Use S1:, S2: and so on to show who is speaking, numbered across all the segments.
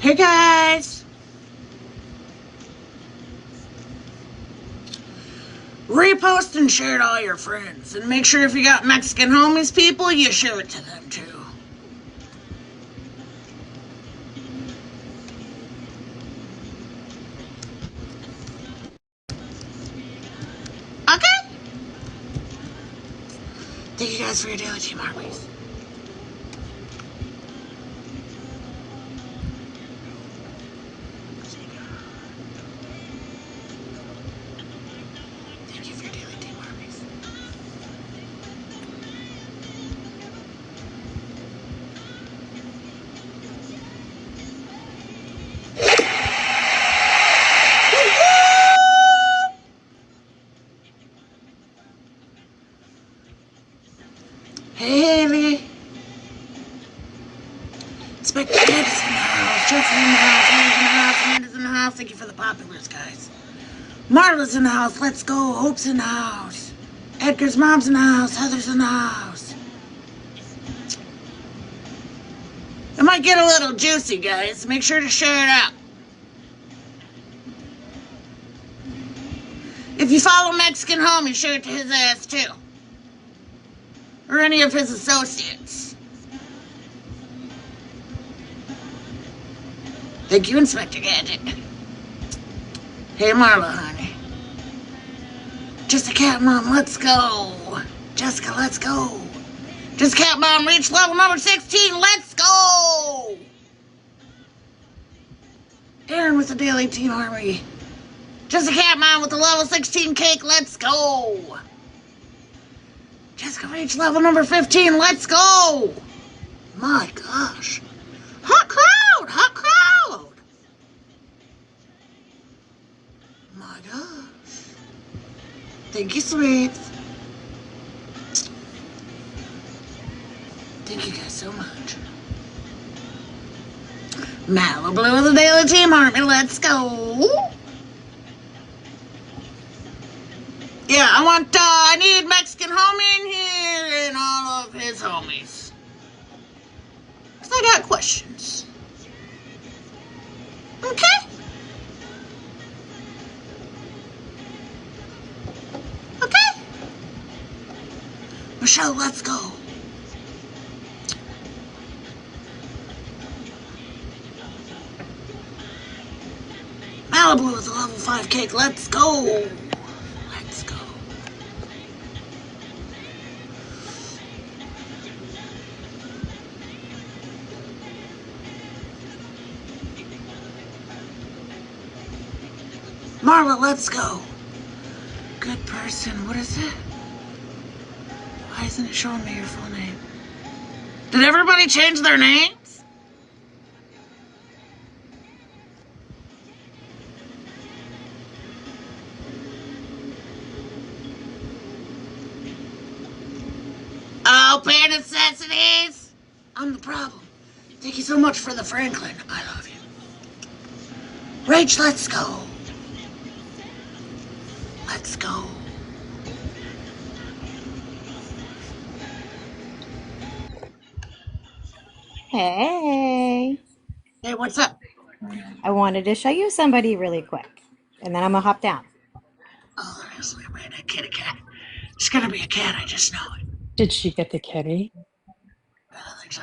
S1: Hey guys! Repost and share to all your friends. And make sure if you got Mexican homies, people, you share it to them too. Okay? Thank you guys for your daily team armies. Thank you for your daily team armies. Hey Haley. Inspector Ed is in the house. Jeff's in the house. Harry's in the house. Amanda's in the house. Thank you for the populars, guys. Marla's in the house. Let's go. Hope's in the house. Edgar's mom's in the house. Heather's in the house. It might get a little juicy, guys. Make sure to share it out. If you follow Mexican Homie, share it to his ass too. Or any of his associates. Thank you, Inspector Gadget. Hey, Marla, honey. Just a cat mom, let's go. Jessica, let's go. Just cat mom, reach level number 16, let's go. Aaron with the Daily Team Army. Just a cat mom with the level 16 cake, let's go. Jessica reach level number 15, let's go. My gosh. Hot crowd, hot crowd. My gosh. Thank you, sweets. Thank you guys so much. Malibu with the Daily Team Army, let's go. Yeah, I need Mexican Homie in here and all of his homies. Because I got questions. Okay? Okay? Michelle, let's go. Malibu with a level 5 cake, let's go. Let's go. Marla, let's go. Good person, what is it? Why isn't it showing me your full name? Did everybody change their names? Oh, bare necessities! I'm the problem. Thank you so much for the Franklin. I love you. Rach, let's go. Let's go.
S2: Hey.
S1: Hey, what's up?
S2: I wanted to show you somebody really quick, and then I'm gonna hop down.
S1: Oh, there's a kitty cat. It's gonna be a cat, I just know it.
S3: Did she get the kitty?
S1: I don't think so.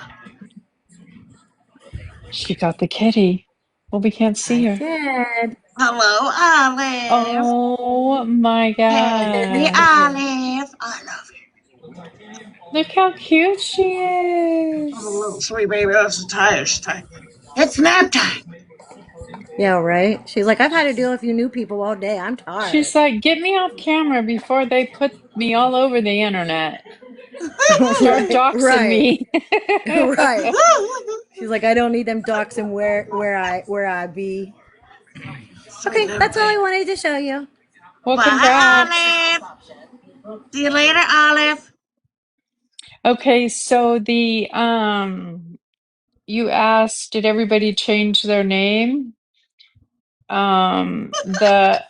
S3: She got the kitty. Well, we can't see
S2: I
S3: her.
S2: did.
S1: Hello, Olive.
S3: Oh my
S1: Hey,
S3: gosh.
S1: Olive. I love you.
S3: Look how cute she
S1: Oh, the
S3: is.
S1: little sweet baby. Oh, she's tired. She's tired. It's nap time.
S2: Yeah, right. She's like, I've had to deal with you new people all day. I'm tired.
S3: She's like, get me off camera before they put me all over the internet. Start
S2: Right,
S3: doxing
S2: right,
S3: me.
S2: right. She's like, I don't need them doxing where I be.
S1: Sweet
S2: Okay,
S1: little
S2: that's all I
S1: baby.
S2: wanted to show you.
S3: Well, congrats.
S1: Bye, Olive. See you later, Olive.
S3: Okay, so you asked, did everybody change their name? The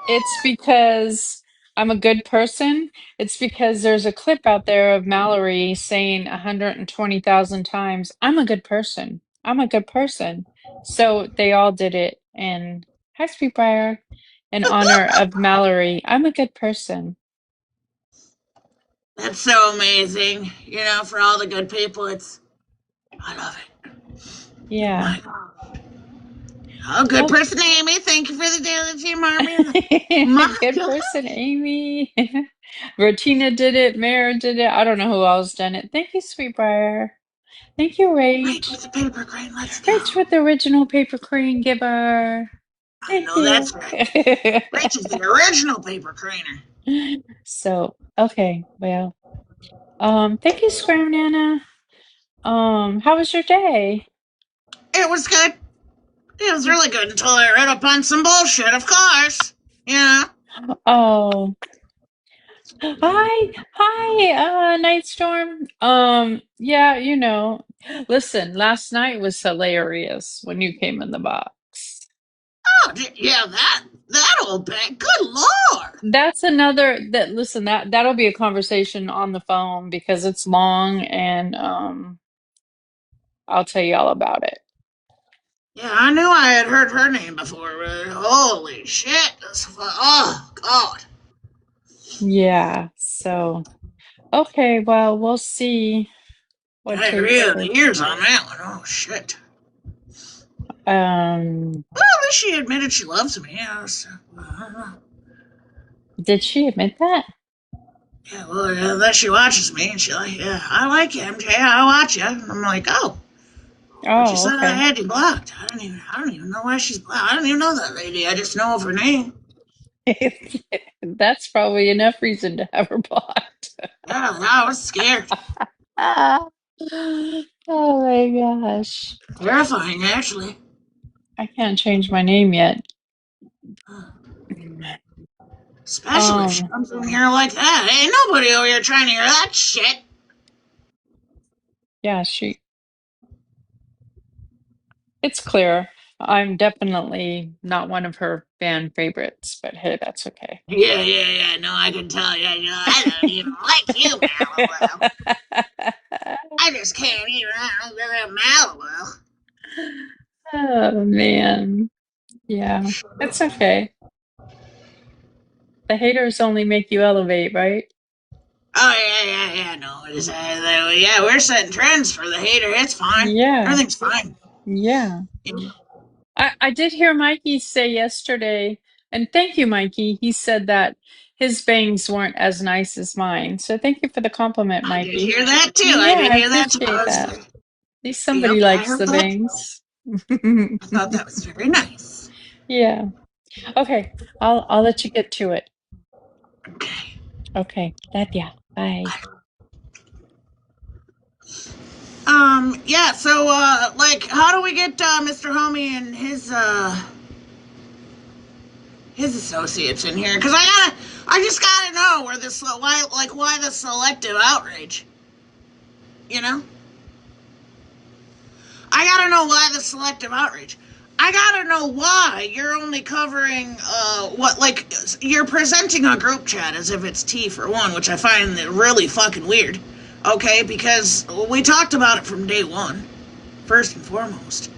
S3: It's because I'm a good person. It's because there's a clip out there of Mallory saying 120,000 times, I'm a good person. I'm a good person. So they all did it in Hi Sweetbriar in honor of Mallory. I'm a good person.
S1: That's so amazing. You know, for all the good people, I love it.
S3: Yeah.
S1: My God. Oh, good
S3: Oh,
S1: person, Amy. Thank you for the daily team army. My
S3: good
S1: God.
S3: person, Amy. Rotina did it. Mara did it. I don't know who else done it. Thank you, Sweetbriar. Thank you,
S1: Rach
S3: Rach.
S1: with the paper crane. Let's go.
S3: Rach with the original paper crane giver.
S1: I
S3: Thank
S1: know
S3: you.
S1: that's right. Rach is the original paper craner.
S3: So, okay, well, thank you, Scram Nana. How was your day?
S1: It was good. It was really good until I read up on some bullshit, of course. Yeah.
S3: Oh, hi, Nightstorm. Yeah, listen, last night was hilarious when you came in the box.
S1: Oh, yeah, that old bag. Good lord.
S3: That's another that listen, that'll be a conversation on the phone because it's long and I'll tell you all about it.
S1: Yeah, I knew I had heard her name before, but holy shit. Oh, God.
S3: Yeah, so okay, well, we'll see what
S1: I
S3: takes
S1: agree with
S3: place.
S1: the ears on that one. Oh, shit.
S3: Um,
S1: Well, at least she admitted she loves me. Yeah, so, I don't know.
S3: did she admit that?
S1: Yeah, well, yeah, unless she watches me and she's like, yeah, I like you, MJ. I watch you. And I'm like, oh, but you
S3: Oh,
S1: said I
S3: okay.
S1: had you blocked. I don't even know why she's blocked. I don't even know that lady. I just know of her name.
S3: That's probably enough reason to have her blocked.
S1: Yeah, I was scared.
S3: Ah. Oh my gosh.
S1: Terrifying, actually.
S3: I can't change my name yet.
S1: Especially if she
S3: Um,
S1: comes in here like that. Ain't nobody over here trying to hear that shit.
S3: yeah, it's clear. I'm definitely not one of her fan favorites, but hey, that's okay.
S1: Yeah. No, I can tell you. I don't even like you, Malibu. I just can't even. I don't get Malibu.
S3: Oh man. Yeah, it's okay. The haters only make you elevate, right?
S1: Oh yeah. No, yeah, we're setting trends for the hater. It's fine.
S3: Yeah,
S1: Everything's fine.
S3: yeah.
S1: Yeah,
S3: I did hear Mikey say yesterday, and thank you, Mikey. He said that his bangs weren't as nice as mine. So thank you for the compliment,
S1: I did
S3: Mikey.
S1: hear that too. I
S3: Yeah,
S1: did
S3: I
S1: hear that too.
S3: appreciate that. At least somebody
S1: Yep, I
S3: likes
S1: heard
S3: the
S1: that.
S3: bangs.
S1: I thought that was very nice.
S3: Yeah. Okay. I'll let you get to it.
S1: Okay.
S3: Okay. Love ya. Bye.
S1: Yeah, so, like, how do we get, Mr. Homie and his associates in here? Because I just gotta know where this, why the selective outrage? You know? I gotta know why the selective outrage. I gotta know why you're only covering, you're presenting a group chat as if it's tea for one, which I find really fucking weird. Okay, because we talked about it from day one, first and foremost.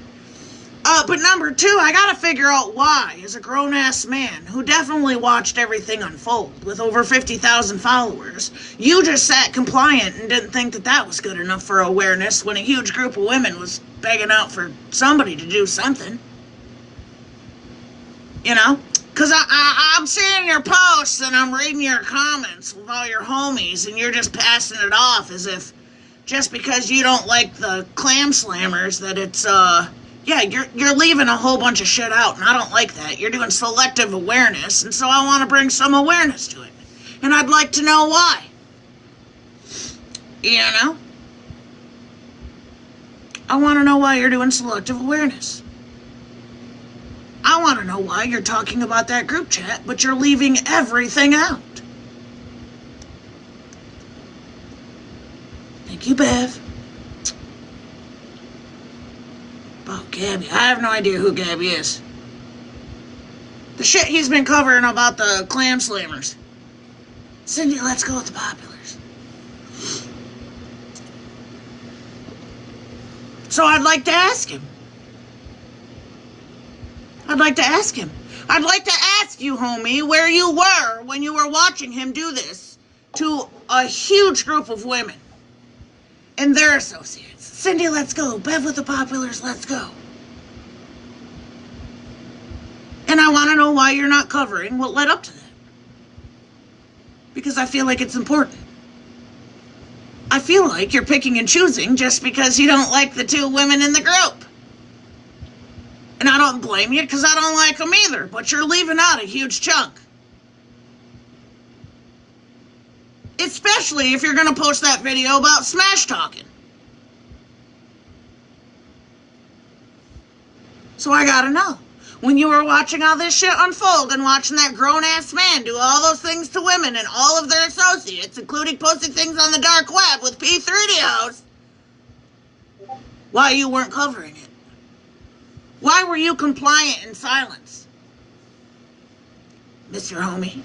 S1: But number two, I gotta figure out why, as a grown ass man who definitely watched everything unfold with over 50,000 followers, you just sat compliant and didn't think that that was good enough for awareness when a huge group of women was begging out for somebody to do something. You know? Because I'm seeing your posts and I'm reading your comments with all your homies, and you're just passing it off as if just because you don't like the clam slammers that it's yeah, you're leaving a whole bunch of shit out, and I don't like that. You're doing selective awareness, and so I want to bring some awareness to it. And I'd like to know why. You know? I want to know why you're doing selective awareness. I want to know why you're talking about that group chat, but you're leaving everything out. Thank you, Bev. Oh, Gabby. I have no idea who Gabby is. The shit he's been covering about the clam slammers. Cindy, let's go with the populars. So I'd like to ask him, I'd like to ask him. I'd like to ask you, homie, where you were when you were watching him do this to a huge group of women and their associates. Cindy, let's go. Bev with the Populars, let's go. And I want to know why you're not covering what led up to that. Because I feel like it's important. I feel like you're picking and choosing just because you don't like the two women in the group. And I don't blame you because I don't like them either, but you're leaving out a huge chunk. Especially if you're going to post that video about smash talking. So I gotta know, when you were watching all this shit unfold and watching that grown-ass man do all those things to women and all of their associates, including posting things on the dark web with P3DOs, why you weren't covering it? Why were you compliant in silence? Mr. Homie.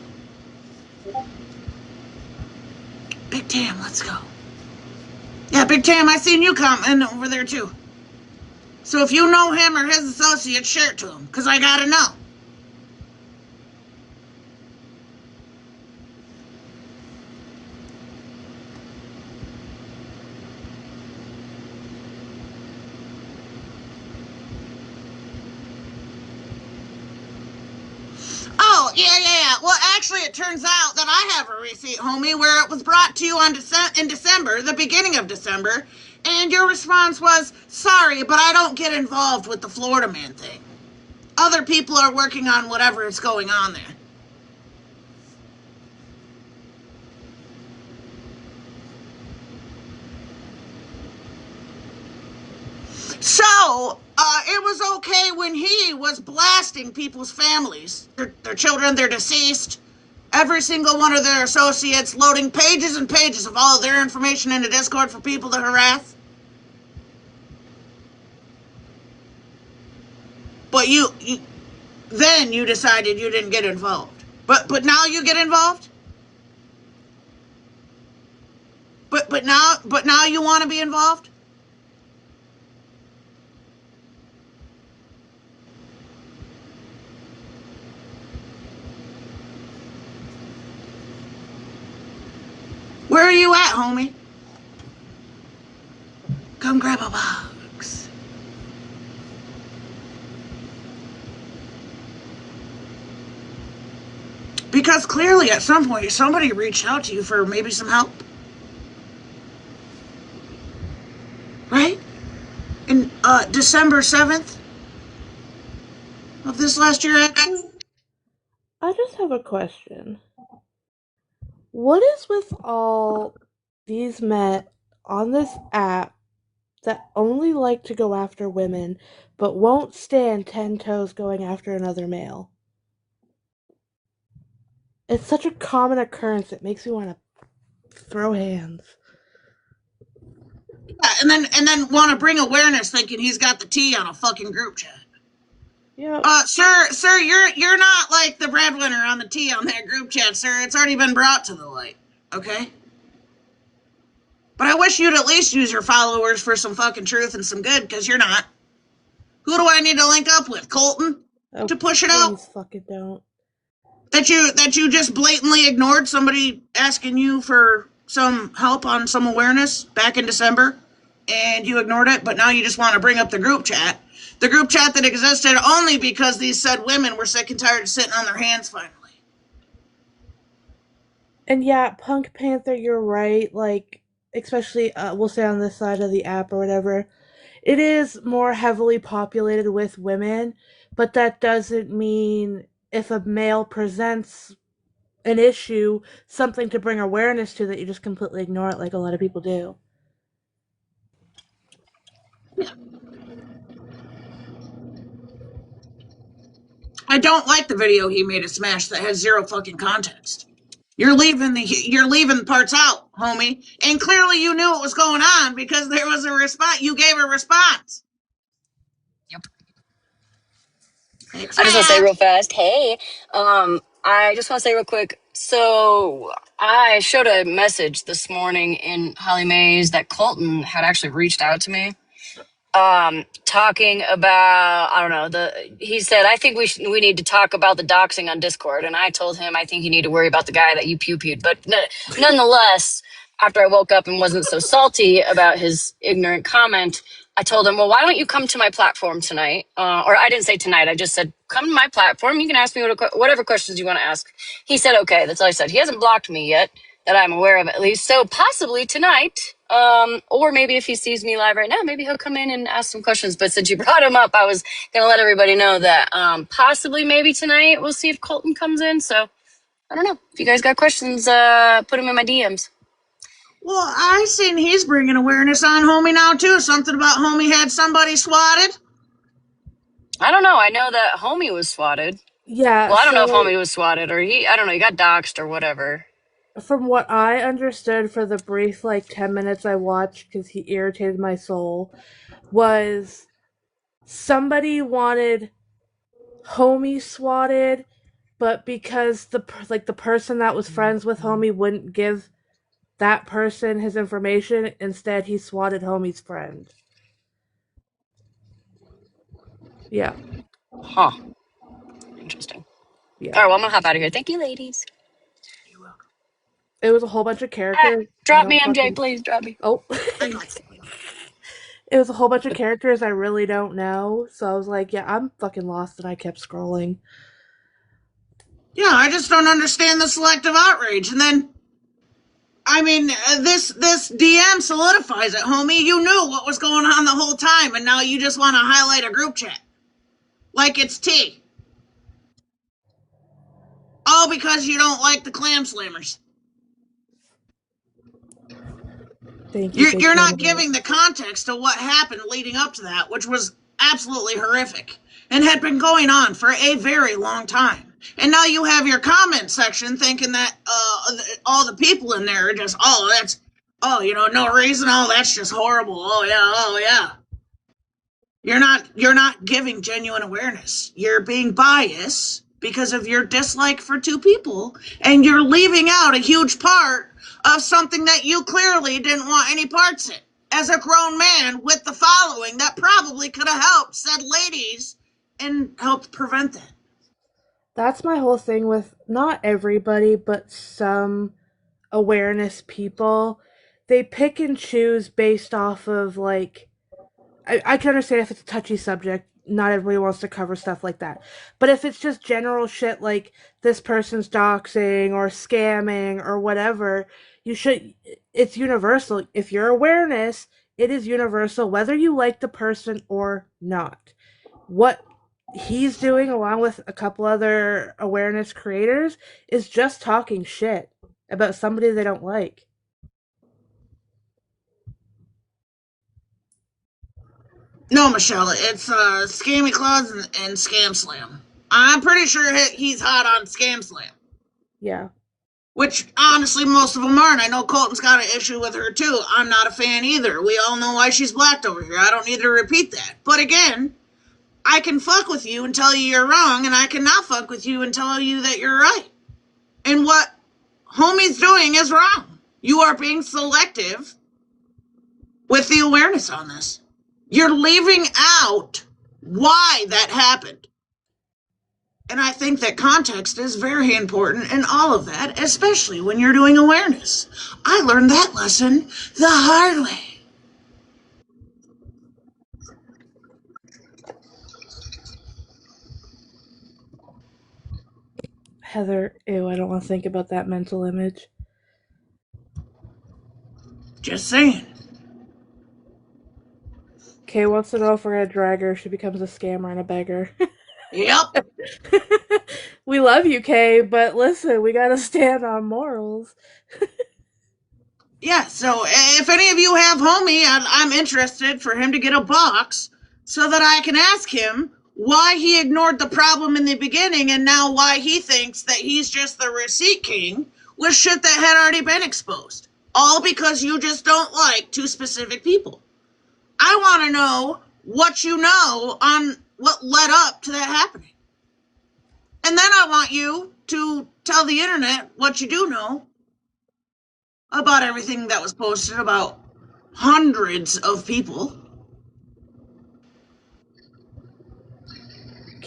S1: Big Tam, let's go. Yeah, Big Tam, I seen you commenting over there too. So if you know him or his associates, share it to him, because I gotta know. Oh, yeah. Well, actually, it turns out that I have a receipt, homie, where it was brought to you in December, the beginning of December, and your response was, sorry, but I don't get involved with the Florida man thing. Other people are working on whatever is going on there. So, it was okay when he was blasting people's families, their children, their deceased, every single one of their associates, loading pages and pages of all of their information into Discord for people to harass. But then you decided you didn't get involved. But now you get involved? But now you want to be involved? Where are you at, homie? Come grab a box. Because clearly at some point somebody reached out to you for maybe some help. Right? In December 7th of this last year.
S4: I just have a question. What is with all these men on this app that only like to go after women but won't stand 10 toes going after another male? It's such a common occurrence, it makes me want to throw hands.
S1: Yeah, and then want to bring awareness thinking he's got the tea on a fucking group chat.
S4: Yeah.
S1: Sir, you're not like the breadwinner on the tea on that group chat, sir. It's already been brought to the light, okay? But I wish you'd at least use your followers for some fucking truth and some good, because you're not. Who do I need to link up with? Colton? To push it out?
S4: Please fucking don't.
S1: That you just blatantly ignored somebody asking you for some help on some awareness back in December, and you ignored it, but now you just want to bring up the group chat. The group chat that existed only because these said women were sick and tired of sitting on their hands finally.
S4: And yeah, Punk Panther, you're right. Like, especially, we'll say on this side of the app or whatever, it is more heavily populated with women, but that doesn't mean if a male presents an issue, something to bring awareness to, that you just completely ignore it like a lot of people do.
S1: I don't like the video he made of Smash that has zero fucking context. You're leaving parts out, homie. And clearly you knew what was going on because there was a response. You gave a response.
S5: Yep.
S1: Thanks,
S5: I just want to say
S1: Matt.
S5: real fast, hey, I just want to say real quick. So I showed a message this morning in Holly Mays that Colton had actually reached out to me, talking about, I don't know, he said, I think we need to talk about the doxing on Discord. And I told him, I think you need to worry about the guy that you pew-pewed. But nonetheless, after I woke up and wasn't so salty about his ignorant comment, I told him, well, why don't you come to my platform tonight? Or I didn't say tonight. I just said, come to my platform. You can ask me whatever questions you want to ask. He said, okay. That's all I said. He hasn't blocked me yet, that I'm aware of, at least. So possibly tonight, or maybe if he sees me live right now, maybe he'll come in and ask some questions. But since you brought him up, I was going to let everybody know that possibly maybe tonight we'll see if Colton comes in. So I don't know. If you guys got questions, put them in my DMs.
S1: Well, I seen he's bringing awareness on Homie now, too. Something about Homie had somebody swatted.
S5: I don't know. I know that Homie was swatted.
S4: Yeah.
S5: Well, I don't know if
S4: so
S5: Homie was swatted or I don't know, he got doxxed or whatever.
S4: from what I understood for the brief 10 minutes I watched because he irritated my soul, was somebody wanted Homie swatted, but because the person that was friends with Homie wouldn't give that person his information, instead he swatted Homie's friend. Yeah.
S5: Huh. Interesting.
S4: Yeah.
S5: All right, well, I'm going to hop out of here. Thank you, ladies.
S1: You're welcome.
S4: It was a whole bunch of characters.
S5: Drop me, MJ, please. Drop me.
S4: Oh.
S1: I'd like to.
S4: It was a whole bunch of characters I really don't know, so I was like, yeah, I'm fucking lost, and I kept scrolling.
S1: Yeah, I just don't understand the selective outrage. And then, I mean, this DM solidifies it, homie. You knew what was going on the whole time, and now you just want to highlight a group chat. Like it's tea. All because you don't like the clam slammers.
S4: Thank you.
S1: You're not giving the context to what happened leading up to that, which was absolutely horrific and had been going on for a very long time. And now you have your comment section thinking that all the people in there are just, no reason. Oh, that's just horrible. Oh yeah. You're not giving genuine awareness. You're being biased because of your dislike for two people, and you're leaving out a huge part of something that you clearly didn't want any parts in. As a grown man with the following that probably could have helped said ladies and helped prevent that.
S4: That's my whole thing with not everybody, but some awareness people. They pick and choose based off of I can understand if it's a touchy subject. Not everybody wants to cover stuff like that. But if it's just general shit like this person's doxing or scamming or whatever, it's universal. If you're awareness, it is universal whether you like the person or not. What he's doing, along with a couple other awareness creators, is just talking shit about somebody they don't like.
S1: No, Michelle, it's Scammy Claus and Scam Slam. I'm pretty sure he's hot on Scam Slam.
S4: Yeah.
S1: Which, honestly, most of them aren't. I know Colton's got an issue with her, too. I'm not a fan either. We all know why she's blacked over here. I don't need to repeat that. But again, I can fuck with you and tell you you're wrong, and I cannot fuck with you and tell you that you're right. And what Homie's doing is wrong. You are being selective with the awareness on this. You're leaving out why that happened. And I think that context is very important in all of that, especially when you're doing awareness. I learned that lesson the hard way.
S4: Heather, ew, I don't want to think about that mental image.
S1: Just saying.
S4: Kay wants to know if we're gonna drag her if she becomes a scammer and a beggar.
S1: Yep.
S4: We love you, Kay, but listen, we gotta stand on morals.
S1: Yeah, so if any of you have Homie, I'm interested for him to get a box so that I can ask him why he ignored the problem in the beginning and now why he thinks that he's just the receipt king with shit that had already been exposed. All because you just don't like two specific people. I want to know what you know on what led up to that happening. And then I want you to tell the internet what you do know about everything that was posted about hundreds of people.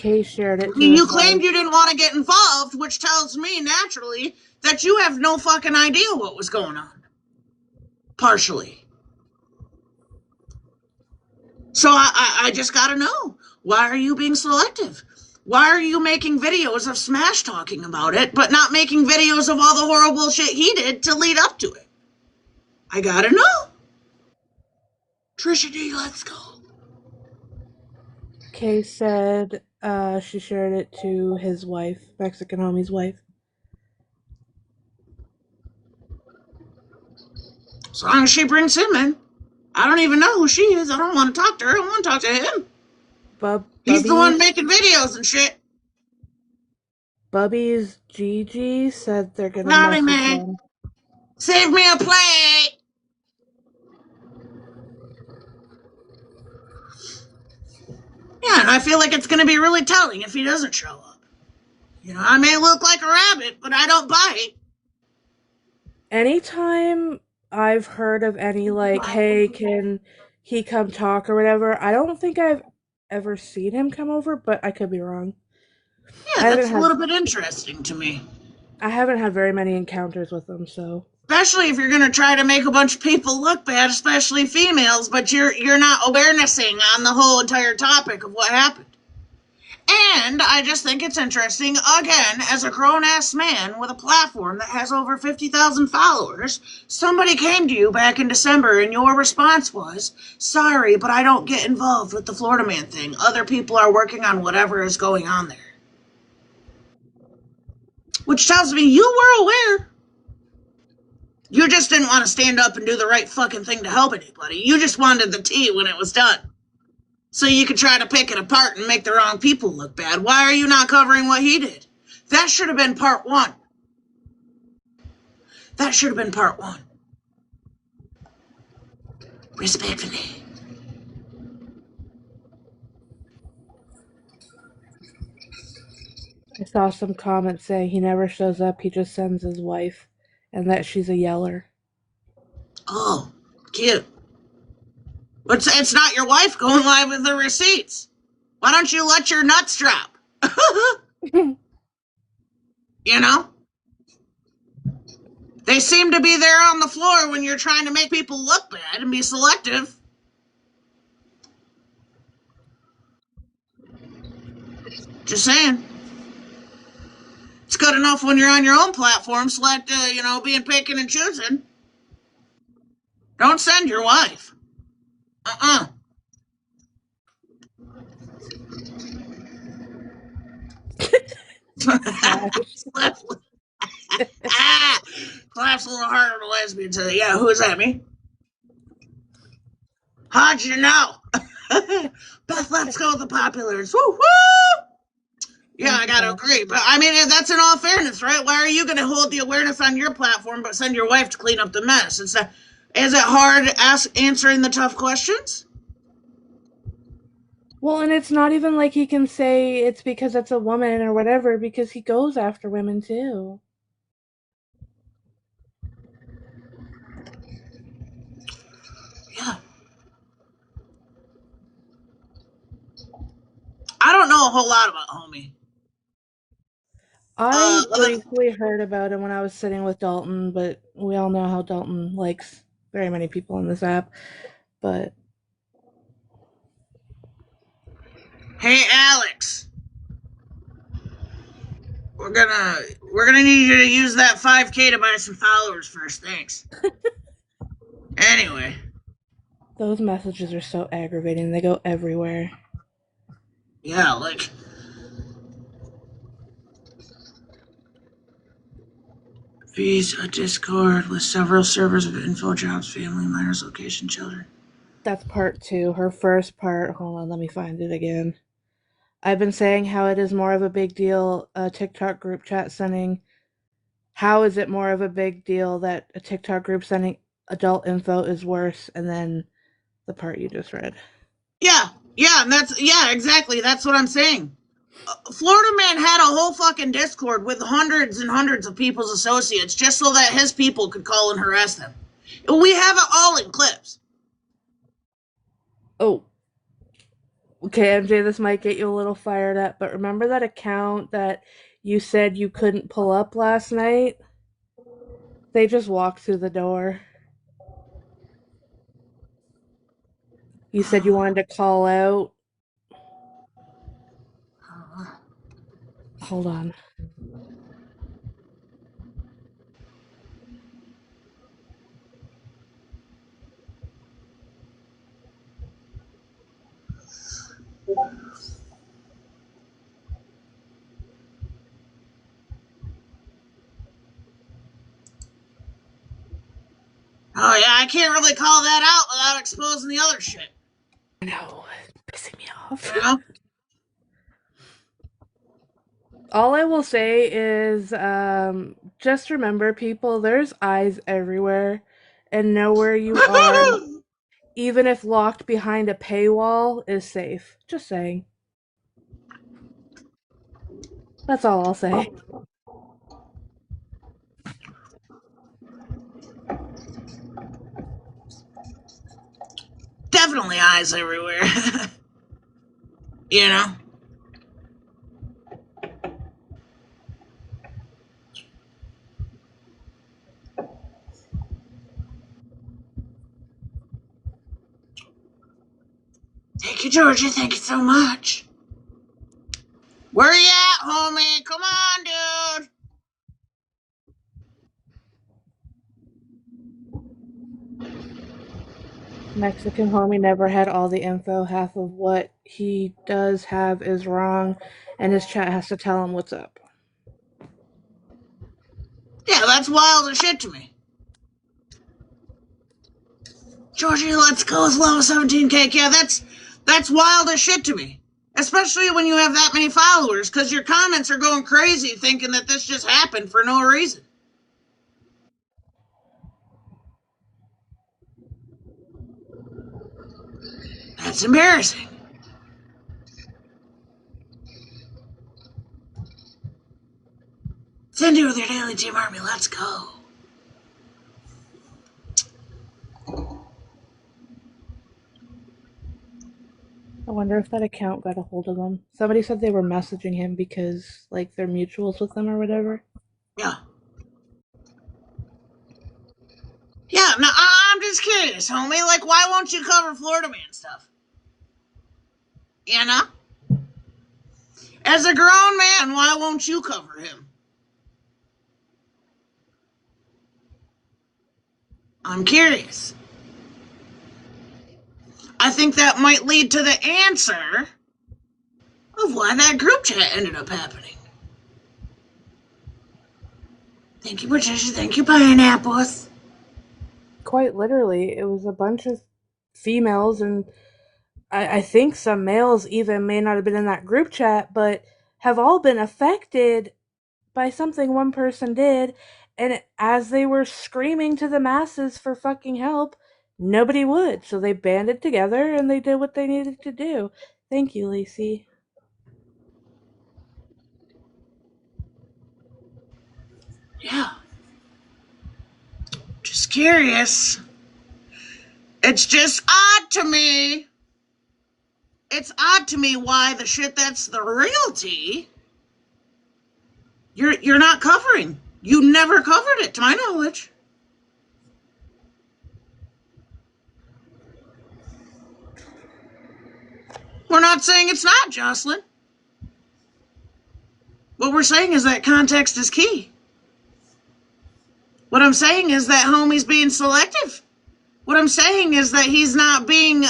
S4: Kay shared it to
S1: You
S4: his
S1: claimed
S4: wife.
S1: you didn't want to get involved, which tells me, naturally, that you have no fucking idea what was going on. Partially. So I just gotta know, why are you being selective? Why are you making videos of Smash talking about it, but not making videos of all the horrible shit he did to lead up to it? I gotta know. Trisha D, let's go.
S4: Kay said she shared it to his wife, Mexican homie's wife.
S1: As long as she brings him in. I don't even know who she is. I don't want to talk to her. I want to talk to him. He's the one making videos and shit.
S4: Bubby's Gigi said they're gonna
S1: Howdy,
S4: message
S1: man.
S4: him.
S1: Save me a plate. Yeah, and I feel like it's going to be really telling if he doesn't show up. You know, I may look like a rabbit, but I don't bite.
S4: Anytime I've heard of any, like, hey, can he come talk or whatever, I don't think I've ever seen him come over, but I could be wrong.
S1: Yeah, that's a little bit interesting to me.
S4: I haven't had very many encounters with him, so.
S1: Especially if you're going to try to make a bunch of people look bad, especially females, but you're not awarenessing on the whole entire topic of what happened. And I just think it's interesting, again, as a grown-ass man with a platform that has over 50,000 followers, somebody came to you back in December and your response was, sorry, but I don't get involved with the Florida Man thing. Other people are working on whatever is going on there. Which tells me you were aware. You just didn't want to stand up and do the right fucking thing to help anybody. You just wanted the tea when it was done. So you could try to pick it apart and make the wrong people look bad. Why are you not covering what he did? That should have been part one. That should have been part one. Respectfully.
S4: I saw some comments saying he never shows up, he just sends his wife, and that she's a yeller.
S1: Oh, cute. But it's not your wife going live with the receipts. Why don't you let your nuts drop? You know? They seem to be there on the floor when you're trying to make people look bad and be selective. Just saying. It's good enough when you're on your own platform, being picking and choosing. Don't send your wife. Claps a little harder to lesbian today. Yeah, who is that, me? How'd you know? Beth, let's go with the populars. Woo woo! Yeah, I gotta agree. But I mean, that's in all fairness, right? Why are you gonna hold the awareness on your platform but send your wife to clean up the mess? Is it hard answering the tough questions?
S4: Well, and it's not even like he can say it's because it's a woman or whatever, because he goes after women too.
S1: Yeah. I don't know a whole lot about homie.
S4: I briefly heard about him when I was sitting with Dalton, but we all know how Dalton likes very many people on this app. But
S1: hey, Alex, we're gonna need you to use that 5K to buy some followers first. Thanks. Anyway,
S4: those messages are so aggravating. They go everywhere.
S1: Yeah, like Visa, Discord with several servers of info, jobs, family, minors, location, children.
S4: That's part 2. Her first part, hold on, let me find it again. I've been saying how it is more of a big deal, a TikTok group chat sending. How is it more of a big deal that a TikTok group sending adult info is worse? And then the part you just read.
S1: Yeah, exactly. That's what I'm saying. Florida Man had a whole fucking Discord with hundreds and hundreds of people's associates just so that his people could call and harass them. We have it all in clips.
S4: Oh, Okay, MJ, this might get you a little fired up, but remember that account that you said you couldn't pull up last night? They just walked through the door. You said you wanted to call out. Hold on.
S1: Oh yeah, I can't really call that out without exposing the other shit.
S4: No, it's pissing me off.
S1: You know?
S4: All I will say is just remember, people, there's eyes everywhere, and know where you are, even if locked behind a paywall, is safe. Just saying. That's all I'll say.
S1: Definitely eyes everywhere. You know? Thank you, Georgia. Thank you so much. Where you at, homie? Come on, dude.
S4: Mexican homie never had all the info. Half of what he does have is wrong, and his chat has to tell him what's up.
S1: Yeah, that's wild as shit to me. Georgia, let's go with level 17 cake. Yeah, that's wild as shit to me. Especially when you have that many followers, because your comments are going crazy thinking that this just happened for no reason. That's embarrassing. Cindy with your daily team army. Let's go.
S4: I wonder if that account got a hold of him. Somebody said they were messaging him because, like, they're mutuals with him or whatever.
S1: Yeah. Yeah, now I'm just curious, homie. Like, why won't you cover Florida Man stuff? You know? As a grown man, why won't you cover him? I'm curious. I think that might lead to the answer of why that group chat ended up happening. Thank you, Patricia. Thank you, Pineapples.
S4: Quite literally, it was a bunch of females, and I think some males even may not have been in that group chat, but have all been affected by something one person did. And as they were screaming to the masses for fucking help, nobody would. So they banded together and they did what they needed to do. Thank you, Lacey.
S1: Yeah. Just curious. It's just odd to me. It's odd to me why the shit that's the realty you're not covering. You never covered it, to my knowledge. We're not saying it's not, Jocelyn. What we're saying is that context is key. What I'm saying is that homie's being selective. What I'm saying is that he's not being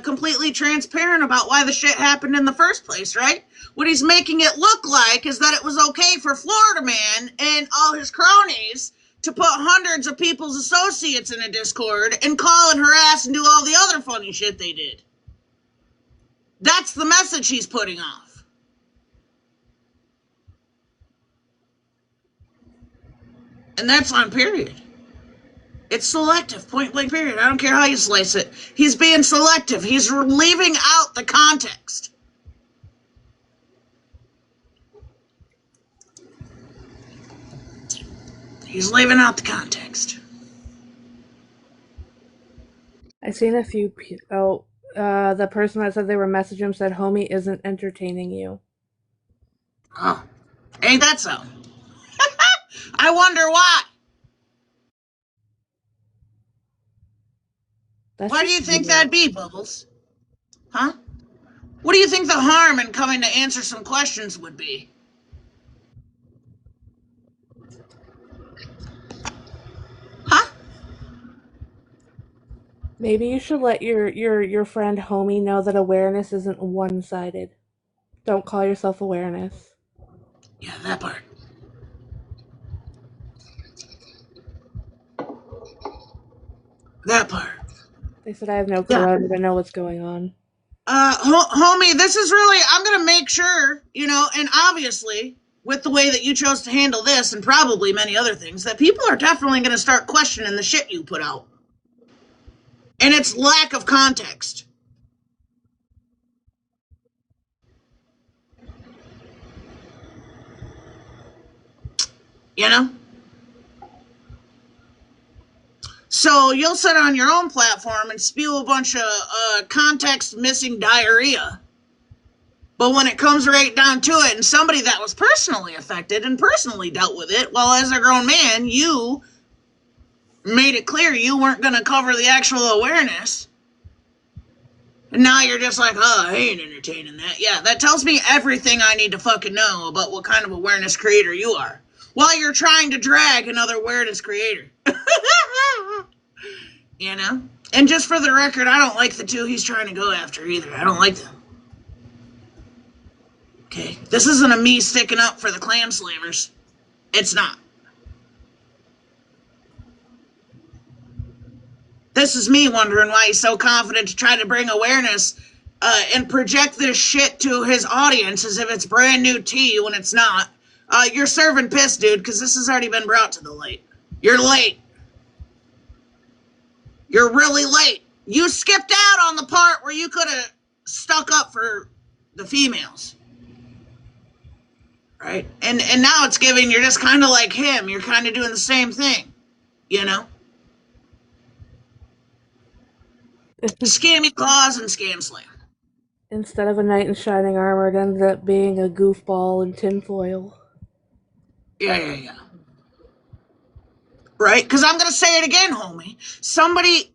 S1: completely transparent about why the shit happened in the first place, right? What he's making it look like is that it was okay for Florida Man and all his cronies to put hundreds of people's associates in a Discord and call and harass and do all the other funny shit they did. That's the message he's putting off. And that's on period. It's selective, point blank period. I don't care how you slice it. He's being selective. He's leaving out the context. He's leaving out the context.
S4: I seen a few. Oh, The person that said they were messaging him said homie isn't entertaining you.
S1: Oh, ain't that so? I wonder why.
S4: That's
S1: Why do
S4: just
S1: you think
S4: weird.
S1: that'd be, Bubbles? Huh? What do you think the harm in coming to answer some questions would be? Huh?
S4: Maybe you should let your friend homie know that awareness isn't one-sided. Don't call yourself awareness.
S1: Yeah, that part. That part.
S4: They said I have no clue.
S1: Yeah.
S4: I don't even know what's going on.
S1: Homie, this is really, I'm gonna make sure, and obviously, with the way that you chose to handle this and probably many other things, that people are definitely gonna start questioning the shit you put out. And its lack of context. You know? So you'll sit on your own platform and spew a bunch of context missing diarrhea. But when it comes right down to it, and somebody that was personally affected and personally dealt with it, well, as a grown man, you made it clear you weren't going to cover the actual awareness. And now you're just like, oh, I ain't entertaining that. Yeah, that tells me everything I need to fucking know about what kind of awareness creator you are. While you're trying to drag another awareness creator. You know? And just for the record, I don't like the two he's trying to go after either. I don't like them. Okay? This isn't a me sticking up for the clam slammers. It's not. This is me wondering why he's so confident to try to bring awareness and project this shit to his audience as if it's brand new tea when it's not. You're serving piss, dude, because this has already been brought to the light. You're late. You're really late. You skipped out on the part where you could have stuck up for the females. Right? And now it's giving, you're just kind of like him. You're kind of doing the same thing. You know? Scammy claws and scam slam.
S4: Instead of a knight in shining armor, it ended up being a goofball in tinfoil.
S1: Yeah. Right? Because I'm going to say it again, homie. Somebody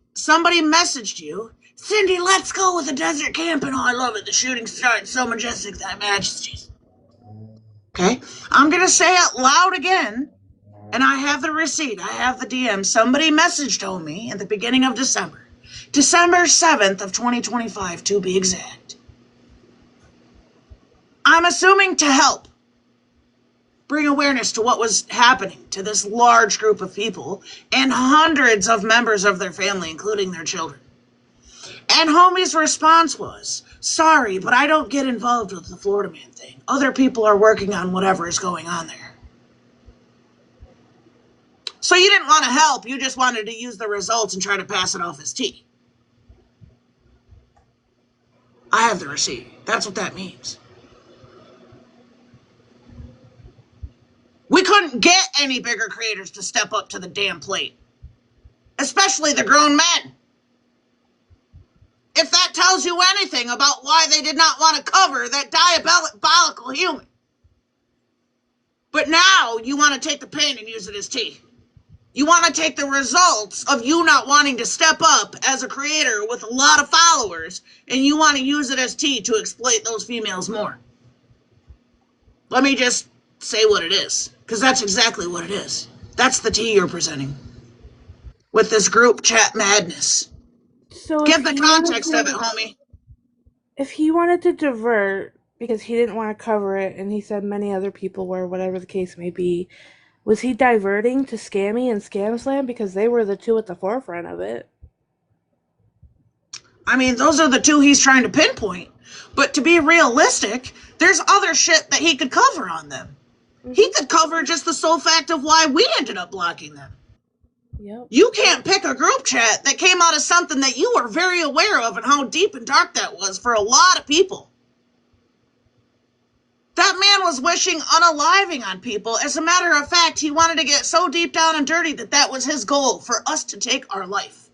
S1: messaged you, Cindy, let's go with the desert camping. Oh, I love it. The shooting star, it's so majestic, that majesties. Okay? I'm going to say it loud again, and I have the receipt. I have the DM. Somebody messaged homie at the beginning of December. December 7th of 2025, to be exact. I'm assuming to help bring awareness to what was happening to this large group of people and hundreds of members of their family, including their children. And homie's response was, sorry, but I don't get involved with the Florida Man thing. Other people are working on whatever is going on there. So you didn't want to help, you just wanted to use the results and try to pass it off as tea. I have the receipt. That's what that means. We couldn't get any bigger creators to step up to the damn plate. Especially the grown men. If that tells you anything about why they did not want to cover that diabolical human. But now you want to take the pain and use it as tea. You want to take the results of you not wanting to step up as a creator with a lot of followers, and you want to use it as tea to exploit those females more. Let me just say what it is, because that's exactly what it is. That's the tea you're presenting with this group chat madness.
S4: So
S1: Give the context of it, homie.
S4: if he wanted to divert because he didn't want to cover it, and he said many other people were, whatever the case may be, was he diverting to Scammy and Scam Slam because they were the two at the forefront of it?
S1: I mean, those are the two he's trying to pinpoint. But to be realistic, there's other shit that he could cover on them. Mm-hmm. He could cover just the sole fact of why we ended up blocking them.
S4: Yep.
S1: You can't pick a group chat that came out of something that you were very aware of and how deep and dark that was for a lot of people. That man was wishing unaliving on people. As a matter of fact, he wanted to get so deep down and dirty that was his goal, for us to take our life.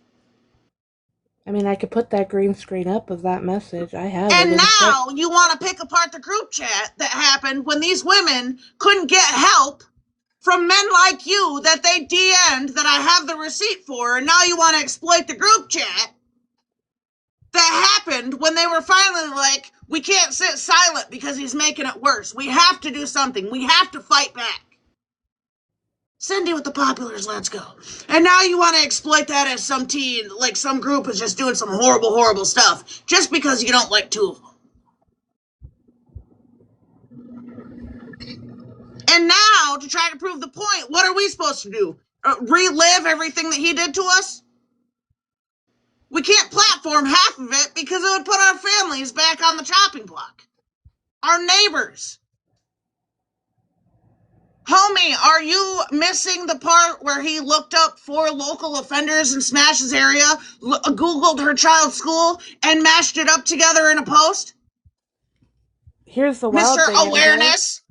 S4: I mean, I could put that green screen up of that message. I have it
S1: And
S4: in front.
S1: now you want to pick apart the group chat that happened when these women couldn't get help from men like you that they DM'd that I have the receipt for, and now you want to exploit the group chat that happened when they were finally like, we can't sit silent because he's making it worse. We have to do something. We have to fight back. Cindy with the populars, let's go. And now you want to exploit that as some teen, like some group is just doing some horrible, horrible stuff just because you don't like two of them. And now, to try to prove the point, what are we supposed to do? Relive everything that he did to us? We can't platform half of it because it would put our families back on the chopping block. Our neighbors. Homie, are you missing the part where he looked up 4 local offenders in Smash's area, Googled her child's school, and mashed it up together in a post?
S4: Here's the wild
S1: Mr.
S4: thing, MJ.
S1: Awareness.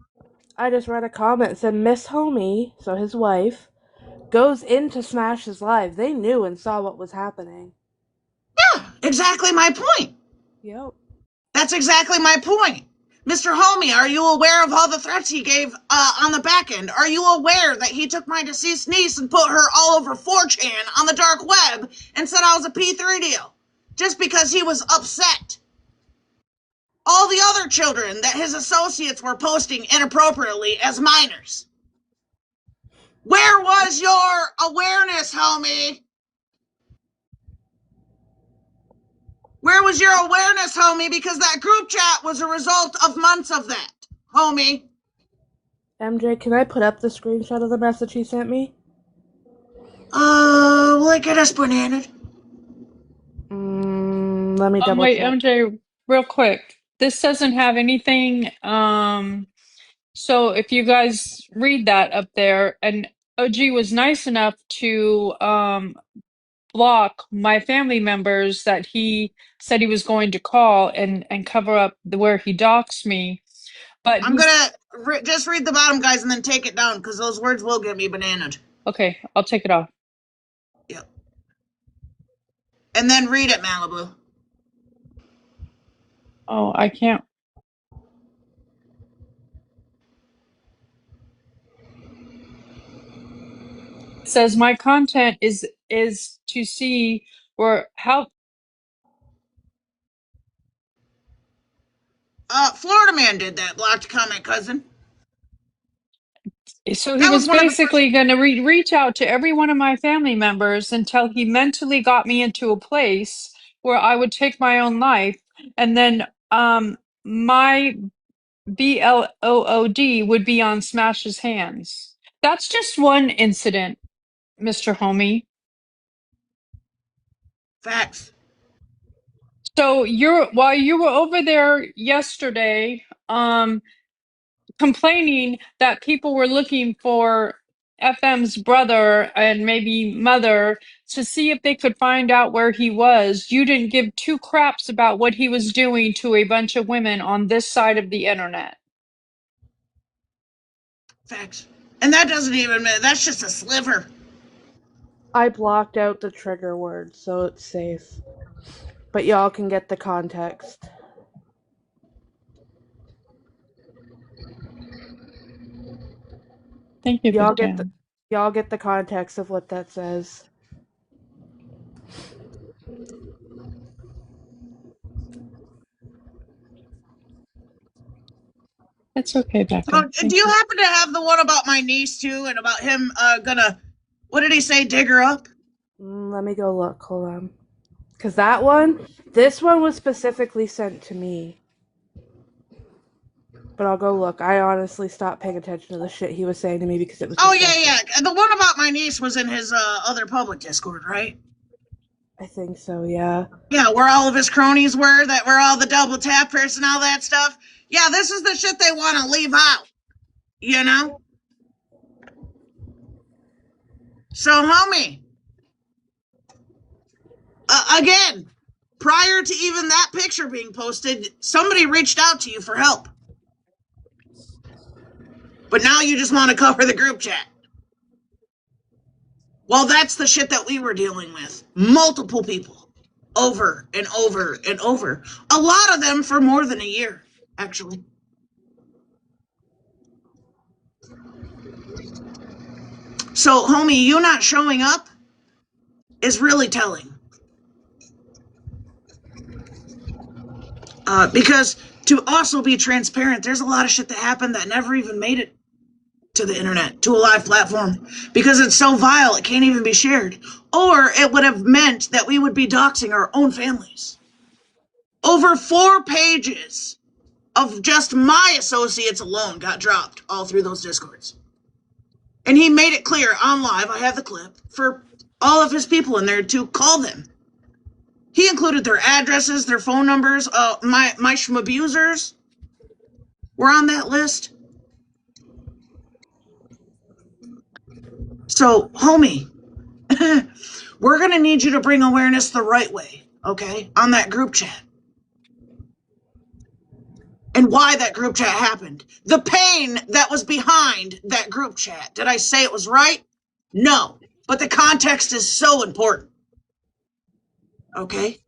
S4: I just read a comment that said Miss Homie, so his wife, goes into Smash's live. They knew and saw what was happening.
S1: Yeah, exactly my point.
S4: Yep.
S1: That's exactly my point. Mr. Homie, are you aware of all the threats he gave on the back end? Are you aware that he took my deceased niece and put her all over 4chan on the dark web and said I was a P3 deal? Just because he was upset. All the other children that his associates were posting inappropriately as minors. Where was your awareness, homie? Where was your awareness, homie? Because that group chat was a result of months of that, homie.
S4: MJ, can I put up the screenshot of the message he sent me?
S1: Will it get us bananaed?
S4: Let me double
S3: Wait,
S4: check.
S3: MJ, real quick. This doesn't have anything. So if you guys read that up there, and OG was nice enough to block my family members that he said he was going to call and cover up where he doxed me. But
S1: I'm gonna just read the bottom, guys, and then take it down, because those words will get me bananaed.
S3: okay, I'll take it off.
S1: Yep. And then read it, Malibu.
S3: Oh, I can't. It says my content is to see where how
S1: Florida man did that. Blocked comment, cousin.
S3: so he
S1: That was
S3: was
S1: one of the first.
S3: basically going to reach out to every one of my family members until he mentally got me into a place where I would take my own life, and then my BLOOD would be on Smash's hands. That's just one incident, Mr. Homie.
S1: Facts.
S3: So while you were over there yesterday, complaining that people were looking for FM's brother and maybe mother to see if they could find out where he was, you didn't give 2 craps about what he was doing to a bunch of women on this side of the internet.
S1: Facts. And that doesn't even, that's just a sliver.
S4: I blocked out the trigger word, so it's safe. But y'all can get the context.
S3: Thank you,
S4: Y'all
S3: Big
S4: get
S3: Dan.
S4: y'all get the context of what that says.
S3: It's okay,
S1: So,
S3: Becca.
S1: do
S3: Thank
S1: you
S3: you.
S1: happen to have the one about my niece, too, and about him gonna, what did he say, dig her up?
S4: Let me go look. Hold on. Because that one, this one was specifically sent to me. But I'll go look. I honestly stopped paying attention to the shit he was saying to me because it was
S1: Oh,
S4: disgusting.
S1: yeah. The one about my niece was in his other public Discord, right?
S4: I think so, yeah.
S1: Yeah, where all of his cronies were, that were all the double tappers and all that stuff. Yeah, this is the shit they want to leave out. You know? So, homie, again, prior to even that picture being posted, somebody reached out to you for help. But now you just want to cover the group chat. Well, that's the shit that we were dealing with. Multiple people. over and over and over. A lot of them for more than a year, actually. So, homie, you not showing up is really telling. Because to also be transparent, there's a lot of shit that happened that never even made it to the internet, to a live platform, because it's so vile it can't even be shared. Or it would have meant that we would be doxing our own families. Over 4 pages of just my associates alone got dropped all through those discords. And he made it clear on live, I have the clip, for all of his people in there to call them. He included their addresses, their phone numbers. My schmabusers were on that list. So, homie, we're going to need you to bring awareness the right way, okay, on that group chat. And why that group chat happened. The pain that was behind that group chat. Did I say it was right? No. But the context is so important. Okay?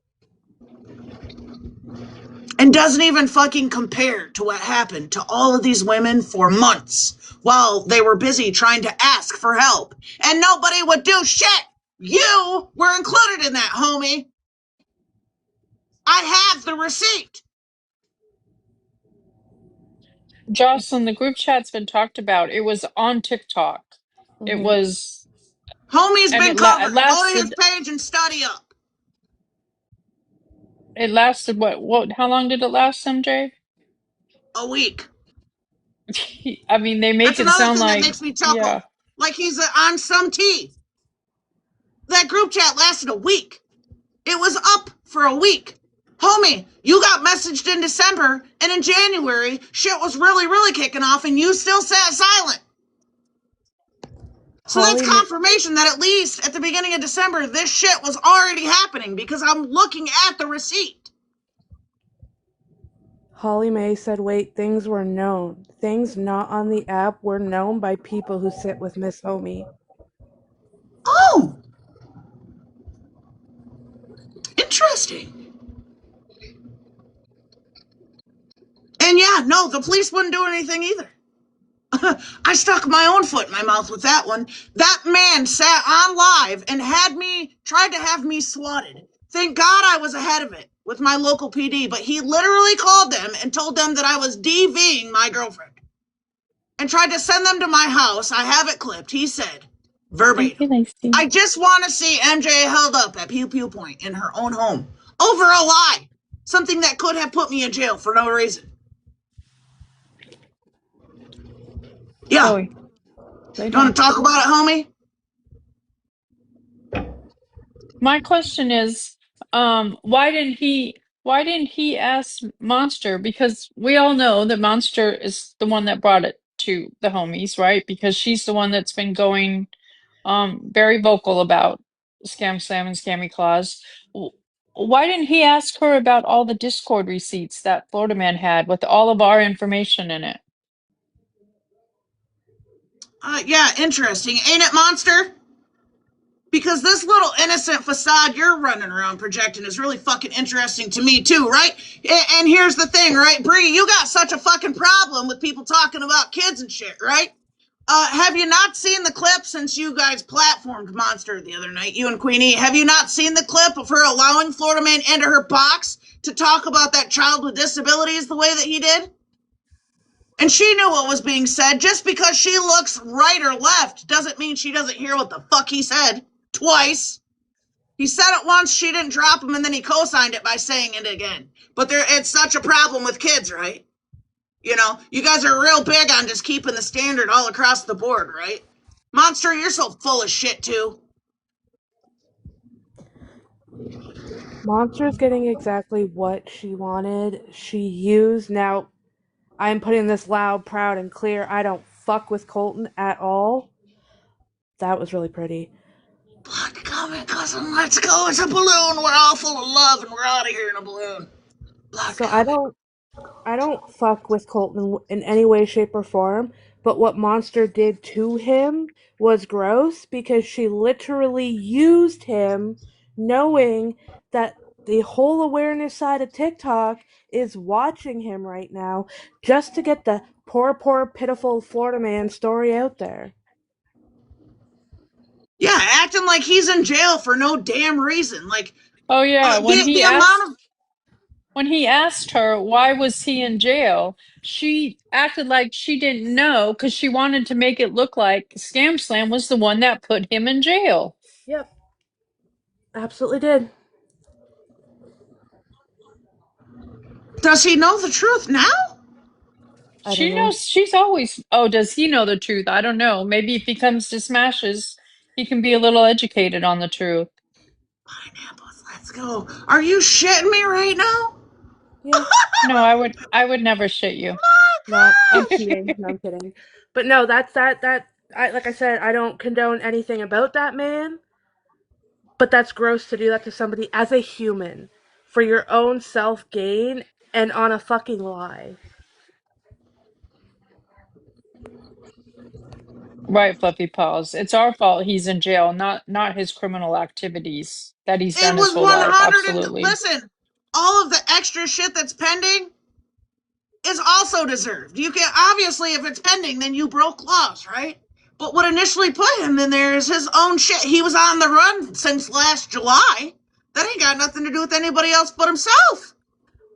S1: And doesn't even fucking compare to what happened to all of these women for months while they were busy trying to ask for help. And nobody would do shit. You were included in that, homie. I have the receipt.
S3: Jocelyn, the group chat's been talked about. It was on TikTok. It was,
S1: Homie's
S3: and
S1: been
S3: it
S1: covered. Go to his
S3: lasted.
S1: page and study up.
S3: It lasted what? How long did it last, MJ?
S1: A week.
S3: I mean, they make
S1: That's
S3: it
S1: another
S3: sound
S1: thing that
S3: like,
S1: makes me
S3: yeah.
S1: chuckle. Like he's on some tea. That group chat lasted a week. It was up for a week. Homie, you got messaged in December, and in January, shit was really, really kicking off, and you still sat silent. So that's
S4: Holly,
S1: confirmation that at least at the beginning of December, this shit was already happening because I'm looking at the receipt.
S4: Holly Mae said, wait, things were known. Things not on the app were known by people who sit with Miss Homie.
S1: Oh, interesting. And yeah, no, the police wouldn't do anything either. I stuck my own foot in my mouth with that one. That man sat on live and tried to have me swatted. Thank God I was ahead of it with my local PD, but he literally called them and told them that I was DVing my girlfriend and tried to send them to my house. I have it clipped. He said,
S3: Thank you,
S1: verbatim,
S3: Lacey.
S1: I just want to see MJ held up at Pew Pew Point in her own home over a lie. Something that could have put me in jail for no reason. Yeah.
S3: Chloe, lay
S1: You want
S3: down.
S1: to talk about it, homie?
S3: My question is, why didn't he ask Monster? Because we all know that Monster is the one that brought it to the homies, right? Because she's the one that's been going very vocal about Scam Slam and Scammy Claus. Why didn't he ask her about all the Discord receipts that Florida Man had with all of our information in it?
S1: Yeah, interesting. Ain't it, Monster? Because this little innocent facade you're running around projecting is really fucking interesting to me too, right? And here's the thing, right, Bree, you got such a fucking problem with people talking about kids and shit, right? Have you not seen the clip since you guys platformed Monster the other night, you and Queenie? Have you not seen the clip of her allowing Florida Man into her box to talk about that child with disabilities the way that he did? And she knew what was being said. Just because she looks right or left doesn't mean she doesn't hear what the fuck he said twice. He said it once, she didn't drop him, and then he co-signed it by saying it again. But it's such a problem with kids, right? You know, you guys are real big on just keeping the standard all across the board, right? Monster, you're so full of shit, too.
S4: Monster's getting exactly what she wanted. She used, now, I'm putting this loud, proud, and clear. I don't fuck with Colton at all. That was really pretty.
S1: Blood coming, cousin, let's go. It's a balloon. We're all full of love, and we're out of here in a balloon. Blood
S4: So I
S1: coming.
S4: don't fuck with Colton in any way, shape, or form. But what Monster did to him was gross because she literally used him, knowing that the whole awareness side of TikTok is watching him right now just to get the poor, pitiful Florida man story out there.
S1: Yeah, acting like he's in jail for no damn reason. Like,
S3: Oh yeah,
S1: the amount of
S3: when he asked her why was he in jail, she acted like she didn't know because she wanted to make it look like Scam Slam was the one that put him in jail.
S4: Yep, absolutely did.
S1: does he know the truth now?
S4: I don't
S3: She
S4: know.
S3: knows she's always. Oh, does he know the truth? I don't know. Maybe if he comes to Smashes, he can be a little educated on the truth.
S1: Pineapples, let's go. Are you shitting me right now?
S4: Yeah.
S3: No, I would never shit you.
S4: No, I'm kidding. No, I'm kidding. But no, that's that. I like I said, I don't condone anything about that man. But that's gross to do that to somebody as a human for your own self gain and on a fucking lie.
S3: Right, Fluffy Paws. It's our fault he's in jail, not his criminal activities that he's
S1: It
S3: done his
S1: was
S3: whole life.
S1: 100 and
S3: Absolutely.
S1: listen, all of the extra shit that's pending is also deserved. You can obviously, if it's pending, then you broke laws, right? But what initially put him in there is his own shit. He was on the run since last July. That ain't got nothing to do with anybody else but himself.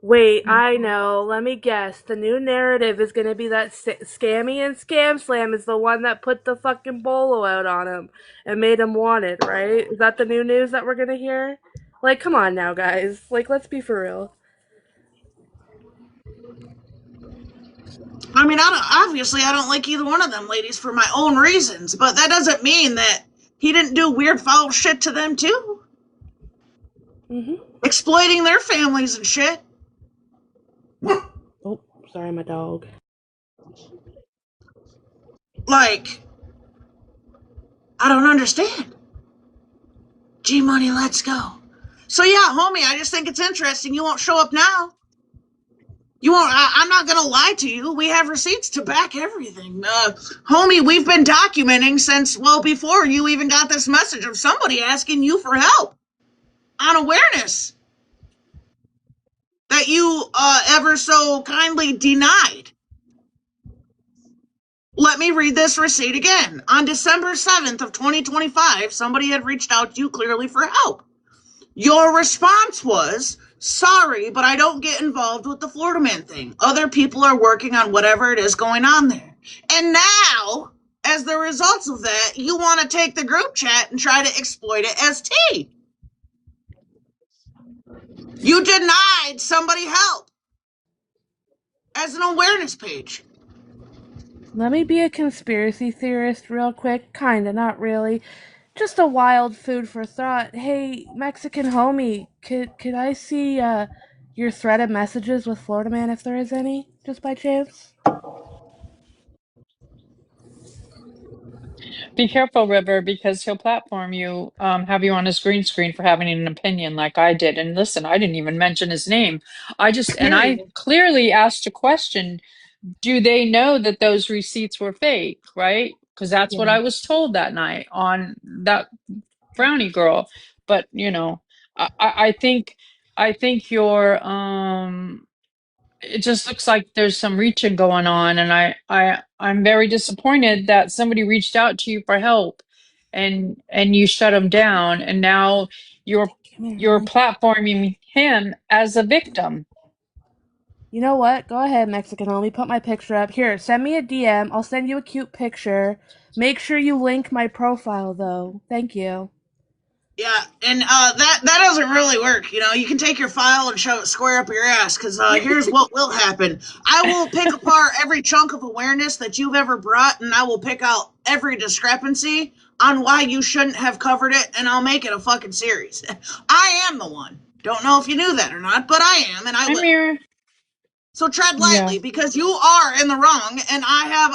S4: Wait, I know. Let me guess. The new narrative is going to be that Scammy and Scam Slam is the one that put the fucking bolo out on him and made him wanted, right? Is that the new news that we're going to hear? Like, come on now, guys. Like, let's be for real.
S1: I mean, obviously, I don't like either one of them ladies for my own reasons, but that doesn't mean that he didn't do weird, foul shit to them too.
S4: Mm-hmm.
S1: Exploiting their families and shit.
S4: Oh, sorry, my dog.
S1: Like, I don't understand. G Money, let's go. So yeah, homie, I just think it's interesting. You won't show up now. You won't. I'm not gonna lie to you. We have receipts to back everything. Homie, we've been documenting since well before you even got this message of somebody asking you for help on awareness that you ever so kindly denied. Let me read this receipt again. On December 7th of 2025, somebody had reached out to you clearly for help. Your response was, sorry, but I don't get involved with the Florida Man thing. Other people are working on whatever it is going on there. And now, as the results of that, you want to take the group chat and try to exploit it as tea. You denied somebody help as an awareness page.
S4: Let me be a conspiracy theorist real quick. Kinda, not really. Just a wild food for thought. Hey, Mexican homie, could I see your thread of messages with Florida Man if there is any, just by chance?
S3: Be careful, River, because he'll platform you, have you on his green screen for having an opinion like I did. And listen, I didn't even mention his name. And I
S4: Period.
S3: clearly asked a question. Do they know that those receipts were fake, right? Because that's what
S4: Yeah.
S3: I was told that night on that Brownie girl. But I think it just looks like there's some reaching going on, and I'm very disappointed that somebody reached out to you for help, and you shut them down, and now you're
S4: Come here,
S3: you're
S4: homie.
S3: platforming him as a victim.
S4: You know what? Go ahead, Mexican homie. Put my picture up. Here, send me a DM. I'll send you a cute picture. Make sure you link my profile, though. Thank you.
S1: Yeah, and that doesn't really work. You know, you can take your file and shove it square up your ass. Because here's what will happen: I will pick apart every chunk of awareness that you've ever brought, and I will pick out every discrepancy on why you shouldn't have covered it, and I'll make it a fucking series. I am the one. Don't know if you knew that or not, but I am, and I
S3: I'm
S1: will.
S3: here.
S1: So tread
S3: Yeah.
S1: lightly because you are in the wrong, and I have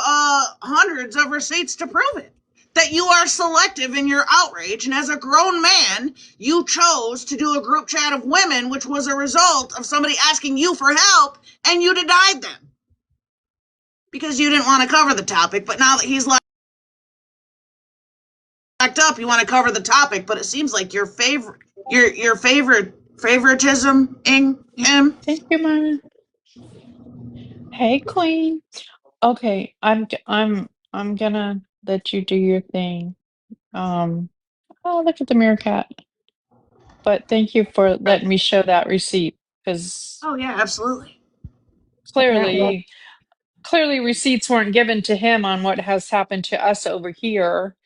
S1: hundreds of receipts to prove it. That you are selective in your outrage, and as a grown man, you chose to do a group chat of women, which was a result of somebody asking you for help, and you denied them because you didn't want to cover the topic. But now that he's locked up, you want to cover the topic. But it seems like your favorite favoritism ing him.
S3: Thank you, Mara. Hey, Queen. Okay, I'm gonna let you do your thing. Um, oh, look at the meerkat. But thank you for letting me show that receipt because
S1: Oh yeah, absolutely.
S4: Apparently,
S3: clearly, clearly receipts weren't given to him on what has happened to us over here.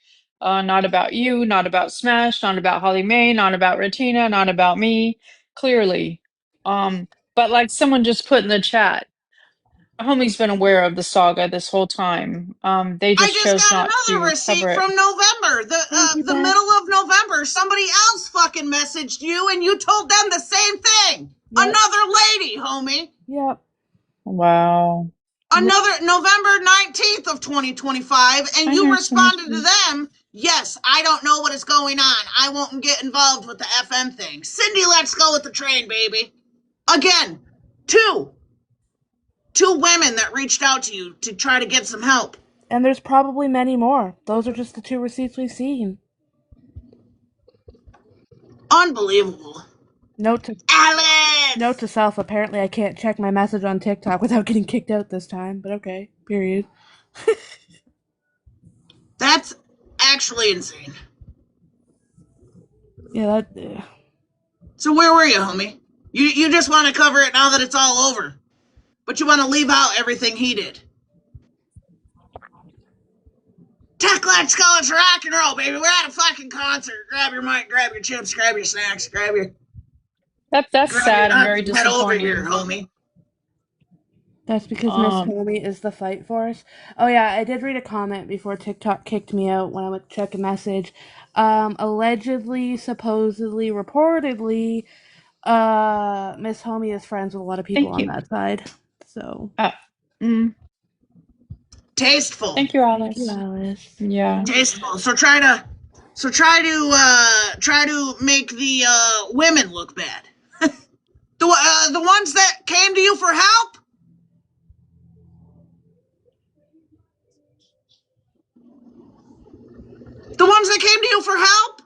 S3: Not about you, not about Smash, not about Holly Mae, not about Retina, not about me. Clearly. But like someone just put in the chat, homie's been aware of the saga this whole time. They
S1: I
S3: just
S1: just
S3: chose
S1: got
S3: not
S1: another
S3: to cover
S1: receipt
S3: it.
S1: from November.
S4: thank you,
S1: The
S4: Beth.
S1: middle of November. Somebody else fucking messaged you and you told them the same thing.
S4: Yep,
S1: Another lady, homie.
S4: yep.
S3: Wow.
S1: Another November 19th of 2025, and
S3: Hi,
S1: you
S3: Nurse
S1: responded to
S3: Mercy.
S1: them, yes, I don't know what is going on. I won't get involved with the FM thing. Cindy, let's go with the train, baby. Again, two women that reached out to you to try to get some help.
S4: And there's probably many more. Those are just the two receipts we've seen.
S1: Unbelievable.
S4: Note to Note
S1: Alice!
S4: to self, apparently I can't check my message on TikTok without getting kicked out this time, but okay. Period.
S1: That's actually insane.
S4: Yeah, that
S1: So where were you, homie? You just want to cover it now that it's all over. But you want to leave out everything he did. Tech, let's go. It's rock and roll, baby. We're at a fucking concert. Grab your mic, grab your chips, grab your snacks,
S3: That's sad and very
S1: head over here,
S3: disappointing.
S1: homie.
S4: that's because Miss
S3: Um,
S4: Homie is the fight force. Oh yeah, I did read a comment before TikTok kicked me out when I went to check a message. Allegedly, supposedly, reportedly, Miss Homie is friends with a lot of people
S3: thank
S4: on
S3: you.
S4: that side. So
S3: Uh, mm,
S1: Tasteful.
S3: thank you,
S4: thank you,
S3: Alice.
S4: Alice.
S3: Yeah.
S1: Tasteful. Try to make the women look bad. The ones that came to you for help. The ones that came to you for help.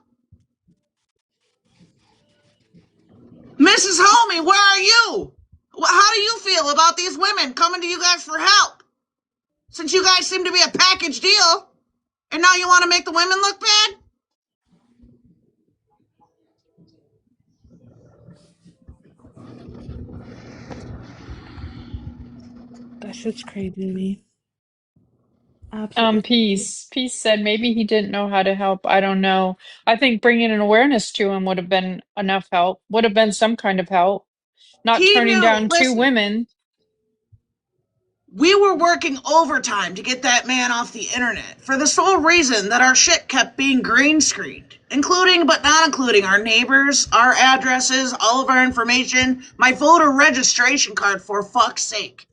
S1: Mrs. Homie, where are you? How do you feel about these women coming to you guys for help? Since you guys seem to be a package deal, and now you want to make the women look bad?
S4: That shit's crazy to me. Absolutely crazy.
S3: Peace said maybe he didn't know how to help. I don't know. I think bringing an awareness to him would have been enough help, would have been some kind of help. Not
S1: He
S3: turning
S1: knew,
S3: down two
S1: listen,
S3: women.
S1: we were working overtime to get that man off the internet for the sole reason that our shit kept being green screened, including but not including our neighbors, our addresses, all of our information, my voter registration card, for fuck's sake.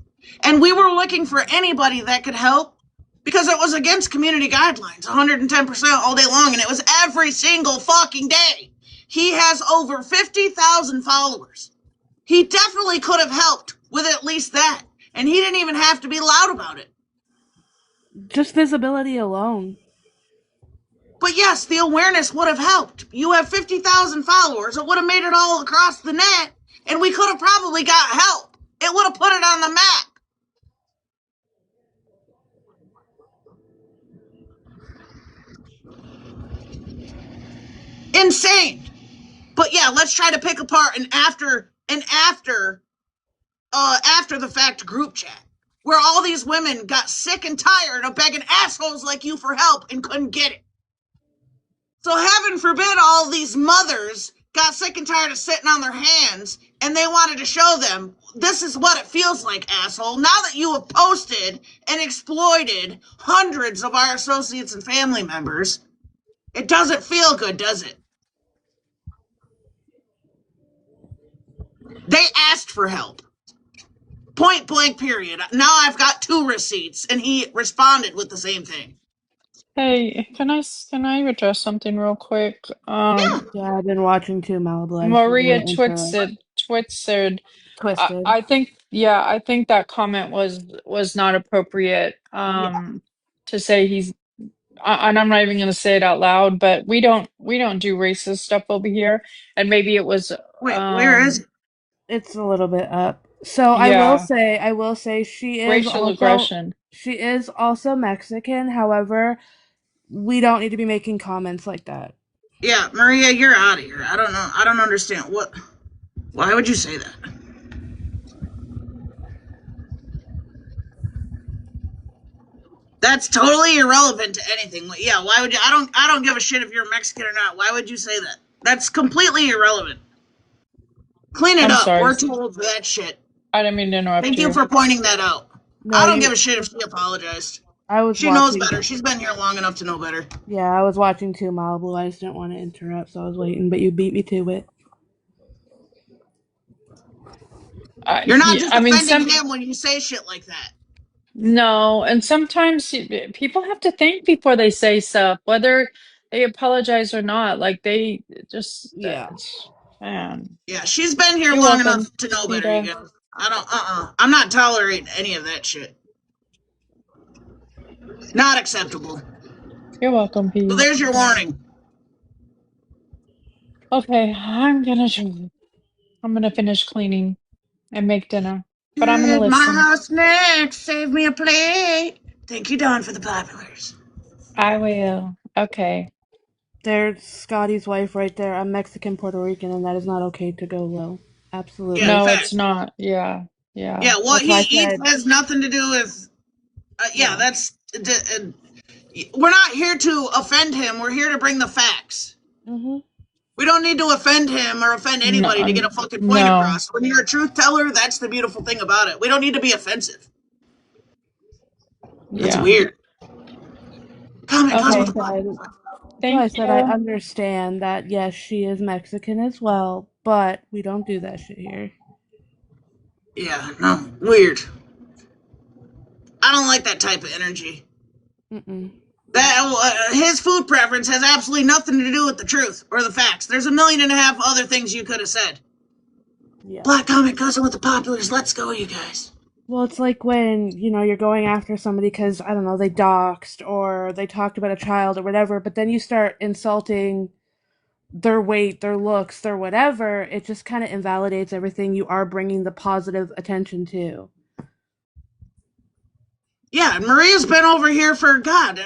S1: And we were looking for anybody that could help because it was against community guidelines 110% all day long, and it was every single fucking day. He has over 50,000 followers. He definitely could have helped with at least that. And he didn't even have to be loud about it.
S4: Just visibility alone.
S1: But yes, the awareness would have helped. You have 50,000 followers. It would have made it all across the net, and we could have probably got help. It would have put it on the map. Insane. But yeah, let's try to pick apart an after the fact group chat where all these women got sick and tired of begging assholes like you for help and couldn't get it. So heaven forbid all these mothers got sick and tired of sitting on their hands and they wanted to show them this is what it feels like, asshole. Now that you have posted and exploited hundreds of our associates and family members, it doesn't feel good, does it? They asked for help. Point blank, period. Now I've got two receipts, and he responded with the same thing.
S3: Hey, can I address something real quick?
S1: Yeah.
S4: Yeah, I've been watching too, Malibu. I just didn't
S3: Maria
S4: want to interrupt.
S3: Twitzed.
S4: Twisted.
S3: I think, yeah, I think that comment was not appropriate.
S4: Yeah.
S3: To say he's, and I'm not even going to say it out loud, but we don't do racist stuff over here. And maybe it was,
S1: Wait, where is it?
S4: It's a little bit up. So
S3: yeah,
S4: I will say
S3: racial aggression.
S4: she is also Mexican. However, we don't need to be making comments like that.
S1: Yeah, Maria, you're out of here. I don't know. I don't understand. What? Why would you say that? That's totally irrelevant to anything. Yeah, why would you? I don't give a shit if you're Mexican or not. Why would you say that? That's completely irrelevant. Clean it
S3: I'm
S1: up.
S3: sorry.
S1: We're too old for that shit.
S3: I didn't mean to interrupt
S1: Thank you
S3: you.
S1: for pointing that out.
S4: No,
S1: I don't give a shit if she apologized.
S4: I was
S1: She knows
S4: watching.
S1: better. She's been here long enough to know better.
S4: Yeah, I was watching too, Malibu. I just didn't want to interrupt, so I was waiting, but you beat me to it.
S1: You're not just
S3: I mean,
S1: offending him when you say shit like that.
S3: no, and sometimes people have to think before they say stuff, whether they apologize or not. Like they just,
S4: Yeah.
S3: man.
S1: Yeah, she's been here
S3: You're
S1: long enough
S3: welcome,
S1: to know better, you
S3: Peter.
S1: guys. I don't, I'm not tolerating any of that shit. Not acceptable.
S3: You're welcome,
S1: So
S3: Pete.
S1: there's your warning.
S3: Okay, I'm gonna finish cleaning and make dinner, but I'm gonna
S1: At my
S3: listen.
S1: house next, save me a plate. Thank you, Don, for the populars.
S3: I will. Okay.
S4: There's Scotty's wife right there. I'm Mexican Puerto Rican, and that is not okay to go low.
S1: Yeah,
S4: Absolutely.
S3: No, it's
S1: facts.
S3: not. Yeah. Yeah.
S1: Yeah, what
S4: That's why
S1: he
S4: I
S1: eats
S4: said,
S1: has nothing to do with. Yeah,
S4: yeah.
S1: that's. We're not here to offend him. We're here to bring the facts.
S4: Mhm.
S1: We don't need to offend him or offend
S3: No,
S1: anybody to get a fucking point
S3: no.
S1: across. When you're a truth teller, that's the beautiful thing about it. We don't need to be offensive. That's
S3: Yeah.
S1: weird. Comment,
S4: That's
S1: cause
S4: why I
S1: with
S3: Okay.
S1: the
S4: said.
S1: populars.
S4: That's why I
S3: Thank
S4: said I
S3: you.
S4: understand that. Yes, she is Mexican as well, but we don't do that shit here.
S1: Yeah, no, weird. I don't like that type of energy.
S4: Mm-mm.
S1: That his food preference has absolutely nothing to do with the truth or the facts. There's 1.5 million other things you could have said.
S4: Yeah.
S1: Black comment cousin with the populars. Let's go, you guys.
S4: Well, it's like when, you're going after somebody because, I don't know, they doxed or they talked about a child or whatever, but then you start insulting their weight, their looks, their whatever. It just kind of invalidates everything you are bringing the positive attention to.
S1: Yeah, Maria's been over here for God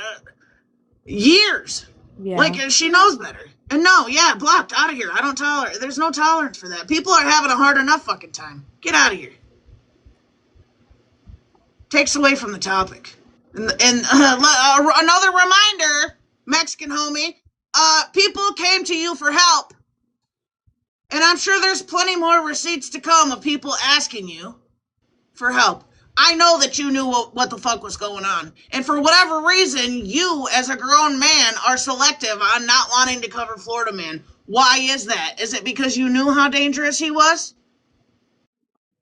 S1: years.
S4: Yeah.
S1: Like she knows better. And no, yeah, blocked out of here. I don't tolerate. There's no tolerance for that. People are having a hard enough fucking time. Get out of here. Takes away from the topic. And another reminder, Mexican homie, people came to you for help. And I'm sure there's plenty more receipts to come of people asking you for help. I know that you knew what the fuck was going on. And for whatever reason, you, as a grown man, are selective on not wanting to cover Florida Man. Why is that? Is it because you knew how dangerous he was?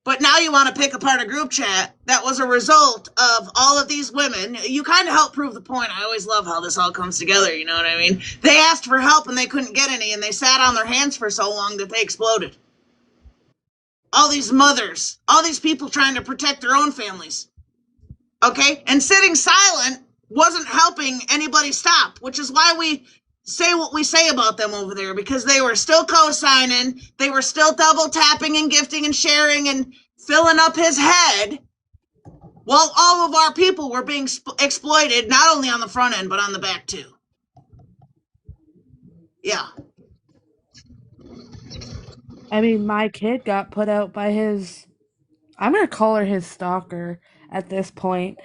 S1: But now you want to pick apart a group chat that was a result of all of these women. You kind of help prove the point. I always love how this all comes together, you know what I mean? They asked for help and they couldn't get any, and they sat on their hands for so long that they exploded. All these mothers, all these people trying to protect their own families. Okay? And sitting silent wasn't helping anybody stop, which is why we say what we say about them over there, because they were still co-signing, they were still double tapping and gifting and sharing and filling up his head, while all of our people were being exploited, not only on the front end, but on the back too. Yeah.
S4: I mean, my kid got put out by his, I'm going to call her his stalker at this point.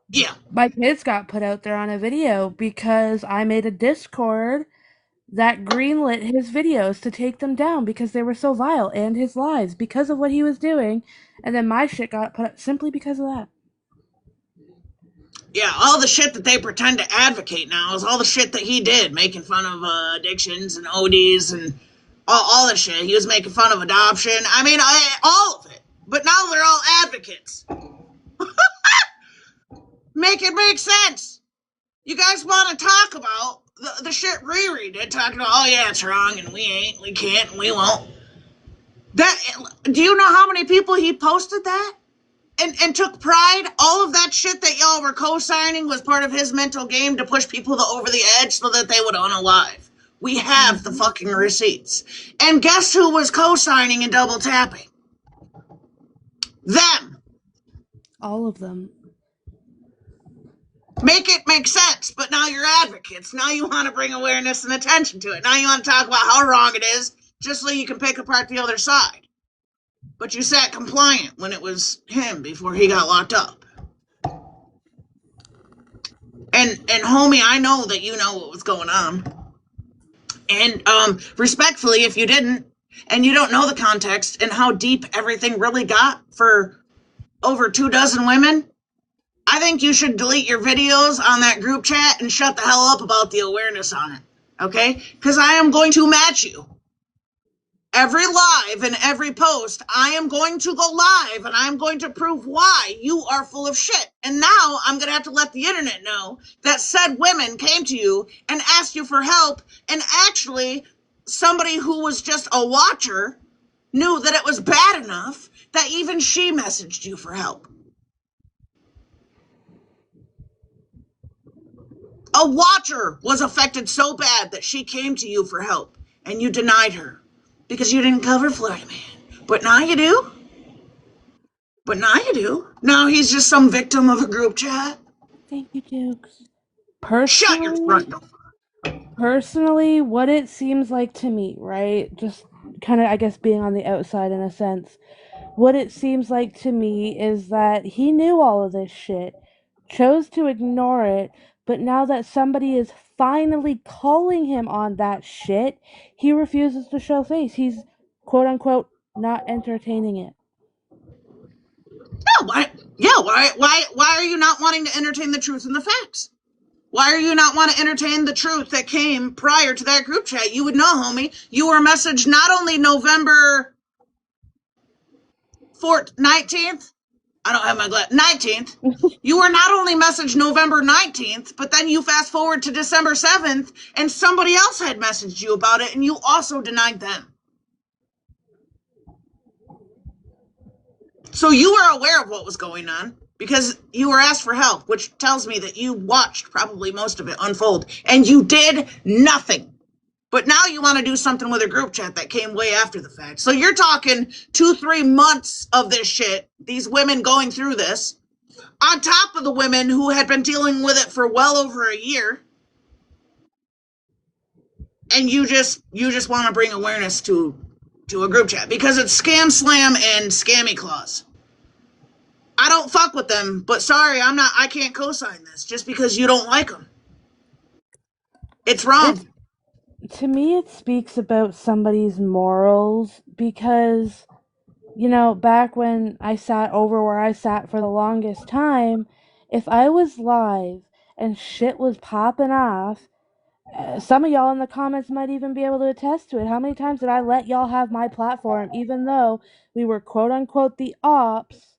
S1: Yeah.
S4: My kids got put out there on a video because I made a Discord that greenlit his videos to take them down because they were so vile, and his lies because of what he was doing, and then my shit got put up simply because of that.
S1: Yeah, all the shit that they pretend to advocate now is all the shit that he did, making fun of addictions and ODs and all the shit. He was making fun of adoption. I mean, all of it. But now they're all advocates. Make it make sense. You guys want to talk about the shit Riri did, talking about, oh yeah, it's wrong, and we can't, and we won't. Do you know how many people he posted that? And took pride? All of that shit that y'all were co-signing was part of his mental game to push people over the edge so that they would unalive. We have the fucking receipts. And guess who was co-signing and double tapping? Them.
S4: All of them.
S1: Make it make sense, but now you're advocates. Now you want to bring awareness and attention to it. Now you want to talk about how wrong it is, just so you can pick apart the other side. But you sat compliant when it was him before he got locked up. And homie, I know that you know what was going on. And respectfully, if you didn't, and you don't know the context and how deep everything really got for over 24 women, I think you should delete your videos on that group chat and shut the hell up about the awareness on it. Okay? Because I am going to match you. Every live and every post, I am going to go live and I'm going to prove why you are full of shit. And now I'm going to have to let the internet know that said women came to you and asked you for help, and actually somebody who was just a watcher knew that it was bad enough that even she messaged you for help. A watcher was affected so bad that she came to you for help and you denied her because you didn't cover Florida Man. But now you do. Now he's just some victim of a group chat.
S4: Thank you, Dukes.
S1: Shut your front door.
S4: Personally, what it seems like to me, right? Just kind of, I guess, being on the outside in a sense. What it seems like to me is that he knew all of this shit, chose to ignore it, but now that somebody is finally calling him on that shit, he refuses to show face. He's, quote unquote, not entertaining it.
S1: Why are you not wanting to entertain the truth and the facts? Why are you not want to entertain the truth that came prior to that group chat? You would know, homie. You were messaged not only November 19th. I don't have my 19th. You were not only messaged November 19th, but then you fast forward to December 7th, and somebody else had messaged you about it, and you also denied them. So you were aware of what was going on because you were asked for help, which tells me that you watched probably most of it unfold, and you did nothing. But now you want to do something with a group chat that came way after the fact. So you're talking 2-3 months of this shit, these women going through this, on top of the women who had been dealing with it for well over a year. And you just want to bring awareness to a group chat because it's Scam Slam and Scammy Claus. I don't fuck with them, but sorry, I can't co-sign this just because you don't like them. It's wrong.
S4: To me, it speaks about somebody's morals because, you know, back when I sat over where I sat for the longest time, if I was live and shit was popping off, some of y'all in the comments might even be able to attest to it. How many times did I let y'all have my platform, even though we were quote unquote the ops,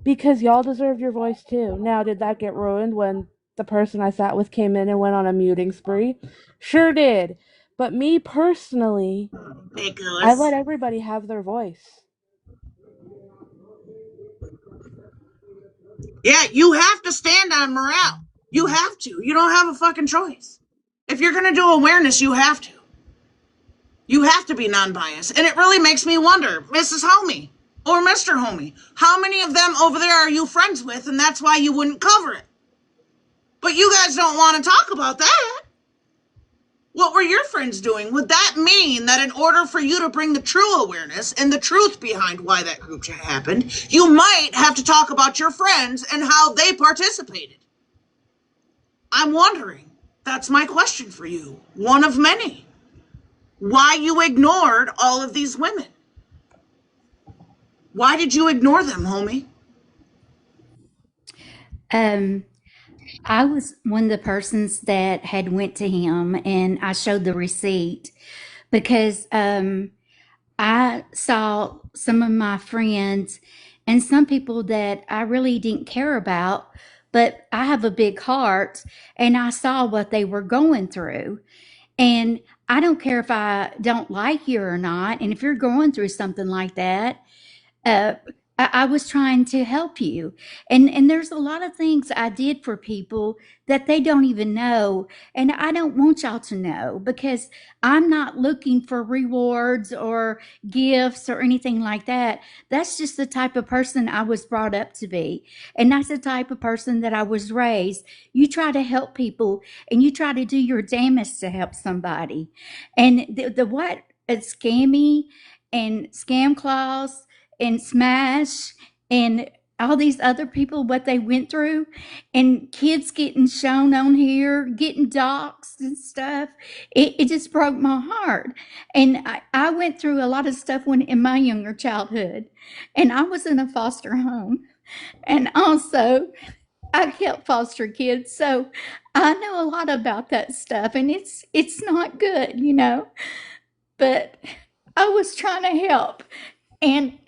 S4: because y'all deserved your voice too? Now, did that get ruined when the person I sat with came in and went on a muting spree? Sure did. But me personally, I let everybody have their voice.
S1: Yeah, you have to stand on morale. You have to. You don't have a fucking choice. If you're going to do awareness, you have to. You have to be non-biased. And it really makes me wonder, Mrs. Homie or Mr. Homie, how many of them over there are you friends with, and that's why you wouldn't cover it? But you guys don't want to talk about that. What were your friends doing? Would that mean that in order for you to bring the true awareness and the truth behind why that group chat happened, you might have to talk about your friends and how they participated? I'm wondering. That's my question for you. One of many. Why you ignored all of these women? Why did you ignore them, homie?
S6: I was one of the persons that had went to him and I showed the receipt because I saw some of my friends and some people that I really didn't care about, but I have a big heart and I saw what they were going through. And I don't care if I don't like you or not. And if you're going through something like that, uh, I was trying to help you. And there's a lot of things I did for people that they don't even know. And I don't want y'all to know because I'm not looking for rewards or gifts or anything like that. That's just the type of person I was brought up to be. And that's the type of person that I was raised. You try to help people and you try to do your damnedest to help somebody. And the what scammy and scam claws and Smash and all these other people, what they went through, and kids getting shown on here, getting doxxed and stuff. It just broke my heart. And I went through a lot of stuff when in my younger childhood, and I was in a foster home. And also, I help foster kids, so I know a lot about that stuff, and it's not good, you know. But I was trying to help, and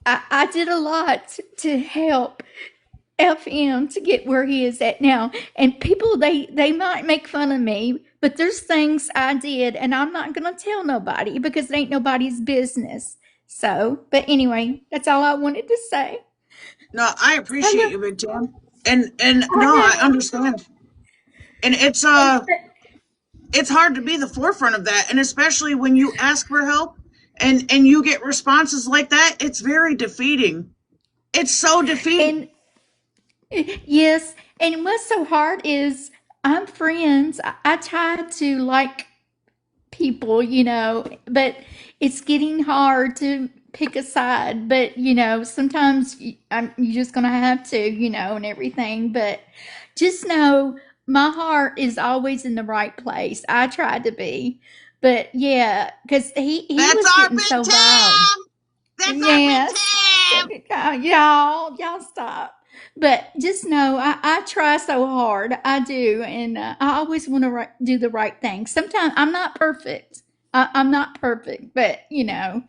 S6: I did a lot to help FM to get where he is at now. And people, they might make fun of me, but there's things I did, and I'm not going to tell nobody because it ain't nobody's business. So, but anyway, that's all I wanted to say.
S1: No, I
S4: I
S1: appreciate
S4: know.
S1: you, Big Tim. And
S6: I
S1: no, I
S6: know.
S1: understand. And it's hard to be the forefront of that, and especially when you ask for help and you get responses like that, it's very defeating. It's so defeating.
S6: And yes, and what's so hard is I'm friends. I try to like people, you know, but it's getting hard to pick a side. But, you know, sometimes you're just going to have to, you know, and everything. But just know my heart is always in the right place. I try to be. But yeah, because he
S1: That's
S6: was
S1: our
S6: getting
S1: Big
S6: so bad.
S1: Tim. That's our Big
S6: Yes.
S1: Tim.
S6: Y'all stop. But just know I try so hard. I do. And I always want to do the right thing. Sometimes I'm not perfect. I'm not perfect, but you know,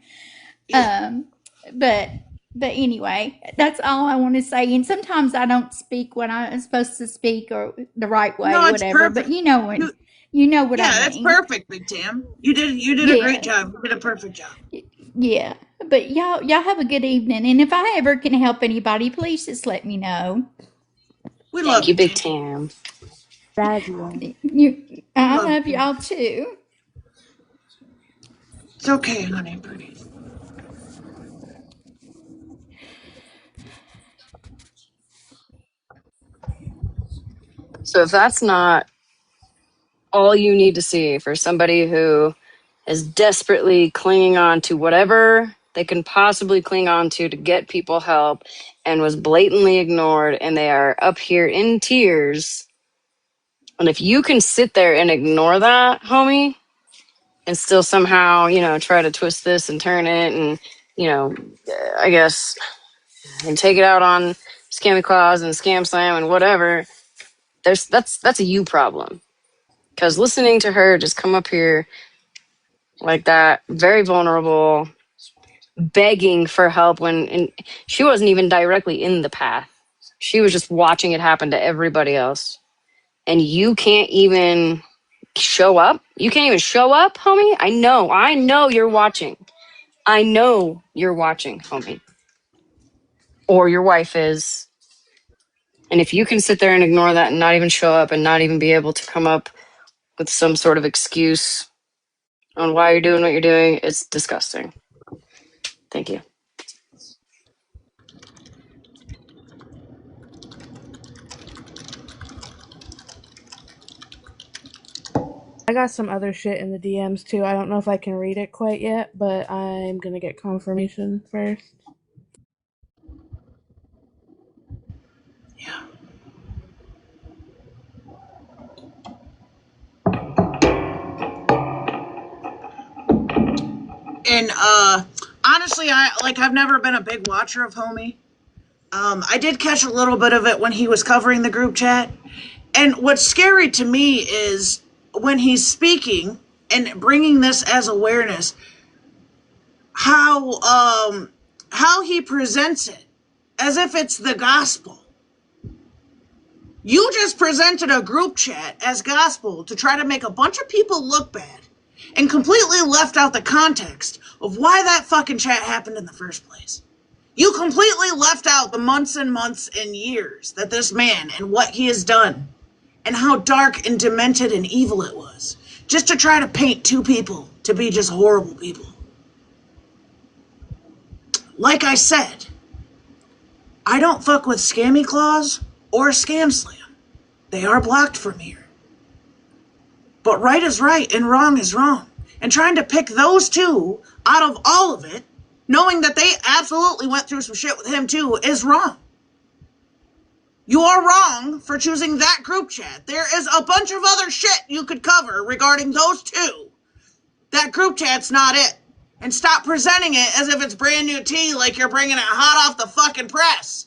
S1: Yeah.
S6: um, but but anyway, that's all I want to say. And sometimes I don't speak when I'm supposed to speak or the right way,
S1: No, it's
S6: whatever. But
S1: perfect.
S6: you know what
S1: Yeah,
S6: I
S1: that's
S6: mean.
S1: perfect, Big Tim. You did a great
S6: Yeah.
S1: job. You did a perfect job.
S6: Yeah, but y'all have a good evening. And if I ever can help anybody, please just let me know.
S1: We
S5: Thank
S1: love
S5: you,
S1: you,
S5: Big
S1: Tim.
S5: Tam.
S4: Love you.
S1: We
S6: I
S1: love
S6: love
S1: you.
S6: y'all too.
S1: It's okay, honey, pretty.
S5: So if that's not all you need to see for somebody who is desperately clinging on to whatever they can possibly cling on to get people help and was blatantly ignored and they are up here in tears. And if you can sit there and ignore that, homie, and still somehow, you know, try to twist this and turn it and, you know, I guess, and take it out on Scammy Claus and Scam Slam and whatever, that's a you problem. Because listening to her just come up here like that, very vulnerable, begging for help when and she wasn't even directly in the path. She was just watching it happen to everybody else. And you can't even show up? You can't even show up, homie? I know you're watching. I know you're watching, homie. Or your wife is. And if you can sit there and ignore that and not even show up and not even be able to come up with some sort of excuse on why you're doing what you're doing, it's disgusting. Thank you.
S4: I got some other shit in the DMs too. I don't know if I can read it quite yet, but I'm gonna get confirmation first.
S1: Yeah. And honestly, I've never been a big watcher of Homie. I did catch a little bit of it when he was covering the group chat. And what's scary to me is when he's speaking and bringing this as awareness, how how he presents it as if it's the gospel. You just presented a group chat as gospel to try to make a bunch of people look bad and completely left out the context of why that fucking chat happened in the first place. You completely left out the months and months and years that this man and what he has done and how dark and demented and evil it was, just to try to paint two people to be just horrible people. Like I said, I don't fuck with Scammy Claus or Scam Slam. They are blocked from here. But right is right and wrong is wrong. And trying to pick those two out of all of it, knowing that they absolutely went through some shit with him too, is wrong. You are wrong for choosing that group chat. There is a bunch of other shit you could cover regarding those two. That group chat's not it. And stop presenting it as if it's brand new tea like you're bringing it hot off the fucking press.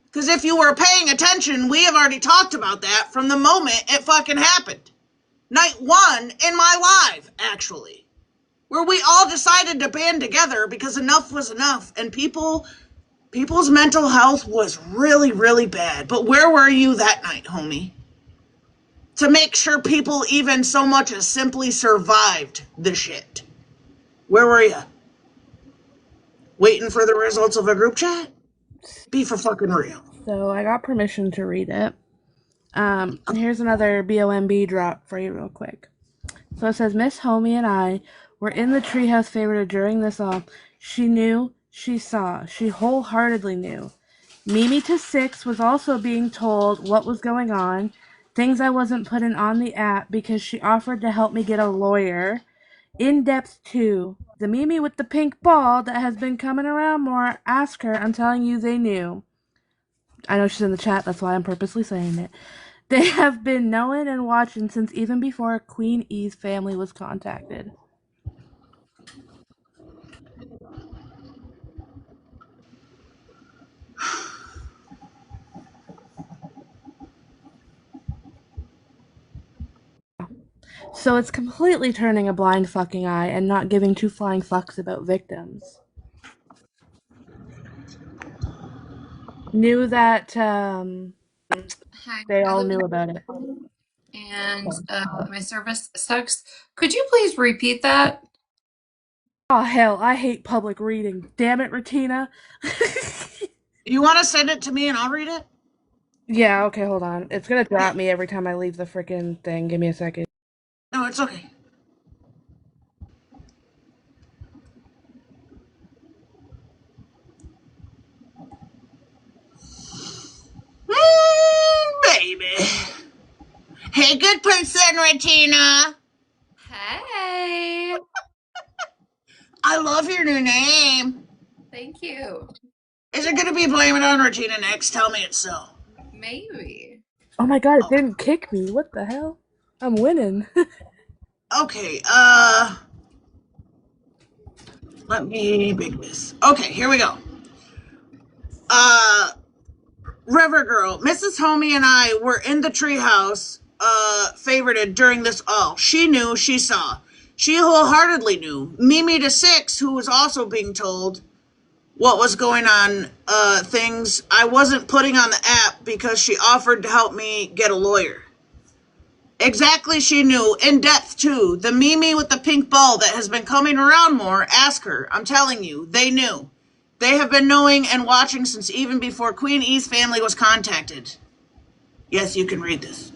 S1: Because if you were paying attention, we have already talked about that from the moment it fucking happened. Night one in my live, actually. Where we all decided to band together because enough was enough. And people's mental health was really, really bad. But where were you that night, homie? To make sure people even so much as simply survived the shit. Where were you? Waiting for the results of a group chat? Be for fucking real.
S4: So I got permission to read it. Here's another BOMB drop for you real quick. So it says, Miss Homie and I were in the treehouse favorite during this all. She knew, she saw, she wholeheartedly knew. Mimi to 6 was also being told what was going on, things I wasn't putting on the app because she offered to help me get a lawyer. In depth 2, the Mimi with the pink ball that has been coming around more, ask her, I'm telling you they knew. I know she's in the chat, that's why I'm purposely saying it. They have been knowing and watching since even before Queen E's family was contacted. So it's completely turning a blind fucking eye and not giving two flying fucks about victims. Knew that
S7: Hi,
S4: they
S7: I
S4: all
S7: live
S4: knew
S7: in
S4: about it.
S7: and my service sucks. Could you please repeat that?
S4: Oh hell, I hate public reading. Damn it, Retina.
S1: You want to send it to me and I'll read it?
S4: Yeah, okay, hold on. It's gonna drop me every time I leave the freaking thing. Give me a second.
S1: No, it's okay. Baby. Hey, good person, Regina.
S7: Hey,
S1: I love your new name.
S7: thank you.
S1: Is it going to be Blame It on Regina next? Tell me it's so.
S7: Maybe.
S4: Oh my god, it
S1: Oh,
S4: didn't kick me. What the hell? I'm winning.
S1: okay, let me big this. Okay, here we go. River Girl, Mrs. Homie and I were in the treehouse, favorited during this all. She knew, she saw. She wholeheartedly knew. Mimi to 6, who was also being told what was going on, things I wasn't putting on the app because she offered to help me get a lawyer. Exactly, she knew. In depth, too. The Mimi with the pink ball that has been coming around more, ask her. I'm telling you, they knew. They have been knowing and watching since even before Queen E's family was contacted. Yes, you can read this.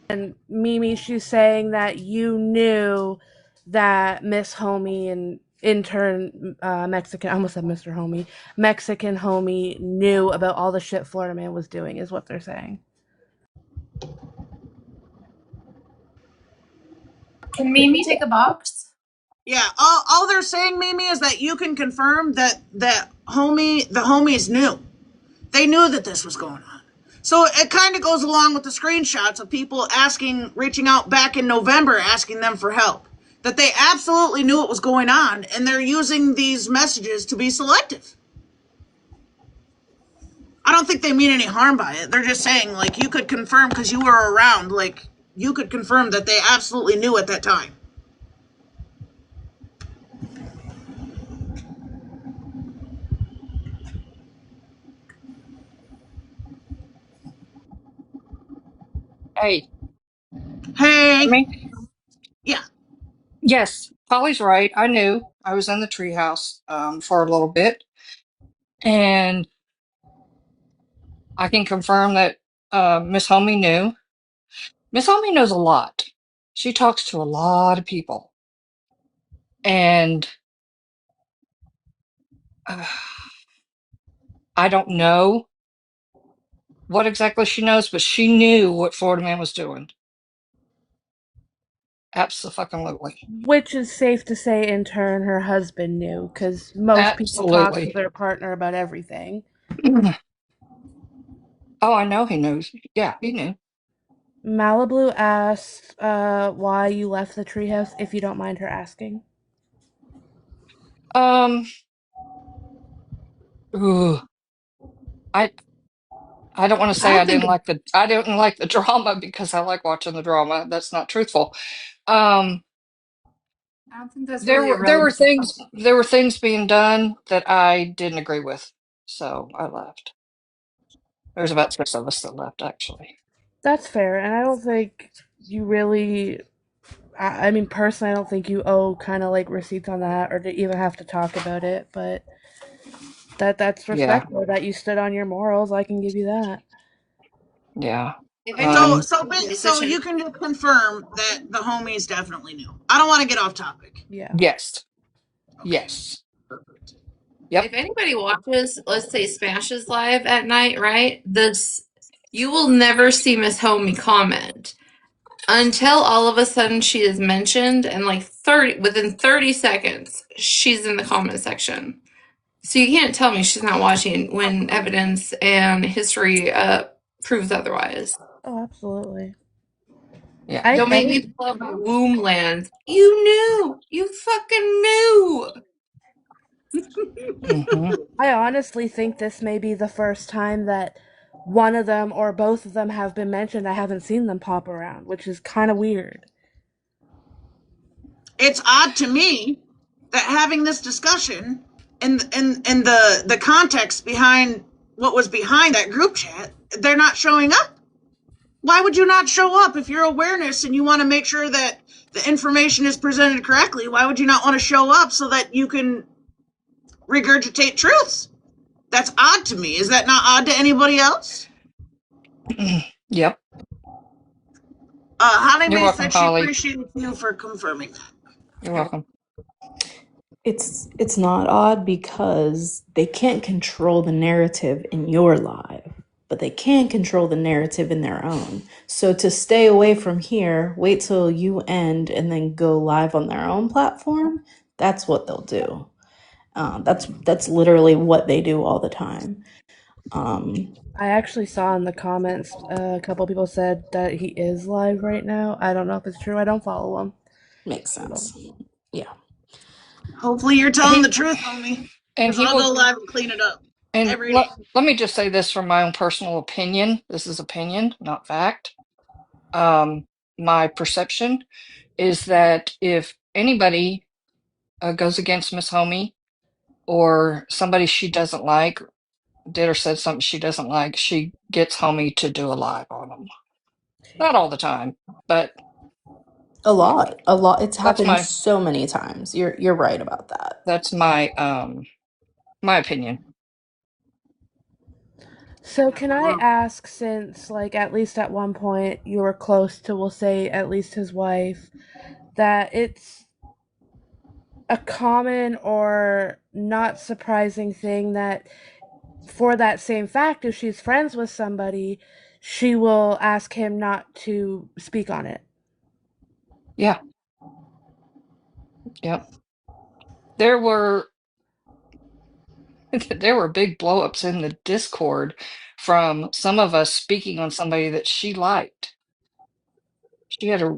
S4: And Mimi, she's saying that you knew that Miss Homie and intern Mexican, I almost said Mr. Homie, Mexican Homie knew about all the shit Florida Man was doing, is what they're saying.
S7: Can Mimi take a box?
S1: Yeah, all they're saying, Mimi, is that you can confirm that the homies knew. They knew that this was going on. So it kind of goes along with the screenshots of people reaching out back in November, asking them for help. That they absolutely knew what was going on, and they're using these messages to be selective. I don't think they mean any harm by it. They're just saying, like, you could confirm because you were around, like, you could confirm that they absolutely knew at that time.
S3: Hey, hear
S1: Hey,
S3: me?
S1: yeah,
S3: Yes, Polly's right. I knew. I was in the treehouse for a little bit.
S8: And I can confirm that Miss Homie knew. Miss Homie knows a lot. She talks to a lot of people. And uh, I don't know what exactly she knows, but she knew what Florida Man was doing. Absolutely.
S4: Which is safe to say, in turn, her husband knew, because most people talk to
S8: Absolutely.
S4: their partner about everything.
S8: Oh, I know he knows. Yeah, he knew.
S4: Malibu asked why you left the treehouse, if you don't mind her asking.
S8: Um, ooh, I I don't want to
S1: I
S8: say
S1: don't think
S8: I didn't like the drama because I like watching the drama. That's not truthful. Um,
S7: I don't think that's really a
S8: there were things being done that I didn't agree with, so I left. There's about six of us that left actually.
S4: That's fair, and I don't think you really. I mean, personally, I don't think you owe kind of like receipts on that, or to even have to talk about it. But that's
S8: Yeah,
S4: respectful that you stood on your morals. I can give you that.
S8: yeah.
S7: if
S1: so.
S7: anybody's
S8: Um,
S1: So
S7: decision.
S1: you can just confirm that the homies definitely knew. I don't want to get off topic.
S4: Yeah.
S8: yes,
S1: Okay.
S8: yes,
S1: Perfect.
S8: yep.
S7: If anybody watches, let's say Smashes live at night, right? This you will never see Miss Homie comment until all of a sudden she is mentioned, and like 30 within 30 seconds she's in the comment section. So you can't tell me she's not watching when evidence and history proves otherwise.
S4: Oh, absolutely.
S8: Yeah.
S4: I
S7: Don't make me pull up my womb lands. You knew. You fucking knew.
S8: Hmm.
S4: I honestly think this may be the first time that one of them or both of them have been mentioned. I haven't seen them pop around, which is kind of weird.
S1: It's odd to me that having this discussion and the context behind what was behind that group chat, they're not showing up. Why would you not show up if you're awareness and you want to make sure that the information is presented correctly? Why would you not want to show up so that you can regurgitate truths? That's odd to me. Is that not odd to anybody else?
S8: Yep.
S1: Holly
S8: You're
S1: Mae
S8: welcome,
S1: said she
S8: Holly.
S1: appreciates you for confirming that.
S8: You're welcome.
S9: It's not odd because they can't control the narrative in your life, but they can control the narrative in their own. So to stay away from here, wait till you end and then go live on their own platform. That's what they'll do. That's literally what they do all the time.
S4: I actually saw in the comments a couple people said that he is live right now. I don't know if it's true. I don't follow him.
S9: Makes
S4: So.
S9: sense. Yeah.
S1: Hopefully you're telling the
S8: He
S1: truth, homie.
S8: and
S1: Because
S8: he
S1: I'll go
S8: will.
S1: live and clean it up
S8: And
S1: every day.
S8: let me just say this from my own personal opinion. This is opinion, not fact. Um, my perception is that if anybody goes against Miss Homie or somebody she doesn't like, did or said something she doesn't like, she gets Homie to do a live on them. Not all the time, but
S9: A lot. A lot. It's
S8: that's
S9: happened
S8: my
S9: so many times. You're right about that.
S8: that's my my opinion.
S4: So can I ask, since like at least at one point you were close to, we'll say at least his wife, that it's a common or not surprising thing that for that same fact, if she's friends with somebody, she will ask him not to speak on it.
S8: Yeah, yep. There were there were big blowups in the Discord from some of us speaking on somebody that she liked. She had a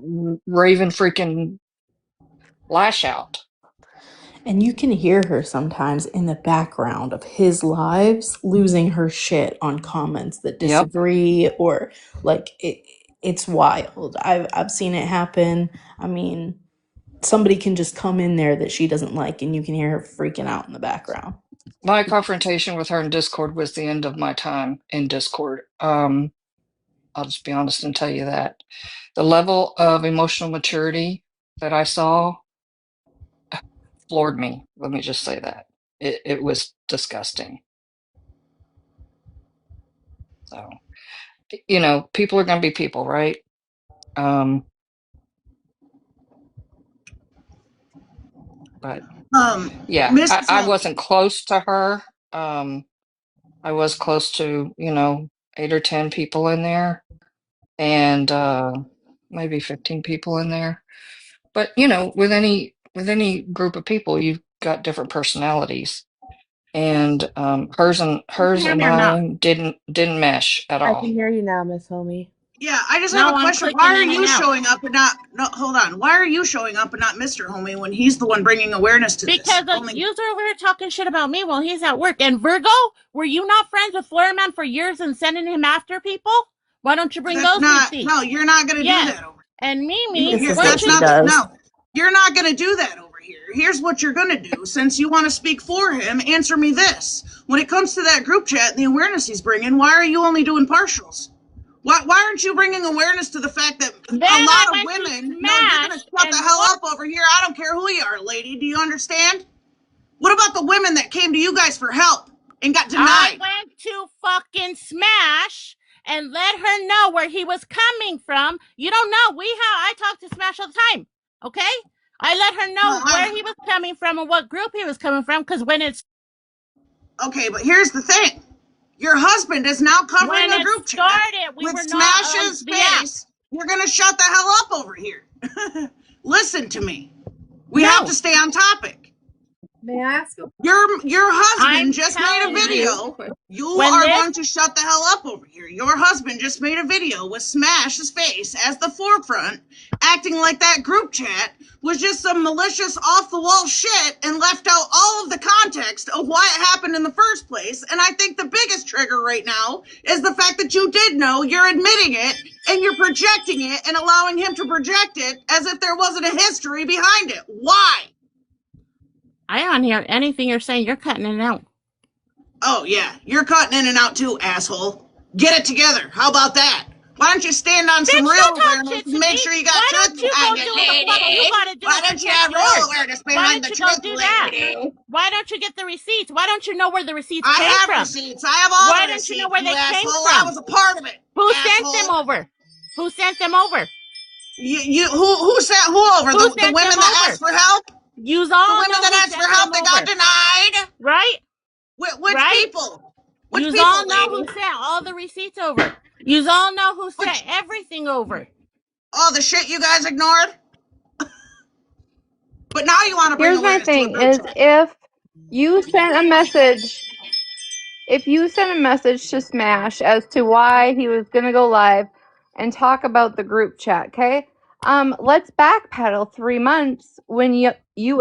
S8: raven freaking lash out.
S9: And you can hear her sometimes in the background of his lives losing her shit on comments that
S8: Yep.
S9: disagree or like it's wild. I've seen it happen. I mean, somebody can just come in there that she doesn't like and you can hear her freaking out in the background.
S8: My confrontation with her in Discord was the end of my time in Discord. I'll just be honest and tell you that. The level of emotional maturity that I saw floored me. Let me just say that. It was disgusting. So, people are going to be people, right? But yeah,
S1: Mrs.
S8: I
S1: Holmes.
S8: wasn't close to her. I was close to, 8 or 10 people in there, and maybe 15 people in there. But with any group of people, you've got different personalities, and hers and mine didn't mesh at
S4: I can
S8: all.
S4: hear you now, Miss Homie.
S1: Yeah, I just have
S7: No,
S1: a
S7: I'm
S1: question. Why
S7: clicking
S1: are
S7: in and
S1: you
S7: out.
S1: showing up and not? No, hold on. Why are you showing up and not Mr. Homie when he's the one bringing awareness to this?
S10: Because the
S1: Only
S10: user over here talking shit about me while he's at work. And Virgo, were you not friends with Florida Man for years and sending him after people? Why don't you bring
S1: that's
S10: those
S1: not.
S10: receipts?
S1: No, you're not going to do
S10: Yes.
S1: that over.
S10: And Mimi,
S1: You're,
S9: This is what
S10: once
S1: that's
S9: she
S10: you
S1: not.
S9: does.
S1: No, you're not going to do that over here. Here's what you're going to do. Since you want to speak for him, answer me this: when it comes to that group chat and the awareness he's bringing, why are you only doing partials? Why aren't you bringing awareness to the fact that
S10: then
S1: a
S10: I
S1: lot of
S10: went to
S1: women? No, you're going to
S10: Smash
S1: shut the
S10: and
S1: hell
S10: what?
S1: up over here. I don't care who you are, lady. Do you understand? What about the women that came to you guys for help and got
S10: I
S1: denied?
S10: went to fucking Smash and let her know where he was coming from. You don't know. I talk to Smash all the time. Okay? I let her know where he was coming from and what group he was coming from, because when it's
S1: Okay, but here's the thing. Your husband is now covering
S10: when
S1: a
S10: it
S1: group chat
S10: started, we
S1: with
S10: were not on
S1: Smash's
S10: the app.
S1: face. You're going to shut the hell up over here. Listen to me. We
S10: No.
S1: have to stay on topic.
S9: May I ask you?
S1: Your husband
S10: I'm
S1: just made a
S10: telling
S1: video.
S10: you,
S1: You
S10: when
S1: are
S10: this
S1: going to shut the hell up over here. Your husband just made a video with Smash's face as the forefront, acting like that group chat was just some malicious off the wall shit and left out all of the context of why it happened in the first place. And I think the biggest trigger right now is the fact that you did know, you're admitting it, and you're projecting it and allowing him to project it as if there wasn't a history behind it. Why?
S10: I don't hear anything you're saying. You're cutting it out.
S1: Oh, yeah, you're cutting in and out too, asshole. Get it together. How about that? Why don't you stand on some
S10: Bitch,
S1: real
S10: don't talk
S1: awareness
S10: shit
S1: and
S10: to
S1: make
S10: me.
S1: sure you got
S10: Why
S1: truth
S10: don't you go
S1: behind
S10: do
S1: it,
S10: what the fuck you
S1: lady?
S10: gotta do
S1: Why
S10: to
S1: don't you
S10: protect
S1: have real
S10: yours?
S1: awareness
S10: Why
S1: behind
S10: don't
S1: the
S10: you go
S1: truth,
S10: do that?
S1: lady?
S10: Why don't you get the receipts? Why don't you know where the receipts
S1: I
S10: came
S1: have
S10: from?
S1: receipts. I have all
S10: Why
S1: the
S10: don't you know
S1: receipts,
S10: where
S1: you
S10: they came
S1: asshole. I
S10: from?
S1: was a part of it,
S10: Who sent them
S1: asshole.
S10: over? Who sent them over?
S1: Who sent who over?
S10: Who
S1: The
S10: sent them
S1: women that
S10: over?
S1: asked for help?
S10: You
S1: The
S10: all
S1: women
S10: know
S1: that
S10: who
S1: asked for
S10: sent
S1: help,
S10: them
S1: they got
S10: over,
S1: denied.
S10: right?
S1: Which
S10: Right?
S1: people? Which
S10: You
S1: people,
S10: all know who
S1: lady?
S10: sent all the receipts over. You all know who sent
S1: Which
S10: everything over.
S1: all the shit you guys ignored? But now you want to bring
S11: Here's my
S1: awareness to a
S11: thing
S1: group
S11: is
S1: chat.
S11: if you sent a message to Smash as to why he was gonna go live and talk about the group chat, okay? Let's backpedal 3 months when you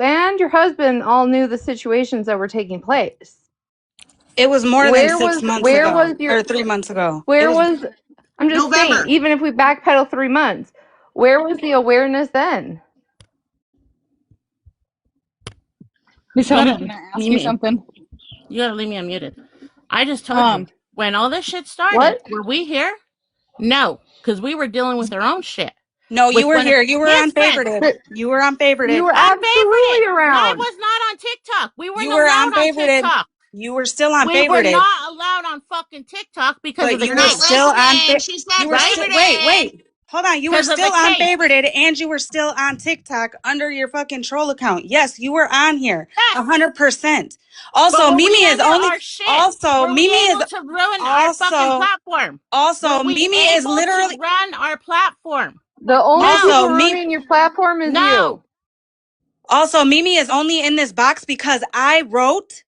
S11: and your husband all knew the situations that were taking place.
S12: It was more than
S11: Where
S12: 6 months
S11: was
S12: ago
S11: your
S12: or 3 months ago. It
S11: where
S12: was
S11: was I'm just saying,
S1: November.
S11: even if we backpedal 3 months, where was the awareness then?
S3: Miss
S10: You
S3: Helmy,
S10: gotta
S3: can I ask you
S10: Mimi,
S3: something?
S10: you gotta leave me unmuted. I just told you
S3: Um,
S10: when all this shit started.
S11: What?
S10: Were we here? No, because we were dealing with our own shit.
S12: no, you
S10: With
S12: were
S10: one of
S12: here. You were
S10: his
S12: on
S10: friends.
S12: favorited. You were on
S11: You
S12: favorited.
S11: were absolutely
S10: Unfavorited. I
S11: around.
S10: was not on TikTok. We weren't
S12: You were on
S10: allowed on
S12: favorited.
S10: TikTok.
S12: You were still on
S10: We were
S12: favorited,
S10: not allowed on fucking TikTok because of
S12: but
S10: the
S12: you
S1: You're
S12: were
S1: not
S10: case,
S12: still on
S1: listening. She said
S12: you were
S10: right?
S12: still wait,
S1: favorited.
S12: wait. Hold on. You were
S10: Because of the
S12: still on
S10: case.
S12: favorited and you were still on TikTok under your fucking troll account. Yes, you were on here.
S10: Yes.
S12: 100%.
S10: But
S12: Also,
S10: were we
S12: Mimi is
S10: under
S12: only
S10: our shit?
S12: also
S10: Were we
S12: Mimi is
S10: able to ruin our fucking
S12: also
S10: platform? Were
S12: also
S10: we
S12: Mimi is
S10: able to
S12: literally
S10: run our platform?
S11: The only
S10: No.
S11: people
S12: also me
S11: ruining your platform is
S10: No.
S11: you.
S12: Also, Mimi is only in this box because I wrote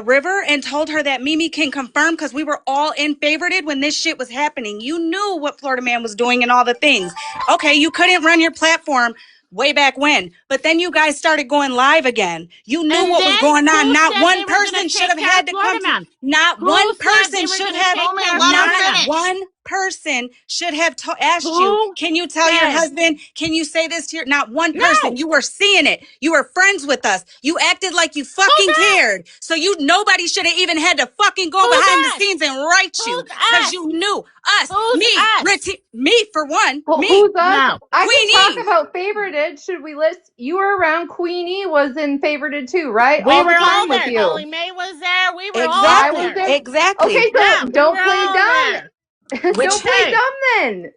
S12: River and told her that Mimi can confirm because we were all in favorited when this shit was happening. You knew what Florida Man was doing and all the things. Okay, you couldn't run your platform way back when, but then you guys started going live again. You knew
S10: And
S12: what was
S10: then
S12: going on.
S10: who
S12: Not
S10: said
S12: one
S10: they were going
S12: person
S10: to
S12: should
S10: take
S12: have
S10: care
S12: had
S10: of
S12: to come
S10: Florida
S12: to
S10: Man?
S12: not
S10: Who
S12: one
S10: said they
S12: person
S10: were
S12: should
S10: going to
S12: have
S10: take
S1: Homie,
S10: care of
S1: let her
S10: Florida
S12: not
S10: Man?
S1: finish.
S12: one person should have asked you,
S10: Who
S12: can you tell your
S10: said?
S12: husband, can you say this to your, not one person.
S10: No.
S12: You were seeing it. You were friends with us. You acted like you
S10: Who's
S12: fucking
S10: us?
S12: cared. So nobody should have even had to fucking go
S10: Who's
S12: behind the
S10: us?
S12: scenes and write you
S10: Who's
S12: because
S10: us?
S12: you knew us,
S10: Who's us?
S12: me for one,
S11: Well,
S12: me,
S11: who's us?
S10: No.
S11: I can talk
S12: Queenie.
S11: about favorited. Should we list? You were around. Queenie was in favorited too, right?
S10: We
S11: All
S10: were
S11: the
S10: all
S11: time with
S10: there. Holly
S11: you.
S10: May was there. We were all
S11: I was
S12: Exactly.
S10: there.
S11: there.
S12: Exactly.
S11: Okay,
S10: Yeah,
S11: so
S10: we were
S11: don't play
S10: all
S11: dumb.
S10: there.
S12: Which
S11: Don't play
S10: Okay.
S11: dumb then.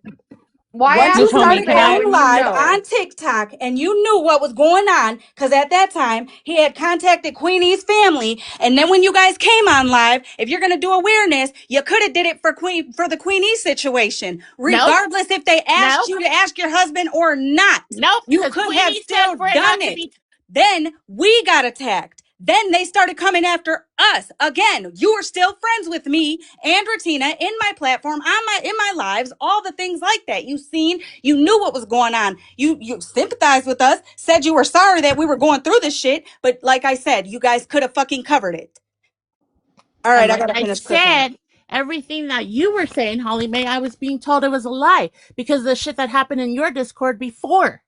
S11: Why
S12: once
S11: ask
S12: you
S13: Miss
S11: us
S13: Homie,
S12: started
S13: can
S11: that
S13: I?
S12: going
S11: when you
S12: live
S11: know?
S12: on TikTok and you knew what was going on, because at that time he had contacted Queenie's family, and then when you guys came on live, if you're gonna do awareness, you could have did it for the Queenie situation,
S10: Nope.
S12: regardless if they asked
S10: Nope.
S12: you to ask your husband or not.
S10: Nope.
S12: You
S10: Because
S12: could have
S10: Queenie said
S12: still
S10: for it
S12: done
S10: not to
S12: it.
S10: be.
S12: Then we got attacked. Then they started coming after us. Again, you were still friends with me and Ratina in my platform, in my lives, all the things like that. You knew what was going on. You sympathized with us, said you were sorry that we were going through this shit, but like I said, you guys could have fucking covered it. All right,
S10: And
S12: I
S10: like
S12: gotta
S10: I
S12: finish cooking.
S10: said, everything that you were saying, Holly Mae, I was being told it was a lie because of the shit that happened in your Discord before.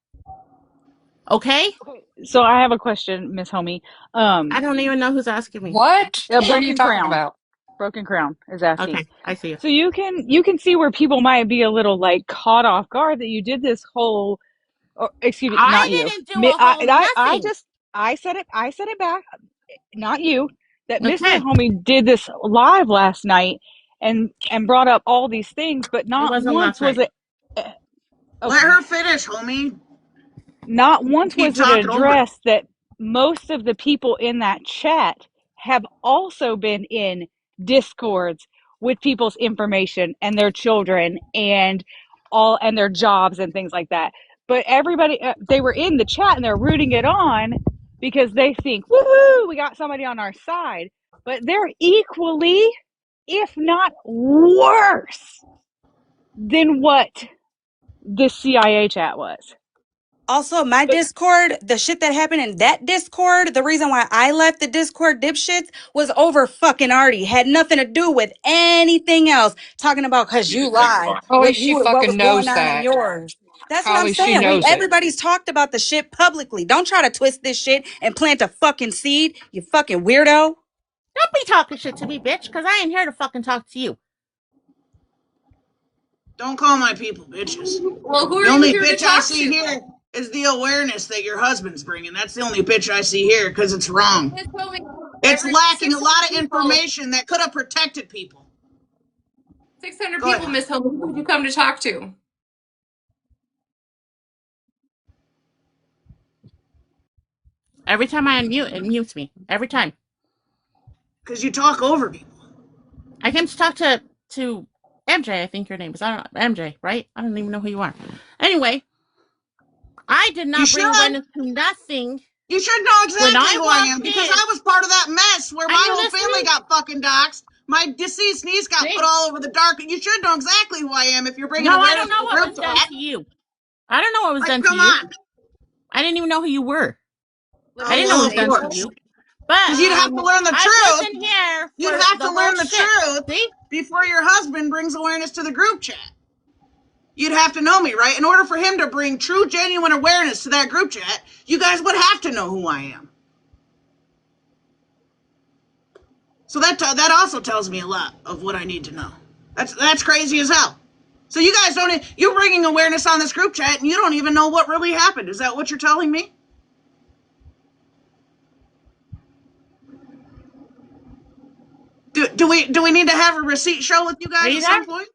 S10: Okay?
S13: Okay, so I have a question, Miss Homie.
S10: I don't even know who's asking me.
S8: What? What are you
S13: Broken
S8: talking
S13: Crown.
S8: about?
S13: Broken Crown is asking.
S10: Okay, I see you.
S13: So you can see where people might be a little like caught off guard that you did this whole. Or, excuse me, not
S10: I
S13: you.
S10: didn't do a whole
S13: I
S10: nothing.
S13: just I said it back, not you. That Mr.
S10: Okay.
S13: Homie did this live last night and brought up all these things, but
S10: It
S13: not
S10: wasn't
S13: once
S10: last
S13: was
S10: night.
S13: it.
S1: Let
S13: Okay,
S1: her finish, homie.
S13: not
S1: You
S13: once
S1: keep
S13: was it
S1: talking over me.
S13: addressed that most of the people in that chat have also been in discords with people's information and their children and all and their jobs and things like that. But everybody, they were in the chat and they're rooting it on because they think, woohoo, we got somebody on our side. But they're equally, if not worse, than what this CIA chat was.
S12: Also, my
S13: But
S12: Discord, the shit that happened in that Discord, the reason why I left the Discord, dipshits, was over fucking Artie. Had nothing to do with anything else. Talking about because you lied.
S8: Probably she
S12: What
S8: fucking
S12: was going
S8: knows
S12: on in
S8: that.
S12: yours. That's what I'm
S8: Probably she
S12: saying.
S8: knows it.
S12: Everybody's talked about the shit publicly. Don't try to twist this shit and plant a fucking seed, you fucking weirdo.
S10: Don't be talking shit to me, bitch, because I ain't here to fucking talk to you.
S1: Don't call my people bitches.
S7: Well, who are
S1: The
S7: you
S1: only
S7: here to
S1: bitch I
S7: talk
S1: see
S7: to?
S1: here is the awareness that your husband's bringing. That's the only bitch I see here because it's wrong.
S7: Miss Homie,
S1: It's
S7: every
S1: lacking a
S7: 600
S1: lot of
S7: people,
S1: information that could have protected people.
S7: 600
S1: Go
S7: people,
S1: ahead.
S7: Miss Homie, who would you come to talk to?
S10: Every time I unmute, it mutes me. Every time.
S1: Because you talk over people.
S10: I came to talk to MJ, I think your name is. I don't know. MJ, right? I don't even know who you are. Anyway, I did
S1: You
S10: not bring
S1: should.
S10: awareness to nothing.
S1: You should know
S10: When
S1: exactly
S10: I
S1: who I am
S10: walked
S1: because
S10: in,
S1: I was part of that mess where
S10: are
S1: my
S10: you
S1: whole family
S10: listening?
S1: got fucking doxxed. My deceased niece got put
S10: See?
S1: all over the dark. You should know exactly who I am if you're bringing
S10: No, I don't
S1: awareness to
S10: know
S1: the
S10: what
S1: group
S10: was done
S1: chat.
S10: to you. I don't know what was
S1: Like,
S10: done to
S1: come
S10: you.
S1: on.
S10: I didn't even know who you were.
S7: Let
S10: I
S7: me
S1: Oh,
S10: didn't know what
S1: well,
S10: was
S1: of
S10: done to
S7: explain.
S1: course.
S10: you. But
S1: Because you'd have to learn the
S10: I
S1: truth.
S10: wasn't here
S1: You'd
S10: for
S1: have to
S10: the whole
S1: learn the
S10: shit.
S1: truth
S10: See?
S1: before your husband brings awareness to the group chat. You'd have to know me, right? In order for him to bring true, genuine awareness to that group chat, you guys would have to know who I am. So that also tells me a lot of what I need to know. That's crazy as hell. So you guys don't, you're bringing awareness on this group chat and you don't even know what really happened. Is that what you're telling me? Do we need to have a receipt show with you
S10: Are
S1: guys
S10: you
S1: at
S10: there?
S1: some point?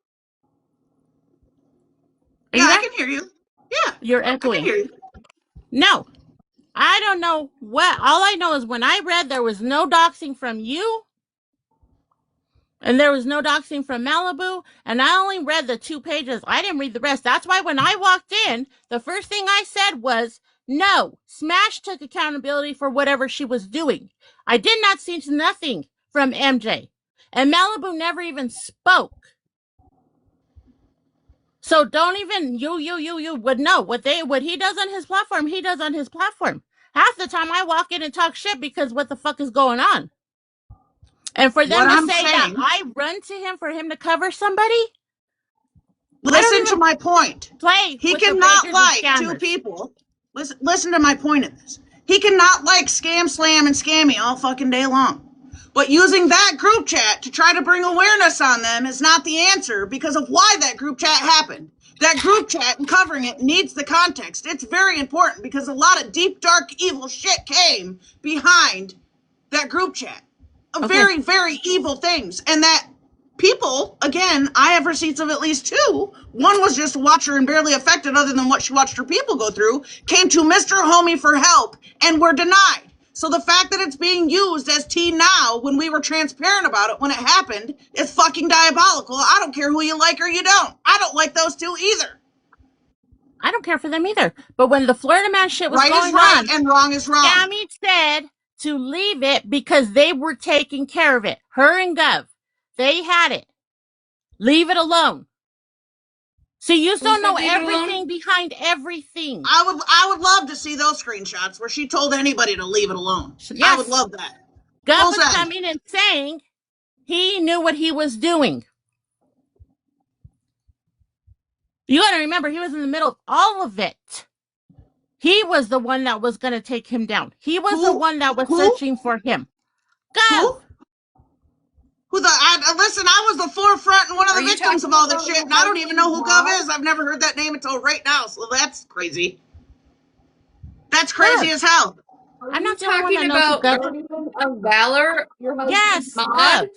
S10: Are
S1: Yeah,
S10: you
S1: I
S10: there?
S1: can hear you. Yeah,
S10: You're
S1: I can
S10: echoing.
S1: hear you.
S10: No, I don't know what. All I know is when I read there was no doxing from you and there was no doxing from Malibu, and I only read the 2 pages. I didn't read the rest. That's why when I walked in, the first thing I said was, no, Smash took accountability for whatever she was doing. I did not see nothing from MJ. And Malibu never even spoke. So don't even you would know what he does on his platform, he does on his platform. Half the time I walk in and talk shit because what the fuck is going on? And for
S1: What
S10: them to
S1: I'm
S10: say that
S1: saying,
S10: I run to him for him to cover somebody, I don't
S1: listen to
S10: even
S1: my point.
S10: play
S1: He
S10: with the
S1: cannot
S10: fakers and
S1: like two
S10: scammers.
S1: people. Listen to my point in this. He cannot like scam, slam, and scammy all fucking day long. But using that group chat to try to bring awareness on them is not the answer because of why that group chat happened. That group chat and covering it needs the context. It's very important because a lot of deep, dark, evil shit came behind that group chat.
S10: Okay.
S1: Very, very evil things. And that people, again, I have receipts of at least two. One was just a watcher and barely affected other than what she watched her people go through, came to Mr. Homie for help and were denied. So the fact that it's being used as tea now when we were transparent about it when it happened is fucking diabolical. I don't care who you like or you don't. I don't like those two either.
S10: I don't care for them either. But when the Florida man shit was
S1: Right is
S10: going
S1: right
S10: on,
S1: and wrong is wrong.
S10: Scammy said to leave it because they were taking care of it. Her and Gov. They had it. Leave it alone. So you
S7: Who
S10: don't
S7: said
S10: know
S7: leave it alone?
S10: everything behind everything.
S1: I would love to see those screenshots where she told anybody to leave it alone. I would
S10: Yes.
S1: love that.
S10: Gov
S1: Full
S10: was
S1: send.
S10: coming and saying he knew what he was doing. You got to remember, he was in the middle of all of it. He was the one that was going to take him down. He was the
S1: Who?
S10: one that was
S1: Who?
S10: searching for him. Gov.
S1: Who? Listen, I was the forefront and one of
S7: Are
S1: the
S7: you
S1: victims
S7: talking
S1: of all this
S7: about
S1: shit,
S7: your
S1: and I don't even know
S7: husband's
S1: who Gov
S7: mod?
S1: is. I've never heard that name until right now, so that's crazy. That's crazy
S10: Gov.
S1: as hell.
S7: Are
S10: I'm
S7: you
S10: not the only one
S7: talking
S10: that knows who
S7: about
S10: Gov.
S7: Guardian of Valor, your husband's
S10: Yes,
S7: mod?
S10: Gov.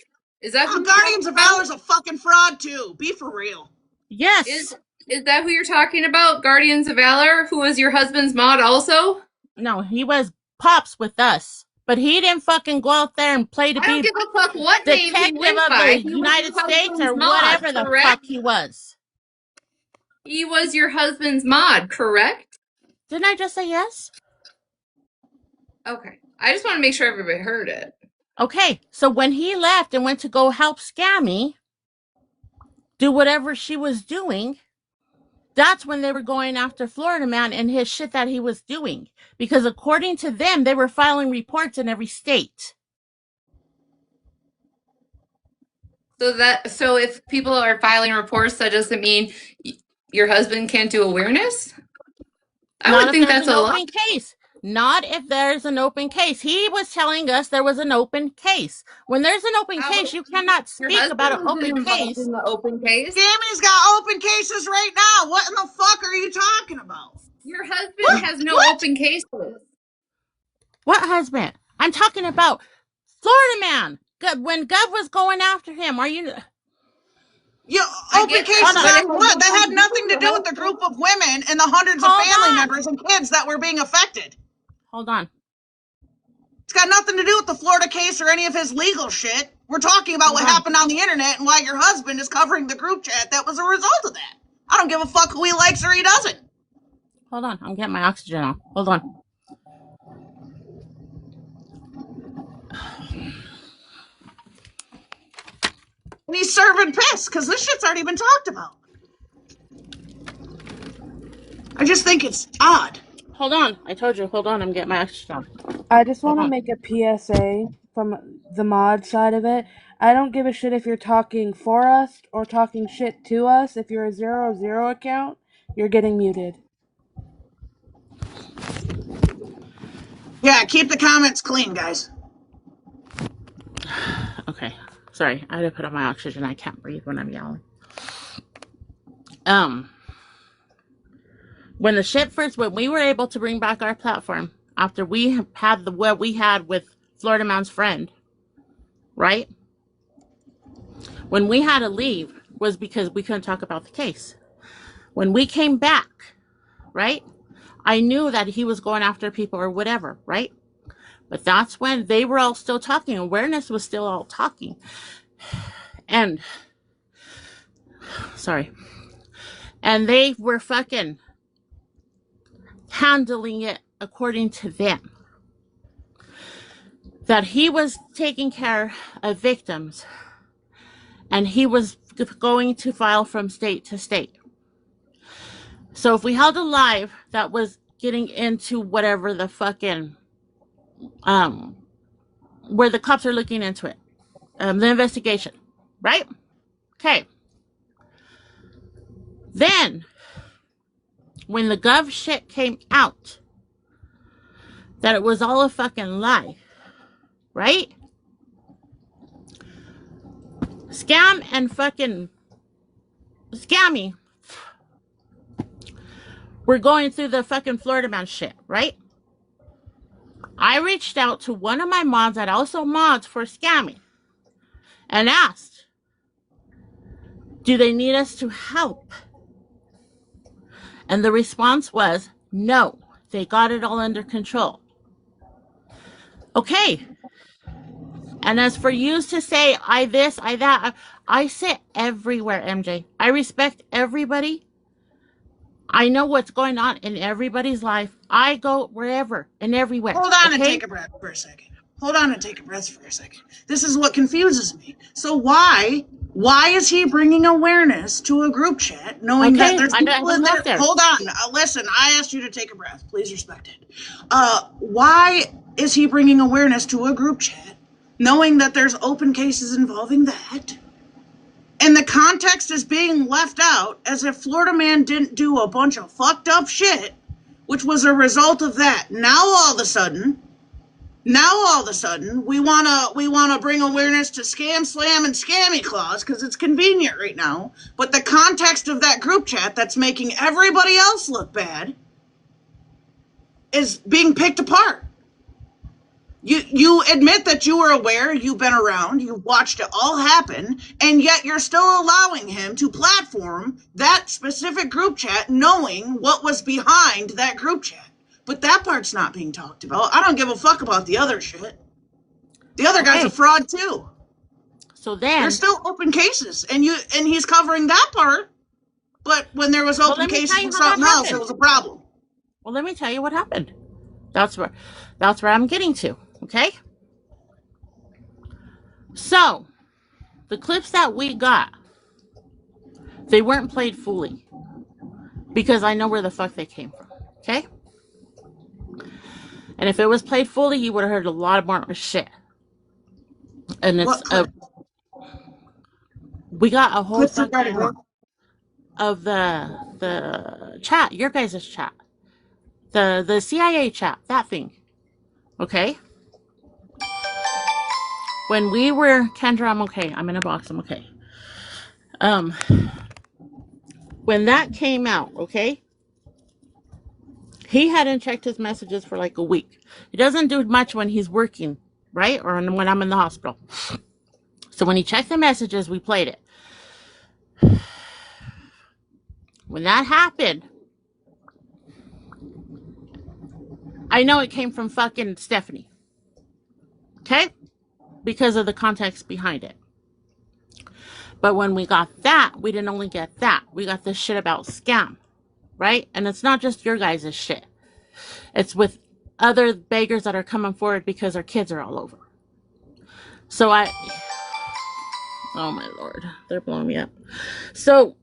S7: Is that
S1: Oh,
S7: who you're talking
S1: Guardians of
S7: about?
S1: Valor's a fucking fraud too. Be for real.
S10: Yes.
S7: Is that who you're talking about? Guardians of Valor, who was your husband's mod also?
S10: No, he was Pops with us. But he didn't fucking go out there and play to
S7: I don't
S10: be
S7: give a fuck what name he
S10: detective
S7: went
S10: of
S7: by.
S10: the
S7: He was
S10: United
S7: your
S10: States or
S7: husband's mod,
S10: whatever the fuck
S7: correct?
S10: he was.
S7: He was your husband's mod, correct?
S10: Didn't I just say yes?
S7: Okay. I just want to make sure everybody heard it.
S10: Okay, so when he left and went to go help Scammy do whatever she was doing, that's when they were going after Florida Man and his shit that he was doing. Because according to them, they were filing reports in every state.
S7: So if people are filing reports, that doesn't mean your husband can't do awareness? I
S10: Not
S7: would
S10: if
S7: think
S10: there's
S7: that's
S10: an
S7: a lot.
S10: open case. Not if there's an open case. He was telling us there was an open case. When there's an open case, you cannot
S7: Your
S10: speak about
S7: husband
S10: an
S7: wasn't
S10: open
S7: involved
S10: case.
S7: in the open case.
S1: Gammy's got open cases right now. What in the fuck are you talking about?
S7: Your husband
S1: What?
S7: has no
S1: What?
S7: open cases.
S10: What husband? I'm talking about Florida Man. When Gov was going after him, are you?
S1: You
S7: I
S1: open
S7: get that,
S10: Hold
S1: cases
S10: on.
S7: but it
S1: on
S7: has
S1: what? That
S7: nothing
S1: had
S7: to do
S1: nothing
S7: with
S1: to
S7: your
S1: do with the
S7: husband.
S1: group of women and the hundreds of
S10: Hold
S1: family
S10: on.
S1: members and kids that were being affected.
S10: Hold on.
S1: It's got nothing to do with the Florida case or any of his legal shit. We're talking about
S10: Hold
S1: what
S10: on.
S1: happened on the internet and why your husband is covering the group chat that was a result of that. I don't give a fuck who he likes or he doesn't.
S10: Hold on. I'm getting my oxygen on. Hold on.
S1: And he's serving piss because this shit's already been talked about. I just think it's odd.
S10: Hold on. I told you. Hold on. I'm getting my oxygen on.
S4: I just
S10: Hold
S4: want to
S10: on.
S4: make a PSA from the mod side of it. I don't give a shit if you're talking for us or talking shit to us. If you're a 00 account, you're getting muted.
S1: Yeah, keep the comments clean, guys.
S10: Okay. Sorry. I had to put on my oxygen. I can't breathe when I'm yelling. When the shit first, when we were able to bring back our platform after we had the what we had with Florida Man's friend, right? When we had to leave was because we couldn't talk about the case. When we came back, right? I knew that he was going after people or whatever, right? But that's when they were all still talking. Awareness was still all talking. And, sorry. And they were fucking handling it according to them. That he was taking care of victims and he was going to file from state to state. So if we held a live that was getting into whatever the fucking, where the cops are looking into it, the investigation, right? Okay. Then, when the gov shit came out, that it was all a fucking lie, right? Scam and fucking Scammy were going through the fucking Florida Man shit, right? I reached out to one of my mods that also mods for Scammy and asked, Do they need us to help? And the response was, no, they got it all under control. Okay. And as for you to say, I this, I that, I sit everywhere, MJ. I respect everybody. I know what's going on in everybody's life. I go wherever and everywhere.
S1: Hold on and
S10: Okay?
S1: take a breath for a second. Hold on and take a breath for a second. This is what confuses me. So why is he bringing awareness to a group chat knowing that
S10: Okay,
S1: there's
S10: I
S1: people in
S10: haven't
S1: there?
S10: got there.
S1: Hold on. Listen, I asked you to take a breath. Please respect it. Why is he bringing awareness to a group chat knowing that there's open cases involving that? And the context is being left out as if Florida Man didn't do a bunch of fucked up shit, which was a result of that. Now all of a sudden, we wanna bring awareness to Scam Slam and Scammy Claus because it's convenient right now. But the context of that group chat that's making everybody else look bad is being picked apart. You admit that you were aware, you've been around, you've watched it all happen, and yet you're still allowing him to platform that specific group chat knowing what was behind that group chat. But that part's not being talked about. I don't give a fuck about the other shit. The other guy's a fraud too.
S10: So then
S1: There's still open cases, and he's covering that part. But when there was open
S10: let me
S1: cases
S10: tell you
S1: with
S10: how that
S1: something else, it
S10: happened.
S1: was a problem.
S10: Well, let me tell you what happened. That's where I'm getting to. Okay? So, the clips that we got, they weren't played fully. Because I know where the fuck they came from. Okay? And if it was played fully, you would have heard a lot more shit. And it's we got a whole
S1: Clips regarding
S10: fucking
S1: what?
S10: of the chat, your guys' chat. The CIA chat, that thing. Okay? When we were Kendra, I'm okay. I'm in a box, I'm okay. When that came out, okay? He hadn't checked his messages for like a week. He doesn't do much when he's working, right? Or when I'm in the hospital. So when he checked the messages, we played it. When that happened, I know it came from fucking Stephanie. Okay? Because of the context behind it. But when we got that, we didn't only get that. We got this shit about scam, right? And it's not just your guys' shit. It's with other beggars that are coming forward because their kids are all over. So oh my Lord, they're blowing me up. So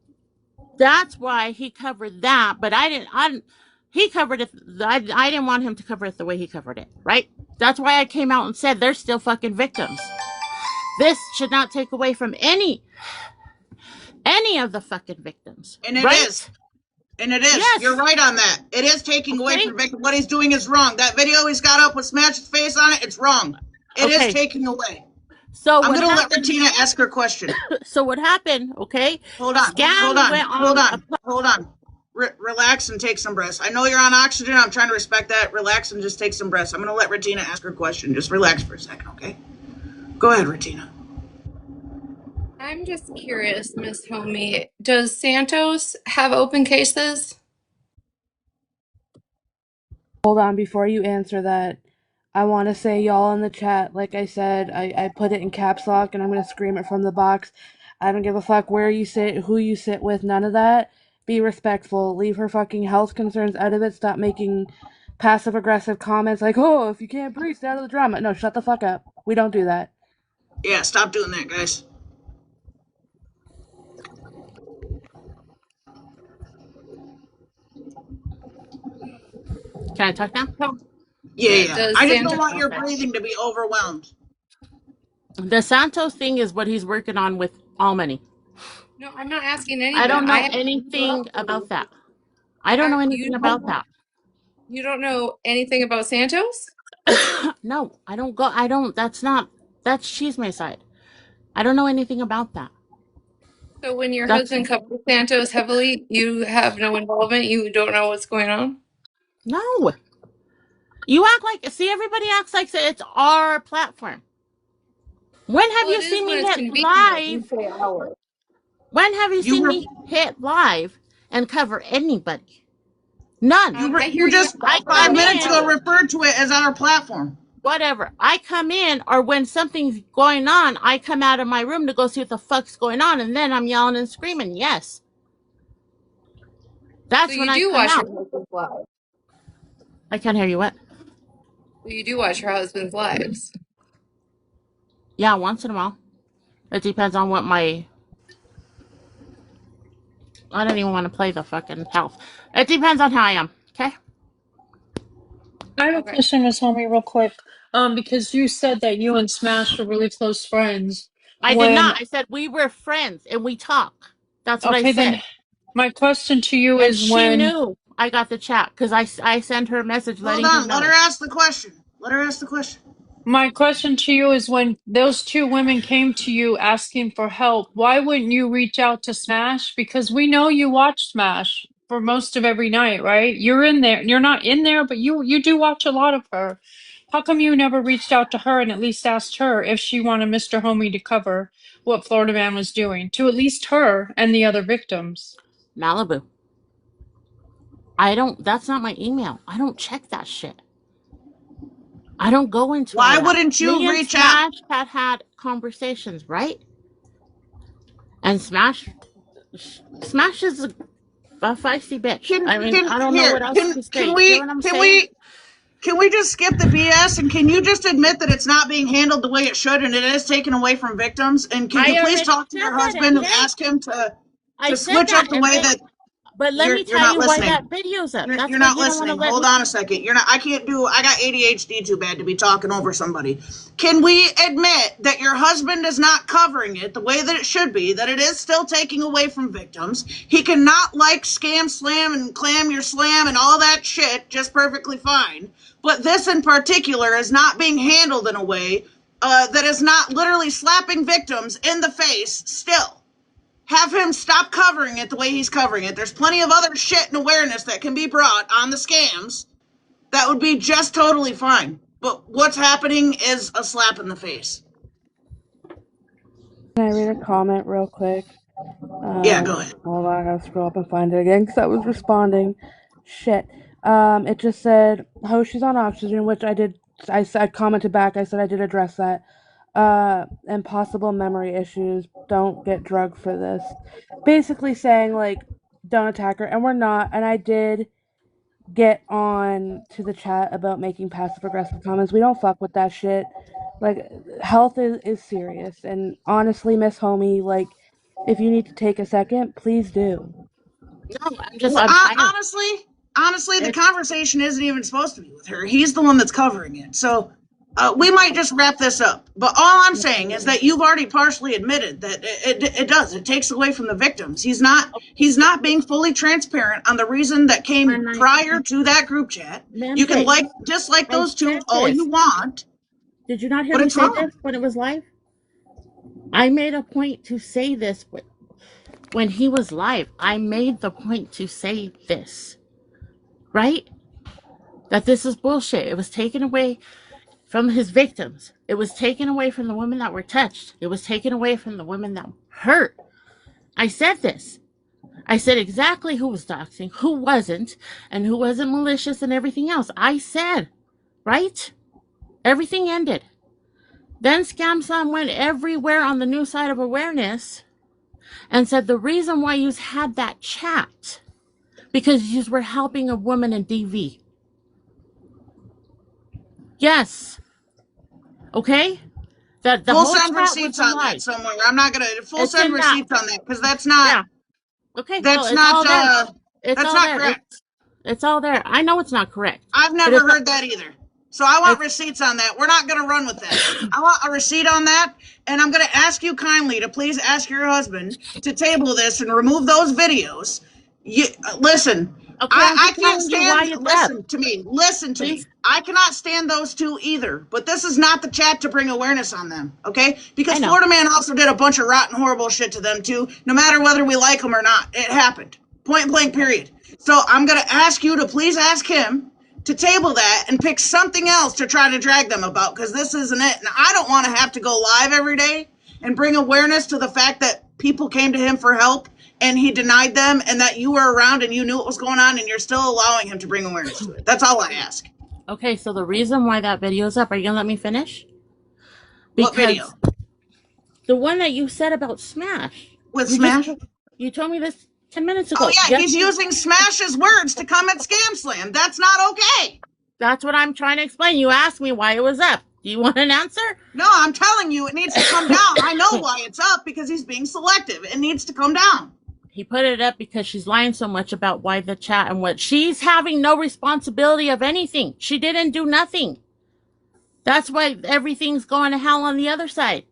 S10: that's why he covered that, but he covered it. I didn't want him to cover it the way he covered it, right? That's why I came out and said they're still fucking victims. This should not take away from any of the fucking victims.
S1: And it
S10: right?
S1: is. And it is.
S10: Yes.
S1: You're right on that. It is taking away from victim. What he's doing is wrong. That video he's got up with Smash's face on it, it's wrong. It is taking away.
S10: So
S1: I'm going to let Regina ask her question.
S10: So what happened, okay?
S1: Hold on. Relax and take some breaths. I know you're on oxygen. I'm trying to respect that. Relax and just take some breaths. I'm going to let Regina ask her question. Just relax for a second, okay? Go ahead, Regina.
S11: I'm just curious, Miss Homie. Does Santos have open cases?
S4: Hold on, before you answer that, I want to say, y'all in the chat, like I said, I put it in caps lock and I'm going to scream it from the box. I don't give a fuck where you sit, who you sit with, none of that. Be respectful. Leave her fucking health concerns out of it. Stop making passive aggressive comments like, oh, if you can't breathe, stay out of the drama. No, shut the fuck up. We don't do that.
S1: Yeah, stop doing that, guys.
S10: Can I talk now?
S1: Yeah. I just don't want your breathing to be overwhelmed.
S10: The Santos thing is what he's working on with Almany.
S11: No, I'm not asking anything.
S10: I don't know anything about that. I don't know anything about that.
S11: You don't know anything about Santos?
S10: No, I don't, that's Chisme side. I don't know anything about that.
S11: So when your husband covers Santos heavily, you have no involvement? You don't know what's going on?
S10: No. You act like, see, everybody acts like it's our platform. When have you seen me get live? When have you
S1: You
S10: seen
S1: were
S10: me hit live and cover anybody? None.
S7: I hear
S1: you
S7: you
S1: just
S7: in
S10: I
S7: the
S1: 5
S10: come
S7: background as
S1: minutes
S10: in,
S1: ago
S7: well.
S1: referred to it as our platform.
S10: whatever. I come in, or when something's going on, I come out of my room to go see what the fuck's going on, and then I'm yelling and screaming. Yes,
S7: So
S10: that's when
S7: you
S10: I
S7: do
S10: come
S7: watch your
S10: out.
S7: husband's live.
S10: I can't hear you. What?
S7: So you do watch your husband's lives.
S10: Yeah, once in a while. It depends on what my. I don't even want to play the fucking health. It depends on how I am. Okay.
S3: I have a
S7: Okay.
S3: question, Miss Homie, real quick. Because you said that you and Smash were really close friends.
S10: I did
S3: When
S10: not. I said we were friends and we talk. That's what I
S3: okay, then
S10: said.
S3: my question to you
S10: And
S3: is
S10: she
S3: when
S10: knew I got the chat because I sent her a message
S1: Hold
S10: letting her
S1: on, let her
S10: know.
S1: ask the question. Let her ask the question.
S3: my question to you is when those two women came to you asking for help, why wouldn't you reach out to Smash? Because we know you watch Smash for most of every night, right? You're in there. You're not in there, but you do watch a lot of her. How come you never reached out to her and at least asked her if she wanted Mr. Homie to cover what Florida Man was doing to at least her and the other victims?
S10: Malibu. I don't. That's not my email. I don't check that shit. I don't go into all
S1: Why
S10: of that.
S1: wouldn't you
S10: Me and
S1: reach out?
S10: Smash had conversations, right? And Smash is a feisty bitch. I mean, I don't know what else to say. You know what I'm saying?
S1: Can we just skip the BS and can you just admit that it's not being handled the way it should and it is taken away from victims? And can you
S10: I
S1: please
S10: already
S1: talk to
S10: said
S1: your
S10: that,
S1: husband and
S10: MJ.
S1: ask him
S10: I
S1: to
S10: said
S1: switch
S10: that,
S1: up the way
S10: MJ.
S1: that
S10: But let me
S1: you're
S10: tell
S1: not
S10: you why
S1: listening?
S10: that video's up.
S1: You're
S10: That's why
S1: not
S10: you don't want to
S1: listening.
S10: let
S1: Hold
S10: me.
S1: on a second. You're not. I can't do. I got ADHD too bad to be talking over somebody. Can we admit that your husband is not covering it the way that it should be? That it is still taking away from victims. He cannot like scam, slam, and clam your slam and all that shit just perfectly fine. But this in particular is not being handled in a way that is not literally slapping victims in the face. Still have him stop covering it the way he's covering it. There's plenty of other shit and awareness that can be brought on the scams that would be just totally fine. But what's happening is a slap in the face.
S4: Can I read a comment real quick?
S1: Yeah, go ahead.
S4: Hold on, I gotta scroll up and find it again because I was responding. Shit. It just said, Hoshi's on oxygen, which I did. I commented back. I said I did address that. And possible memory issues. Don't get drugged for this. Basically saying, like, don't attack her. And we're not. And I did get on to the chat about making passive aggressive comments. We don't fuck with that shit. Like, health is serious. And honestly, Miss Homie, like, if you need to take a second, please do.
S10: No,
S1: Well,
S10: I'm tired.
S1: honestly, the
S10: It's
S1: conversation isn't even supposed to be with her. He's the one that's covering it. So we might just wrap this up. But all I'm saying is that you've already partially admitted that it does. It takes away from the victims. He's not being fully transparent on the reason that came
S10: when
S1: prior to that group chat. You can
S10: MJ,
S1: like dislike
S10: I
S1: those two
S10: said
S1: all you
S10: this.
S1: want,
S10: Did you not hear
S1: but
S10: me
S1: it's
S10: say
S1: wrong.
S10: this when it was live? I made a point to say this when he was live. I made the point to say this, right? That this is bullshit. It was taken away from his victims. It was taken away from the women that were touched. It was taken away from the women that were hurt. I said this. I said exactly who was doxing, who wasn't, and who wasn't malicious and everything else. I said, right? Everything ended. Then Scamson went everywhere on the new side of awareness and said the reason why you had that chat because you were helping a woman in DV. Yes. Okay? That the
S1: We'll
S10: whole
S1: send
S10: chat was
S1: receipts
S10: a
S1: on that
S10: lie.
S1: somewhere. I'm not gonna. Full
S10: It's
S1: send
S10: in that.
S1: receipts on that because
S10: Yeah. Okay. Well,
S1: that's
S10: it's
S1: not
S10: all there. It's
S1: that's
S10: all
S1: not
S10: there.
S1: correct.
S10: It's all there. I know it's not correct,
S1: I've
S10: but
S1: never heard that either. So I want
S10: it's
S1: receipts on that. We're not going to run with that. I want a receipt on that, and I'm going to ask you kindly to please ask your husband to table this and remove those videos. Listen,
S10: okay. I'm
S1: I
S10: just
S1: can't
S10: telling you why
S1: stand.
S10: it's up.
S1: Listen to me. Listen to me.
S10: Please.
S1: I cannot stand those two either. But this is not the chat to bring awareness on them, okay?
S10: I
S1: Because
S10: know.
S1: Florida Man also did a bunch of rotten, horrible shit to them too. No matter whether we like them or not, it happened. Point blank. Period. So I'm going to ask you to please ask him to table that and pick something else to try to drag them about because this isn't it. And I don't want to have to go live every day and bring awareness to the fact that people came to him for help and he denied them, and that you were around and you knew what was going on and you're still allowing him to bring awareness to it. That's all I ask.
S10: Okay, so the reason why that video is up, are you gonna let me finish?
S1: What
S10: Because
S1: video?
S10: the one that you said about Smash,
S1: With
S10: you just
S1: Smash?
S10: you told me this 10 minutes
S1: Oh,
S10: ago.
S1: yeah,
S10: Yes,
S1: he's using Smash's words to come at Scam Slam. That's not okay.
S10: that's what I'm trying to explain. You asked me why it was up. Do you want an answer?
S1: No, I'm telling you, it needs to come down. I know why it's up, because he's being selective. It needs to come down.
S10: He put it up because she's lying so much about why the chat and what she's having no responsibility of anything. She didn't do nothing. That's why everything's going to hell on the other side.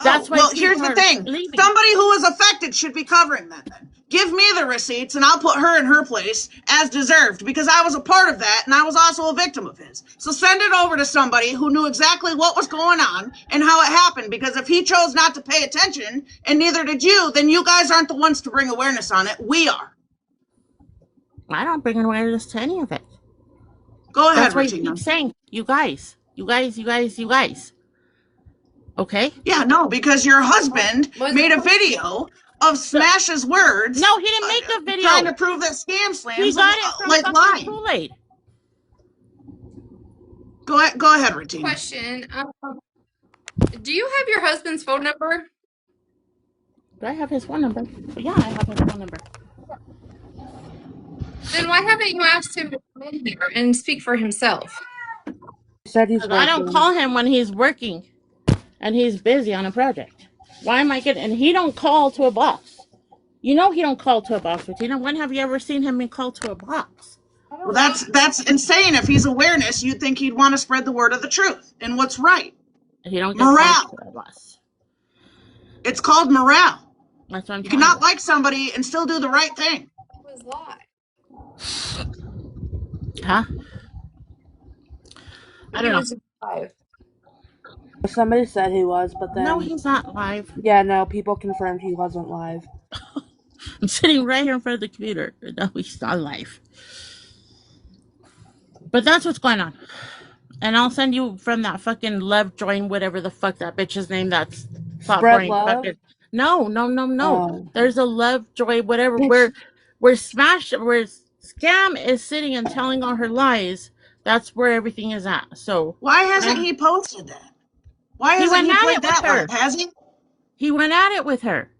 S10: That's
S1: Oh,
S10: why
S1: well,
S10: people
S1: here's the
S10: are
S1: thing.
S10: leaving.
S1: Somebody who was affected should be covering that then. Give me the receipts and I'll put her in her place as deserved, because I was a part of that and I was also a victim of his. So send it over to somebody who knew exactly what was going on and how it happened, because if he chose not to pay attention and neither did you, then you guys aren't the ones to bring awareness on it. We are.
S10: I don't bring awareness to any of it.
S1: Go ahead,
S10: That's why you
S1: Regina.
S10: keep saying, you guys, you guys, you guys, you guys. Okay?
S1: Yeah, no, because your husband
S7: Was
S1: made a video of
S10: So,
S1: Smash's words
S10: no, he didn't make a
S1: trying
S10: video.
S1: to prove that Scam
S10: He
S1: Slam's
S10: got it from
S1: like
S10: fucking
S1: lying.
S10: Kool-Aid.
S1: Go ahead, Regina.
S7: question. Do you have your husband's phone number?
S10: Do I have his phone number? Yeah, I have his phone number.
S7: Then why haven't you asked him to come in here and speak for himself?
S4: He said he's
S10: I don't
S4: working.
S10: call him when he's working and he's busy on a project. Why am I getting? And he don't call to a box. You know he don't call to a box, Regina. When have you ever seen him call to a box?
S1: Well, that's insane. If he's awareness, you'd think he'd want to spread the word of the truth and what's right.
S10: He don't get calls
S1: Morale.
S10: to a box.
S1: It's called morale.
S10: That's what I'm
S1: You
S10: telling
S1: cannot
S10: you.
S1: like somebody and still do the right thing.
S7: Was lie.
S10: Huh? I don't know.
S7: Was live.
S4: Somebody said he was, but then
S10: No, he's not live.
S4: yeah, no, people confirmed he wasn't live.
S10: I'm sitting right here in front of the computer. No, he's not live. But that's what's going on. And I'll send you from that fucking Love Join, whatever the fuck that bitch's name that's
S4: Spread
S10: platforming
S4: love.
S10: fucking. No, no, no, no.
S4: Oh,
S10: There's a Love Joy, whatever,
S4: bitch.
S10: where Scam is sitting and telling all her lies. That's where everything is at. So
S1: Why hasn't
S10: and
S1: he posted that? Why
S10: he
S1: hasn't
S10: went
S1: he
S10: at
S1: played
S10: it with
S1: that
S10: her.
S1: live? Has he?
S10: He went at it with her.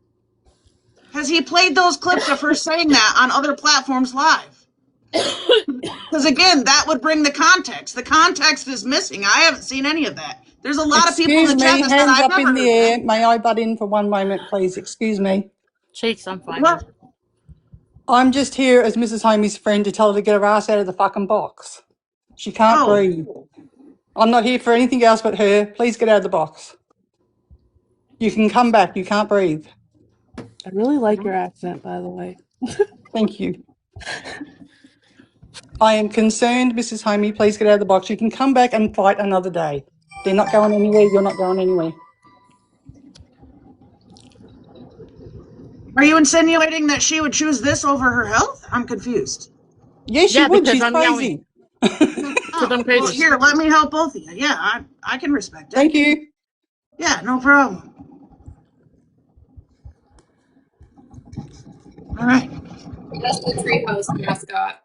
S1: Has he played those clips of her saying that on other platforms live? Because again, that would bring the context. The context is missing. I haven't seen any of that. There's a lot of people in
S14: Excuse
S1: the chat
S14: me,
S1: that said
S14: hands
S1: I've
S14: up
S1: never
S14: in the
S1: heard that.
S14: air. May I butt in for one moment, please? Excuse me.
S10: Cheeks on fire.
S1: What?
S14: I'm just here as Mrs. Homie's friend to tell her to get her ass out of the fucking box. She can't
S1: Oh,
S14: breathe. I'm not here for anything else but her. Please get out of the box. You can come back. You can't breathe.
S4: I really like your accent, by the way.
S14: Thank you. I am concerned, Mrs. Homie. Please get out of the box. You can come back and fight another day. They're not going anywhere. You're not going anywhere.
S1: are you insinuating that she would choose this over her health? I'm confused.
S14: Yes, she
S10: Yeah,
S14: would.
S10: because
S14: She's
S10: I'm yelling.
S14: crazy.
S10: Because I'm
S1: Oh, well,
S10: crazy.
S1: here, let me help both of you. Yeah, I can respect it.
S14: Thank you.
S1: Yeah, no problem. All right.
S7: That's the treehouse mascot.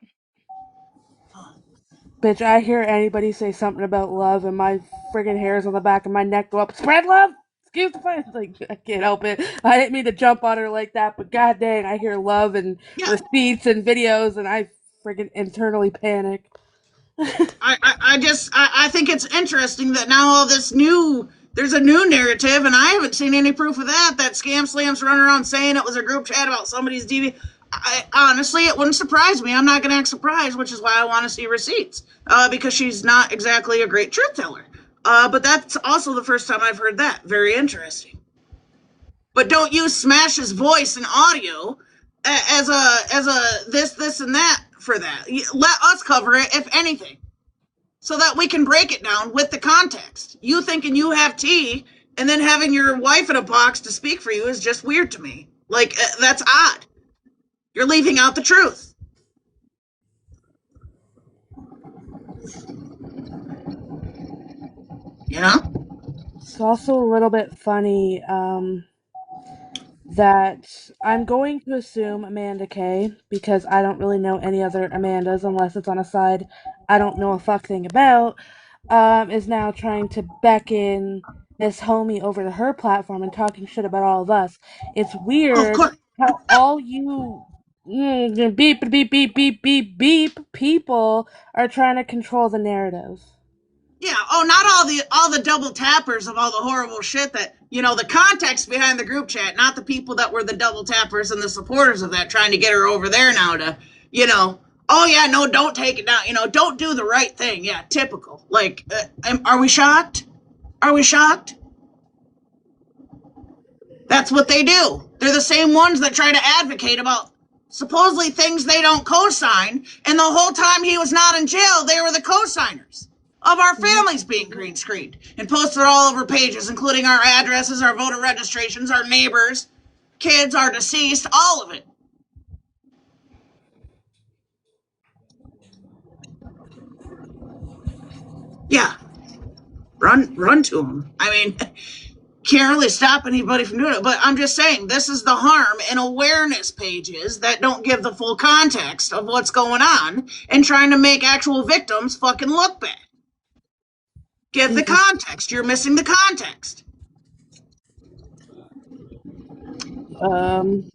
S4: Bitch, I hear anybody say something about love and my friggin' hairs on the back of my neck go up. Spread love! Excuse the fun. Like, I can't help it. I didn't mean to jump on her like that, but god dang, I hear love and
S1: Yeah,
S4: receipts and videos and I friggin' internally panic.
S1: I think it's interesting that now there's a new narrative, and I haven't seen any proof of that Scam Slam's running around saying it was a group chat about somebody's DV. Honestly, it wouldn't surprise me. I'm not going to act surprised, which is why I want to see receipts, because she's not exactly a great truth teller. But that's also the first time I've heard that. Very interesting. But don't use Smash's voice and audio as a this and that for that. Let us cover it, if anything, so that we can break it down with the context. You thinking you have tea and then having your wife in a box to speak for you is just weird to me. Like, that's odd. You're leaving out the truth. You know?
S4: It's also a little bit funny. that I'm going to assume Amanda K, because I don't really know any other Amandas unless it's on a side I don't know a fuck thing about, is now trying to beckon this homie over to her platform and talking shit about all of us. It's
S1: Oh, of
S4: weird
S1: course.
S4: how all you beep beep beep beep beep beep people are trying to control the narrative.
S1: Yeah. Oh, not all the double tappers of all the horrible shit that the context behind the group chat, not the people that were the double tappers and the supporters of that trying to get her over there now to, oh yeah, no, don't take it down. Don't do the right thing. Yeah, typical. Like, are we shocked? Are we shocked? That's what they do. They're the same ones that try to advocate about supposedly things they don't co-sign, and the whole time he was not in jail, they were the co-signers of our families being green screened and posted all over pages, including our addresses, our voter registrations, our neighbors, kids, our deceased, all of it. Yeah, run to them. I mean, can't really stop anybody from doing it, but I'm just saying this is the harm in awareness pages that don't give the full context of what's going on and trying to make actual victims fucking look bad. Give the context. You're missing the context.
S4: Um,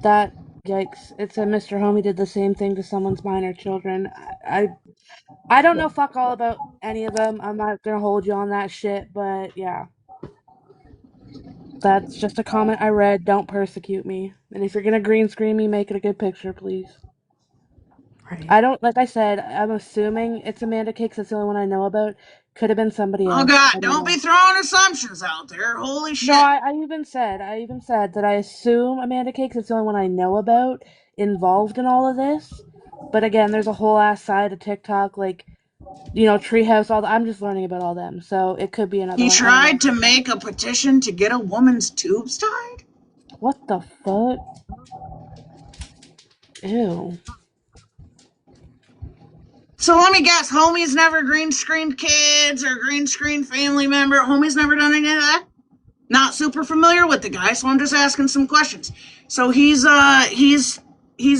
S4: that yikes! It said Mr. Homie did the same thing to someone's minor children. I don't know fuck all about any of them. I'm not gonna hold you on that shit, but yeah. That's just a comment I read. Don't persecute me. And if you're gonna green screen me, make it a good picture, please.
S12: Right.
S4: I don't, like I said, I'm assuming it's Amanda Cakes. That's the only one I know about. Could have been somebody
S1: Oh
S4: else.
S1: God,
S4: I don't
S1: don't be
S4: know.
S1: throwing assumptions out there. Holy
S4: No,
S1: shit.
S4: I even said that I assume Amanda Cakes is the only one I know about involved in all of this. But again, there's a whole ass side of TikTok, like, Treehouse, all I'm just learning about all them. So it could be another
S1: He
S4: one. I don't
S1: tried
S4: know.
S1: to make a petition to get a woman's tubes tied?
S4: What the fuck? Ew.
S1: So let me guess, homie's never green screened kids or green screened family member. Homie's never done any of that? Not super familiar with the guy, so I'm just asking some questions. So he's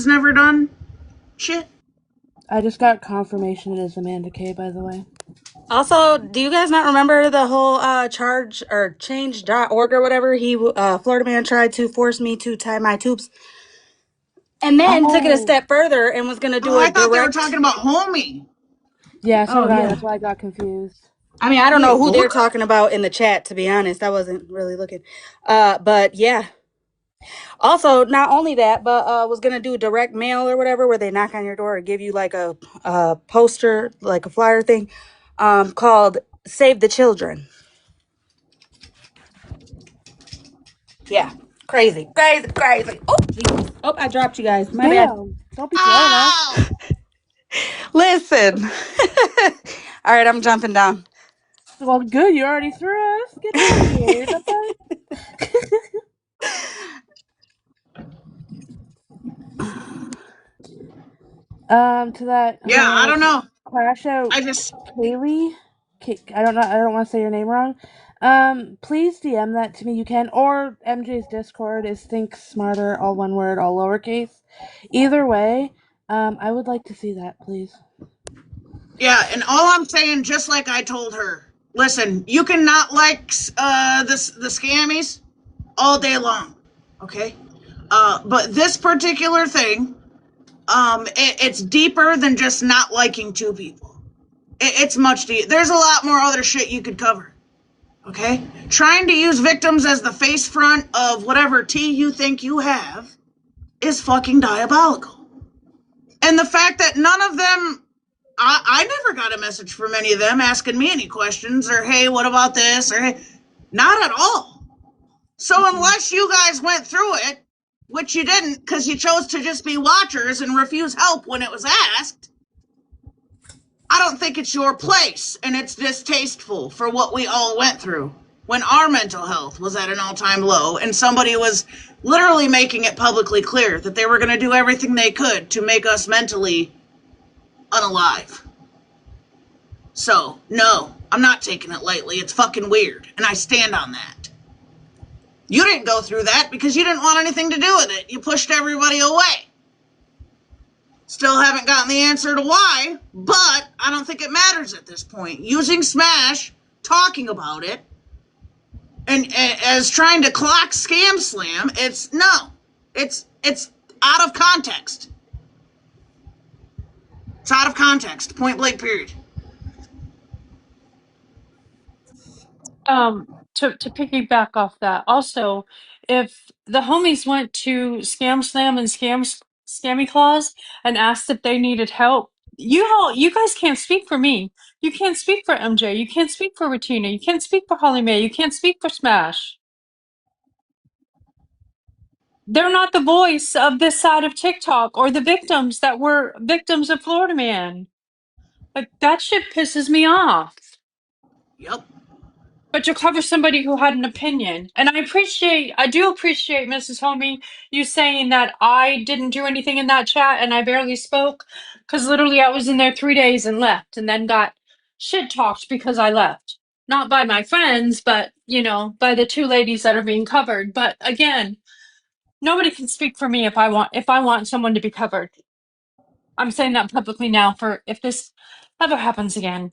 S1: never done shit?
S4: I just got confirmation it is Amanda K, by the way.
S12: Also, do you guys not remember the whole charge or change.org or whatever? Florida man tried to force me to tie my tubes and then took it a
S4: Oh,
S12: step further and was going to do
S1: Oh,
S12: a
S1: I thought they were talking
S12: direct.
S1: about homie.
S4: yeah, so
S12: Oh,
S4: did I.
S12: yeah.
S4: That's why I got confused.
S12: I mean, I don't know
S1: Wait,
S12: who they're
S1: what?
S12: talking about in the chat, to be honest. I wasn't really looking. But yeah. Also, not only that, but was gonna do direct mail or whatever, where they knock on your door or give you like a poster, like a flyer thing, called "Save the Children." Yeah, crazy, crazy, crazy. Oh, Jesus. Oh, I dropped you guys. My bad.
S4: Damn, don't be throwing us.
S1: Oh!
S12: Listen. All right, I'm jumping down.
S4: Well, good, you already threw us. Get out of here. The fuck? To that
S1: Yeah, I
S4: whole
S1: don't know.
S4: crash out
S1: I just
S4: Kaylee. I don't know. I don't want to say your name wrong. Please DM that to me. You can, or MJ's Discord is Think Smarter, all one word, all lowercase. Either way, I would like to see that, please.
S1: Yeah, and all I'm saying, just like I told her, listen, you can not like the scammies all day long, okay? But this particular thing, it's deeper than just not liking two people. It's much deeper. There's a lot more other shit you could cover, okay? Trying to use victims as the face front of whatever tea you think you have is fucking diabolical. And the fact that none of them I never got a message from any of them asking me any questions or, hey, what about this? Or, hey, not at all. So, unless you guys went through it, which you didn't because you chose to just be watchers and refuse help when it was asked, I don't think it's your place. And it's distasteful for what we all went through when our mental health was at an all time low and somebody was literally making it publicly clear that they were going to do everything they could to make us mentally unalive. So, no, I'm not taking it lightly. It's fucking weird, and I stand on that. You didn't go through that because you didn't want anything to do with it. You pushed everybody away. Still haven't gotten the answer to why, but I don't think it matters at this point. Using Smash, talking about it, and as trying to clock Scam Slam, it's out of context. It's out of context. Point blank. Period.
S3: To piggyback off that, also, if the homies went to Scam Slam and Scammy Claus and asked if they needed help, you guys can't speak for me. You can't speak for MJ. You can't speak for Regina. You can't speak for Holly Mae. You can't speak for Smash. They're not the voice of this side of TikTok or the victims that were victims of Florida Man. Like, that shit pisses me off.
S1: Yep.
S3: But you cover somebody who had an opinion. And I do appreciate, Mrs. Homie, you saying that I didn't do anything in that chat and I barely spoke. Because literally I was in there 3 days and left and then got shit talked because I left. Not by my friends, but, by the two ladies that are being covered. But again, nobody can speak for me if I want someone to be covered. I'm saying that publicly now for if this ever happens again.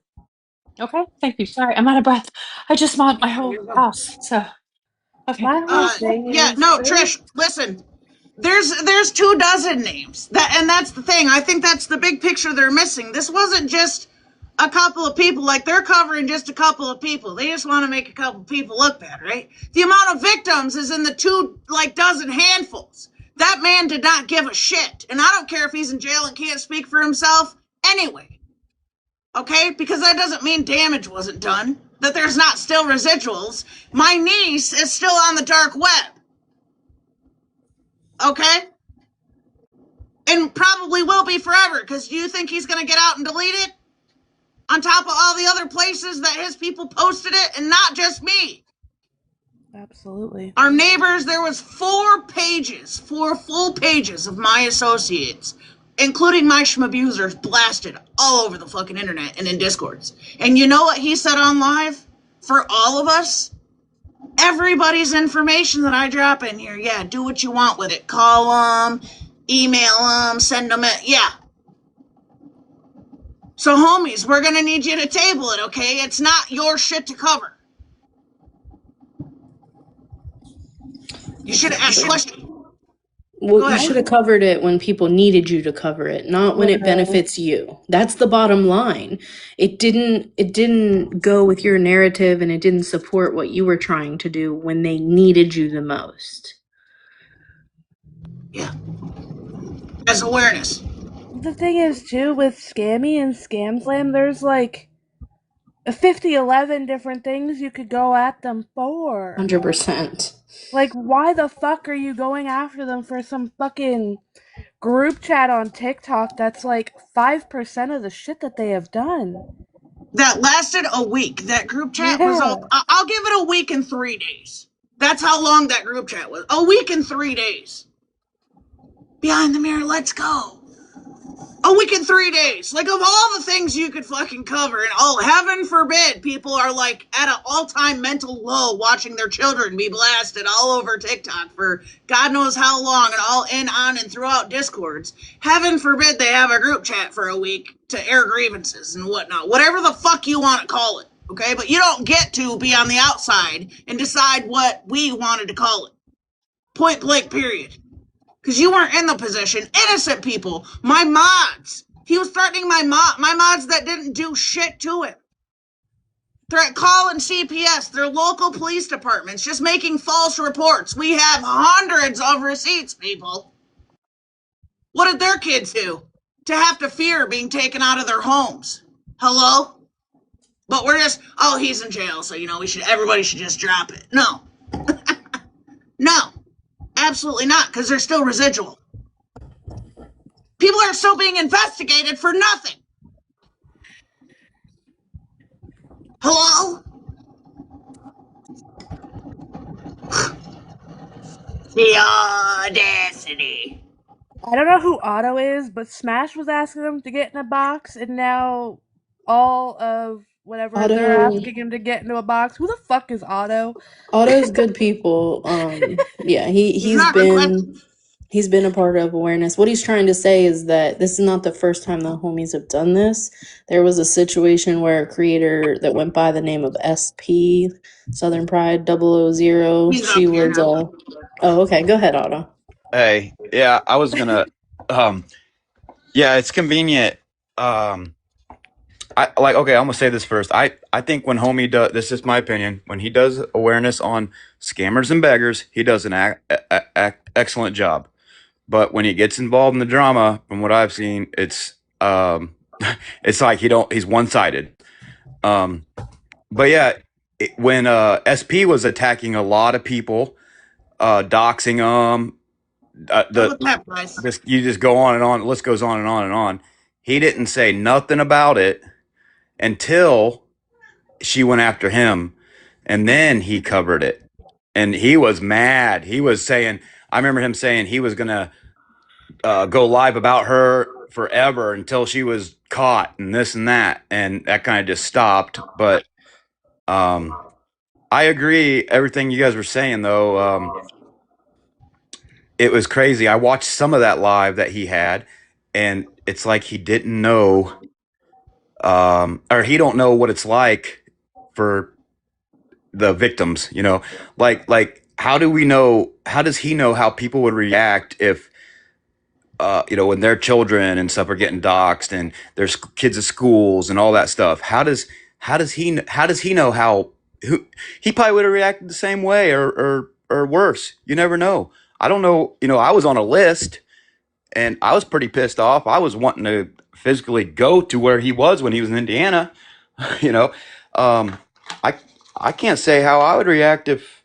S3: Okay, thank you. Sorry, I'm out of breath. I just mopped my whole house, so okay.
S4: My whole thing
S1: Yeah,
S4: is
S1: no,
S4: there's
S1: Trish, listen. There's 24 names. And that's the thing. I think that's the big picture they're missing. This wasn't just a couple of people. Like, they're covering just a couple of people. They just want to make a couple of people look bad, right? The amount of victims is in the dozen handfuls. That man did not give a shit. And I don't care if he's in jail and can't speak for himself anyway. Okay? Because that doesn't mean damage wasn't done. That there's not still residuals. My niece is still on the dark web. Okay? And probably will be forever, because do you think he's going to get out and delete it? On top of all the other places that his people posted it, and not just me.
S4: absolutely.
S1: Our neighbors, there was 4 full pages of my associates, including my schmabusers, blasted all over the fucking internet and in Discords. And you know what he said on live? For all of us? Everybody's information that I drop in here, yeah, do what you want with it. Call them, email them, send them it, yeah. So, homies, we're gonna need you to table it, okay? It's not your shit to cover. You should have asked a question.
S9: Well, you should have covered it when people needed you to cover it, not when it benefits you. That's the bottom line. It didn't go with your narrative and it didn't support what you were trying to do when they needed you the most.
S1: Yeah. As awareness.
S4: The thing is, too, with Scammy and Scam Slam, there's like 11 different things you could go at them for.
S9: 100%.
S4: Like, why the fuck are you going after them for some fucking group chat on TikTok that's like 5% of the shit that they have done?
S1: That lasted a week. That group chat was all.
S4: Yeah.
S1: I'll give it a week and 3 days. That's how long that group chat was. A week and 3 days. Behind the mirror, let's go. A week and 3 days. Like, of all the things you could fucking cover, and heaven forbid, people are like at an all-time mental low watching their children be blasted all over TikTok for God knows how long, and all in, on, and throughout Discords. Heaven forbid they have a group chat for a week to air grievances and whatnot. Whatever the fuck you want to call it, okay? But you don't get to be on the outside and decide what we wanted to call it. Point blank, period. Because you weren't in the position. Innocent people. My mods. He was threatening my mods that didn't do shit to him. They're calling CPS, their local police departments, just making false reports. We have hundreds of receipts, people. What did their kids do? To have to fear being taken out of their homes. Hello? But we're just, he's in jail, so, everybody should just drop it. No. No. Absolutely not, because they're still residual. People are still being investigated for nothing. Hello? The audacity.
S4: I don't know who Otto is, but Smash was asking them to get in a box, and now all of whenever they're
S9: Otto,
S4: asking him to get into a box. Who the fuck is Otto?
S9: Otto's good people. Yeah,
S1: He's not requested.
S9: he's been a part of awareness. What he's trying to say is that this is not the first time the homies have done this. There was a situation where a creator that went by the name of SP, Southern Pride 000,
S1: He's
S9: she
S1: up here
S9: was
S1: now.
S9: oh, okay, go ahead, Otto.
S15: Hey, yeah, I was gonna. Yeah, it's convenient. I like. Okay, I'm gonna say this first. I think when homie does, this is my opinion. When he does awareness on scammers and beggars, he does an excellent job. But when he gets involved in the drama, from what I've seen, it's like he's one sided. But yeah, when SP was attacking a lot of people, doxing them, you just go on and on. The list goes on and on and on. He didn't say nothing about it until she went after him, and then he covered it. And he was mad. He was saying, I remember him saying he was gonna go live about her forever until she was caught and this and that, and that kind of just stopped. But I agree everything you guys were saying though. It was crazy. I watched some of that live that he had, and it's like he didn't know, or he don't know what it's like for the victims. Like how do we know? How does he know how people would react if, when their children and stuff are getting doxxed and there's kids at schools and all that stuff? How does he know how? He probably would have reacted the same way or worse. You never know. I don't know. I was on a list and I was pretty pissed off. I was wanting to physically go to where he was when he was in Indiana. you know, um, I I can't say how I would react if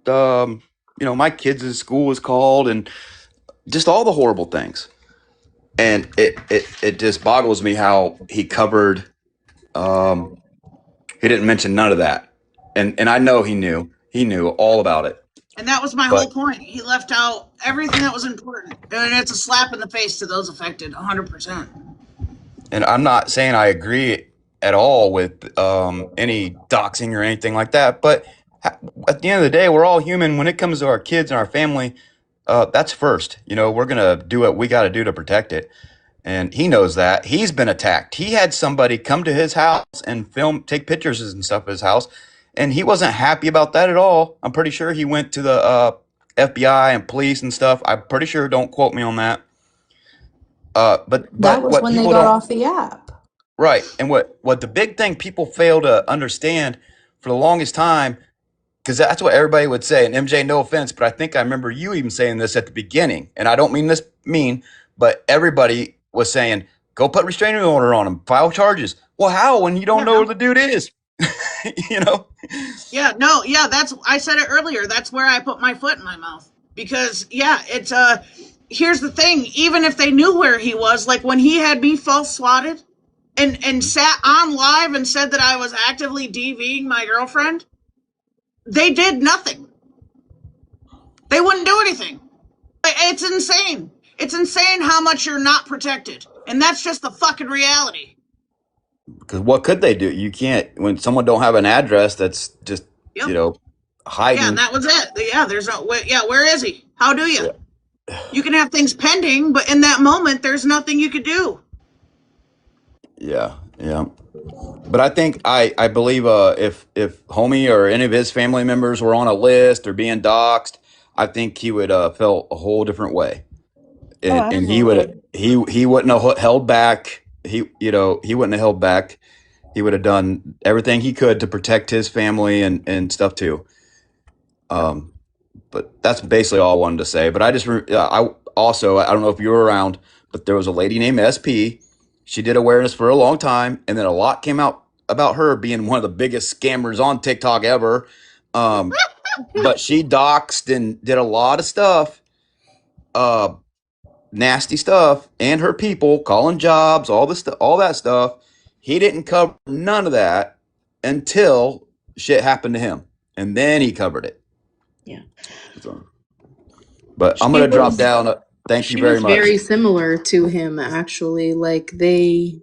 S15: my kids' school was called and just all the horrible things. And it just boggles me how he covered. Um, he didn't mention none of that, and I know he knew all about it.
S1: And that was my
S15: But
S1: whole point. He left out everything that was important. And it's a slap in the face to those affected, 100%.
S15: and I'm not saying I agree at all with any doxing or anything like that. But at the end of the day, we're all human. When it comes to our kids and our family, that's first. We're gonna do what we got to do to protect it. And he knows that. He's been attacked. He had somebody come to his house and take pictures and stuff of his house, and he wasn't happy about that at all. I'm pretty sure he went to the FBI and police and stuff. I'm pretty sure. Don't quote me on that. But
S9: That was
S15: what
S9: when they
S15: people
S9: got
S15: don't
S9: off the app.
S15: right, and what the big thing people fail to understand for the longest time, because that's what everybody would say. And MJ, no offense, but I think I remember you even saying this at the beginning, and I don't mean this but everybody was saying, "Go put restraining order on him, file charges." Well, how when you don't know who the dude is? you know?
S1: Yeah, no, yeah, I said it earlier. That's where I put my foot in my mouth. Because, yeah, here's the thing. Even if they knew where he was, like when he had me false swatted and sat on live and said that I was actively DVing my girlfriend, they did nothing. They wouldn't do anything. It's insane. It's insane how much you're not protected. And that's just the fucking reality.
S15: Because what could they do? You can't when someone don't have an address. That's just
S1: Yep.
S15: hiding.
S1: Yeah, and that was it. Yeah, there's no. Yeah, where is he? How do you? You can have things pending, but in that moment, there's nothing you could do.
S15: Yeah, yeah. But I think I believe if homie or any of his family members were on a list or being doxxed, I think he would felt a whole different way, and he would he wouldn't have held back. He wouldn't have held back. He would have done everything he could to protect his family and stuff too. But that's basically all I wanted to say. But I don't know if you were around, but there was a lady named SP. She did awareness for a long time, and then a lot came out about her being one of the biggest scammers on TikTok ever. But she doxed and did a lot of stuff, nasty stuff, and her people calling jobs, all that stuff. He didn't cover none of that until shit happened to him, and then he covered it.
S9: Yeah.
S15: So, but I'm gonna drop down. Thank you
S9: She
S15: very
S9: was
S15: much.
S9: very similar to him, actually. Like they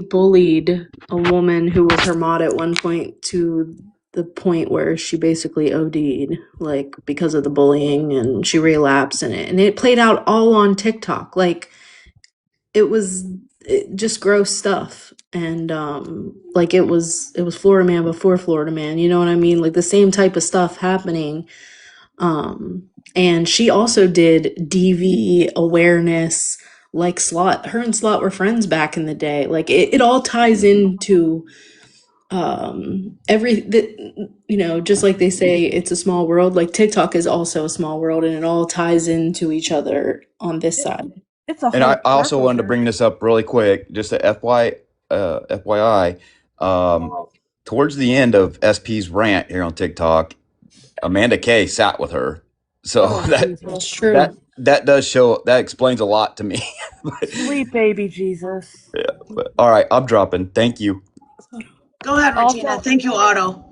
S9: bullied a woman who was her mod at one point to the point where she basically OD'd, like because of the bullying, and she relapsed in it. And it played out all on TikTok. Like just gross stuff. And like it was Florida Man before Florida Man, you know what I mean? Like the same type of stuff happening. And she also did DV awareness, like Slot. Her and Slot were friends back in the day. Like it all ties into just like they say it's a small world. Like TikTok is also a small world, and it all ties into each other on this side.
S4: It's a
S15: And
S4: whole
S15: I also
S4: circle
S15: wanted to
S4: jerk.
S15: bring this up really quick, just a FYI. Towards the end of SP's rant here on TikTok, Amanda Kay sat with her, so
S4: Oh,
S9: It's
S4: Jesus.
S9: true.
S15: that does show, that explains a lot to me. But,
S4: Sweet baby Jesus.
S15: yeah, but all right, I'm dropping. Thank you.
S1: Go ahead, Regina.
S4: Also,
S1: Thank you, Otto.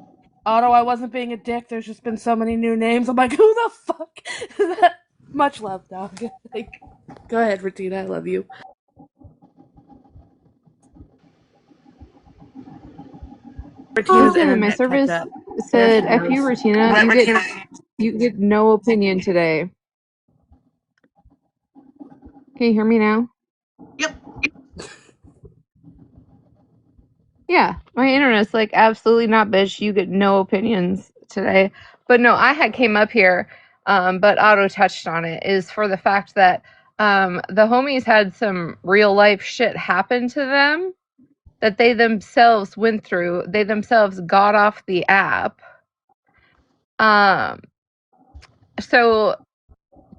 S4: Otto, I wasn't being a dick. There's just been so many new names. I'm like, who the fuck is that? Much love, dog. Like, go ahead, Regina. I love you. Regina's
S11: Person in my
S4: internet kept
S11: service
S4: up. There
S11: said,
S4: she
S11: "F you,
S4: goes.
S11: Regina. You get no opinion today." Can you hear me now?
S1: Yep.
S11: Yeah, my internet's like absolutely not, bitch. You get no opinions today. But no, I had came up here, but Otto touched on it, is for the fact that the homies had some real life shit happen to them that they themselves went through. They themselves got off the app. So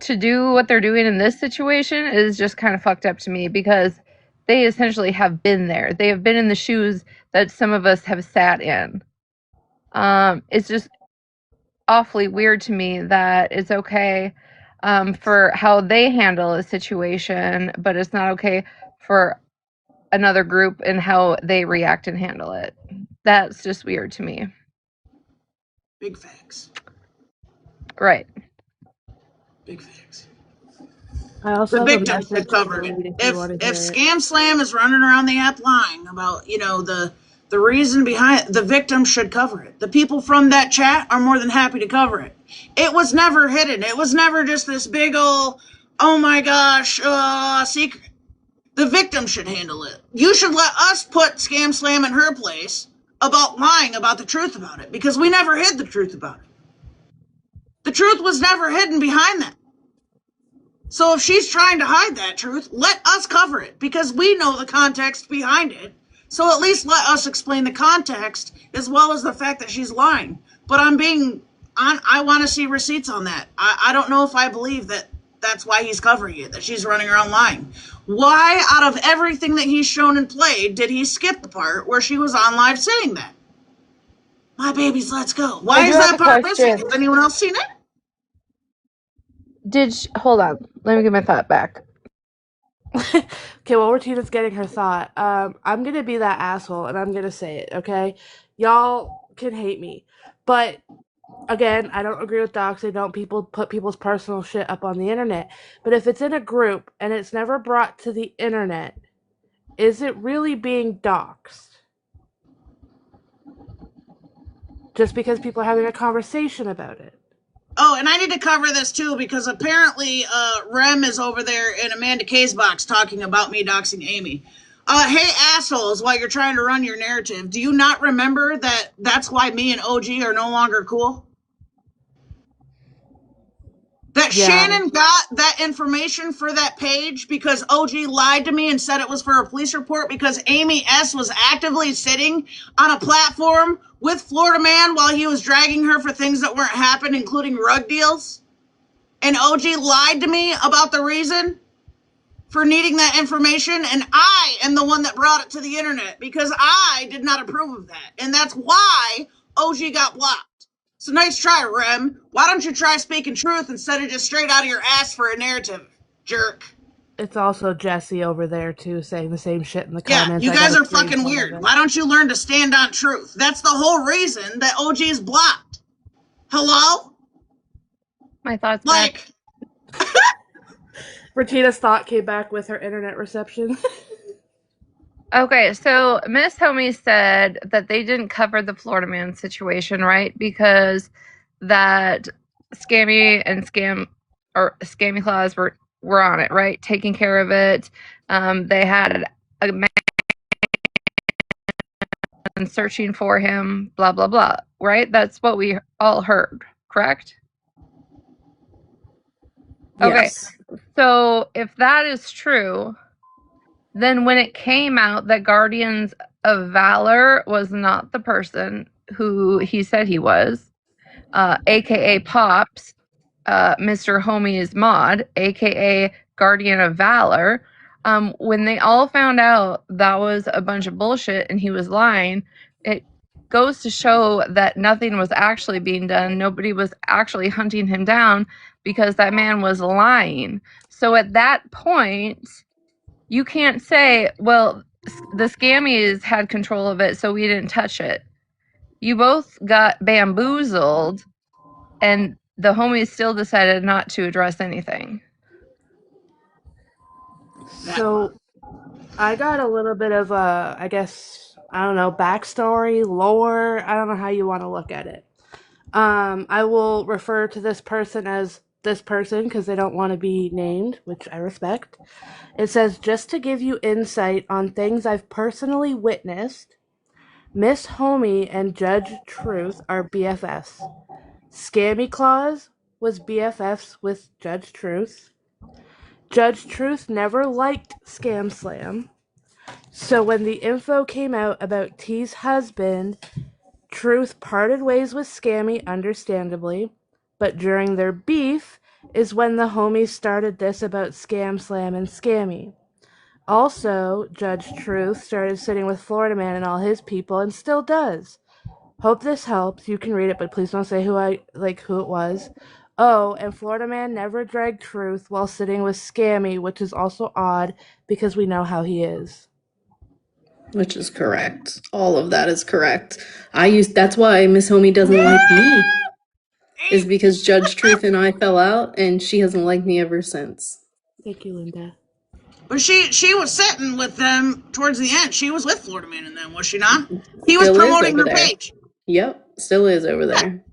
S11: to do what they're doing in this situation is just kind of fucked up to me, because they essentially have been there. They have been in the shoes that some of us have sat in. It's just awfully weird to me that it's okay for how they handle a situation, but it's not okay for another group and how they react and handle it. That's just weird to me.
S1: Big facts.
S11: Right.
S1: Big facts.
S4: I also
S1: The
S4: have a
S1: victim should
S4: message to
S1: cover it.
S4: read if you
S1: If
S4: want to
S1: if
S4: hear it.
S1: Scam Slam is running around the app lying about, the reason behind, the victim should cover it. The people from that chat are more than happy to cover it. It was never hidden. It was never just this big old, oh my gosh, secret. The victim should handle it. You should let us put Scam Slam in her place about lying about the truth about it, because we never hid the truth about it. The truth was never hidden behind that. So if she's trying to hide that truth, let us cover it, because we know the context behind it. So at least let us explain the context as well as the fact that she's lying. But I want to see receipts on that. I don't know if I believe that that's why he's covering it, that she's running around lying. Why, out of everything that he's shown and played, did he skip the part where she was on live saying that? My babies, let's go. Why
S11: I do
S1: is
S11: have
S1: that
S11: a
S1: part missing?
S11: question.
S1: Has anyone else seen it?
S11: Hold on. Let me get my thought back.
S4: Okay, while Regina's getting her thought, I'm gonna be that asshole and I'm gonna say it, okay? Y'all can hate me, but again, I don't agree with doxing. Don't people put people's personal shit up on the internet. But if it's in a group and it's never brought to the internet, is it really being doxed? Just because people are having a conversation about it.
S1: Oh, and I need to cover this too, because apparently Rem is over there in Amanda K's box talking about me doxing Amy. Hey assholes, while you're trying to run your narrative, do you not remember that that's why me and OG are no longer cool? That
S4: Yeah.
S1: Shannon got that information for that page because OG lied to me and said it was for a police report, because Amy S. was actively sitting on a platform with Florida Man while he was dragging her for things that weren't happening, including rug deals. And OG lied to me about the reason for needing that information, and I am the one that brought it to the internet because I did not approve of that. And that's why OG got blocked. So nice try, Rem. Why don't you try speaking truth instead of just straight out of your ass for a narrative, jerk?
S4: It's also Jesse over there too saying the same shit in the
S1: Yeah,
S4: comments.
S1: you
S4: I got
S1: guys
S4: a
S1: are fucking
S4: screenshot of
S1: weird.
S4: it.
S1: Why don't you learn to stand on truth? That's the whole reason that OG is blocked. Hello?
S11: My thoughts back.
S1: Like,
S4: Regina's thought came back with her internet reception.
S11: Okay, so Miss Homie said that they didn't cover the Florida man situation, right? Because that Scammy and Scammy Claus were on it, right? Taking care of it. They had a man searching for him, blah blah blah, right? That's what we all heard, correct? Okay,
S9: Yes.
S11: so if that is true, then when it came out that Guardians of Valor was not the person who he said he was, aka Pops, Mr. Homie's mod, aka Guardian of Valor, when they all found out that was a bunch of bullshit and he was lying, it goes to show that nothing was actually being done. Nobody was actually hunting him down because that man was lying. So at that point, you can't say, well, the scammies had control of it, so we didn't touch it. You both got bamboozled, and the homies still decided not to address anything.
S4: So I got a little bit of I guess, I don't know, backstory, lore. I don't know how you want to look at it. I will refer to this person as this person because they don't want to be named, which I respect. It says, just to give you insight on things I've personally witnessed, Miss Homie and Judge Truth are BFFs. Scammy Claus was BFFs with Judge Truth. Judge Truth never liked Scam Slam. So when the info came out about T's husband, Truth parted ways with Scammy, understandably, but during their beef is when the homies started this about Scam Slam and Scammy. Also, Judge Truth started sitting with Florida Man and all his people and still does. Hope this helps. You can read it, but please don't say who it was. Oh, and Florida Man never dragged Truth while sitting with Scammy, which is also odd because we know how he is.
S9: Which is correct. All of that is correct. That's why Miss Homie doesn't like me. Is because Judge Truth and I fell out and she hasn't liked me ever since.
S4: Thank you, Linda.
S1: But she was sitting with them towards the end. She was with Florida Man and them, was she not? He was
S9: Still is
S1: promoting
S9: over
S1: her
S9: there.
S1: page.
S9: Yep, still is over there.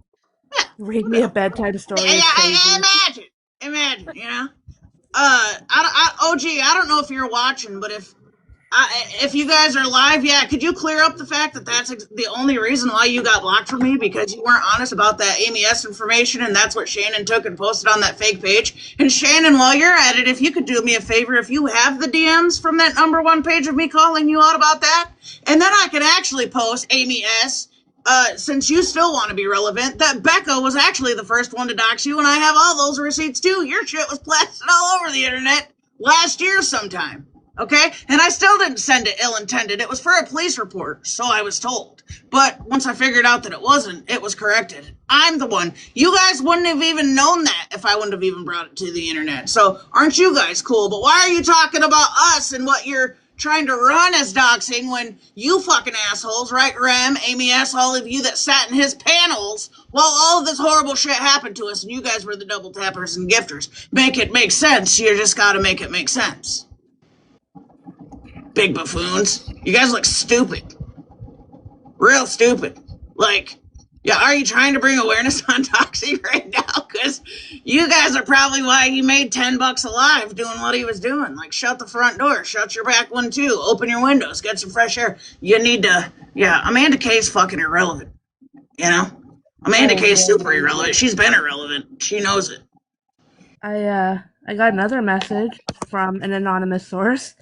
S1: Yeah.
S4: Read me a bedtime story is crazy.
S1: Imagine, you know? OG, I don't know if you're watching, but if you guys are live, yeah, could you clear up the fact that that's the only reason why you got blocked from me? Because you weren't honest about that Amy S information, and that's what Shannon took and posted on that fake page. And Shannon, while you're at it, if you could do me a favor, if you have the DMs from that #1 page of me calling you out about that, and then I can actually post Amy S, since you still want to be relevant, that Becca was actually the first one to dox you, and I have all those receipts too. Your shit was plastered all over the internet last year sometime. Okay? And I still didn't send it ill-intended. It was for a police report, so I was told. But once I figured out that it wasn't, it was corrected. I'm the one. You guys wouldn't have even known that if I wouldn't have even brought it to the internet. So aren't you guys cool? But why are you talking about us and what you're trying to run as doxing when you fucking assholes, right, Rem, Amy S., all of you that sat in his panels while all of this horrible shit happened to us and you guys were the double tappers and gifters. Make it make sense. You just gotta make it make sense. Big buffoons. You guys look stupid. Real stupid. Like, yeah, are you trying to bring awareness on doxing right now? Because you guys are probably why he made $10 alive doing what he was doing. Like, shut the front door, shut your back one too, open your windows, get some fresh air. You need to, yeah, Amanda K's fucking irrelevant. You know? Amanda K's super irrelevant. She's been irrelevant. She knows it.
S4: I got another message from an anonymous source.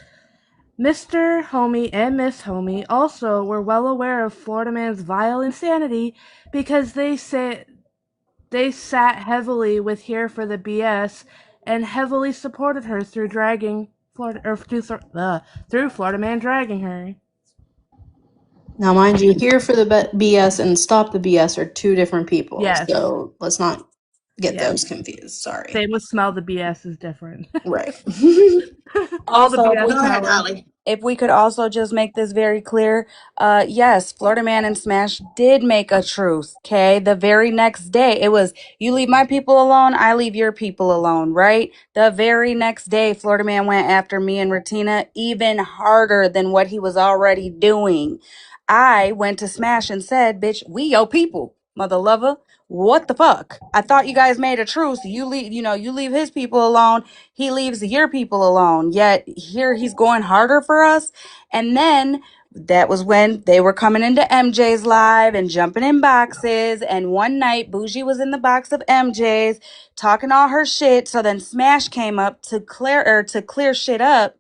S4: Mr. Homie and Miss Homie also were well aware of Florida Man's vile insanity because they sat heavily with Here for the BS and heavily supported her through through Florida Man dragging her.
S9: Now, mind you, Here for the BS and Stop the BS are two different people.
S4: Yes.
S9: So let's not
S12: get
S4: Yeah.
S12: those confused. Sorry.
S4: Same with smell the BS is different.
S12: Right.
S4: All the
S12: Also,
S4: BS
S1: Go ahead,
S4: smelling.
S1: Holly.
S12: if we could also just make this very clear, yes, Florida Man and Smash did make a truce. Okay, the very next day, it was you leave my people alone, I leave your people alone. Right, the very next day, Florida Man went after me and Ratina even harder than what he was already doing. I went to Smash and said, "Bitch, we your people, mother lover. What the fuck? I thought you guys made a truce. You leave, you leave his people alone. He leaves your people alone. Yet here he's going harder for us." And then that was when they were coming into MJ's live and jumping in boxes. And one night, Bougie was in the box of MJ's talking all her shit. So then Smash came up to clear shit up.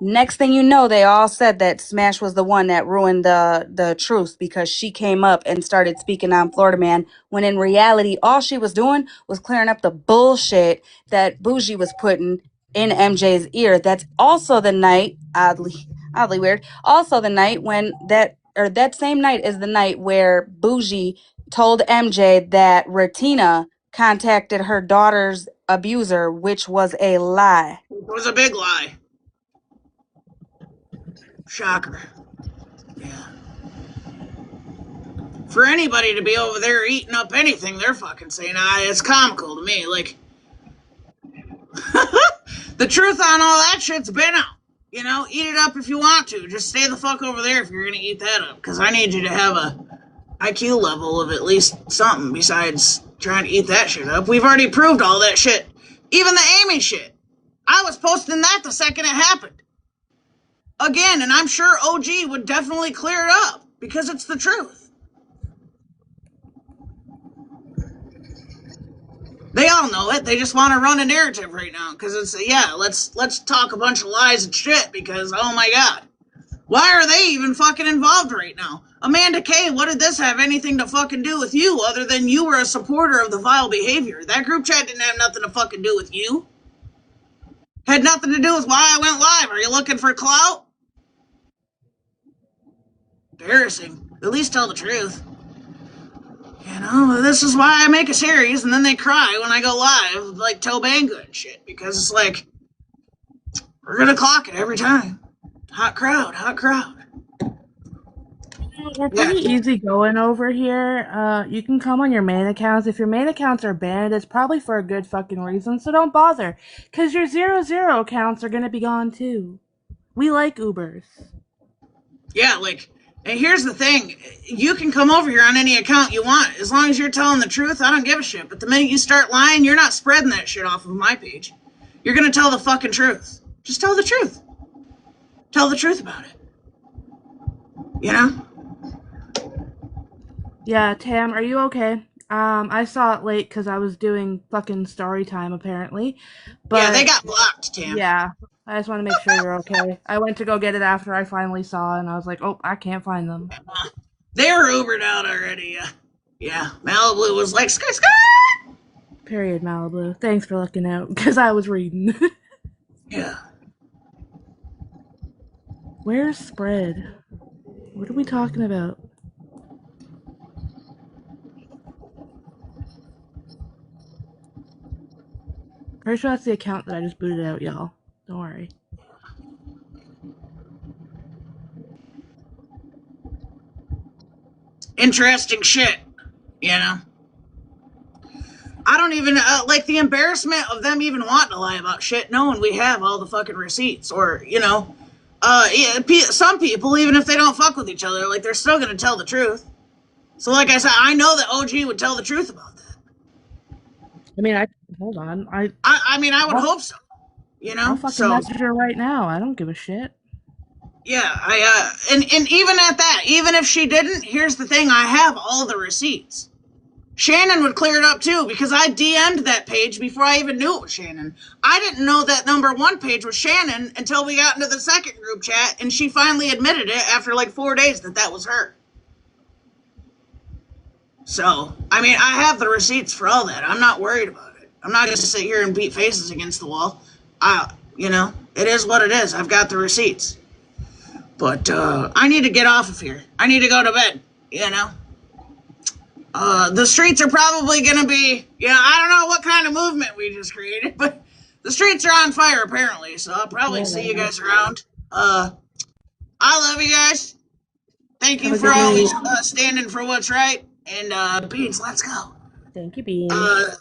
S12: Next thing you know, they all said that Smash was the one that ruined the truce because she came up and started speaking on Florida Man, when in reality, all she was doing was clearing up the bullshit that Bougie was putting in MJ's ear. That's also the night, oddly weird, also the night when that same night is the night where Bougie told MJ that Ratina contacted her daughter's abuser, which was a lie.
S1: It was a big lie. Shocker. Yeah. For anybody to be over there eating up anything they're fucking saying, it's comical to me. Like, the truth on all that shit's been out. Eat it up if you want to. Just stay the fuck over there if you're gonna eat that up. Because I need you to have a IQ level of at least something besides trying to eat that shit up. We've already proved all that shit. Even the Amy shit. I was posting that the second it happened. Again, and I'm sure OG would definitely clear it up because it's the truth. They all know it. They just want to run a narrative right now because let's talk a bunch of lies and shit because, oh my god. Why are they even fucking involved right now? Amanda K, what did this have anything to fucking do with you other than you were a supporter of the vile behavior? That group chat didn't have nothing to fucking do with you. Had nothing to do with why I went live. Are you looking for clout? Embarrassing. At least tell the truth. This is why I make a series and then they cry when I go live, like Tobanga and shit, because it's like, we're gonna clock it every time. Hot crowd.
S4: We're
S1: Yeah.
S4: pretty easy going over here. You can come on your main accounts. If your main accounts are banned, it's probably for a good fucking reason, so don't bother. Because your 0 accounts are gonna be gone too. We like Ubers.
S1: Yeah, and here's the thing. You can come over here on any account you want. As long as you're telling the truth, I don't give a shit. But the minute you start lying, you're not spreading that shit off of my page. You're gonna tell the fucking truth. Just tell the truth. Tell the truth about it.
S4: Yeah, Tam, are you okay? I saw it late because I was doing fucking story time apparently. But
S1: yeah, they got blocked, Tam.
S4: yeah, I just want to make sure you're okay. I went to go get it after I finally saw it, and I was like, oh, I can't find them.
S1: They were Ubered out already. Yeah, Malibu was like, skirt.
S4: Period, Malibu. Thanks for looking out, because I was reading.
S1: Yeah.
S4: Where's Spread? What are we talking about? Pretty sure that's the account that I just booted out, y'all. Don't worry.
S1: Interesting shit. I don't even, like the embarrassment of them even wanting to lie about shit, knowing we have all the fucking receipts. Or, some people, even if they don't fuck with each other, like, they're still gonna tell the truth. So, like I said, I know that OG would tell the truth about that.
S4: I mean, hold on.
S1: I mean, I would hope so.
S4: I'll fucking message her right now. I don't give a shit.
S1: Yeah, and even at that, even if she didn't, here's the thing, I have all the receipts. Shannon would clear it up too, because I DM'd that page before I even knew it was Shannon. I didn't know that #1 page was Shannon until we got into the second group chat, and she finally admitted it after like 4 days that was her. So, I mean, I have the receipts for all that. I'm not worried about it. I'm not going to sit here and beat faces against the wall. It is what it is. I've got the receipts. But I need to get off of here. I need to go to bed, The streets are probably going to be, I don't know what kind of movement we just created, but the streets are on fire apparently, so I'll probably
S4: Yeah,
S1: see you
S4: man.
S1: guys around. I love you guys. Thank
S4: Have
S1: you
S4: a
S1: for
S4: good
S1: always
S4: night.
S1: standing for what's right. And Beans, let's go.
S4: Thank you, Beans.
S1: Uh,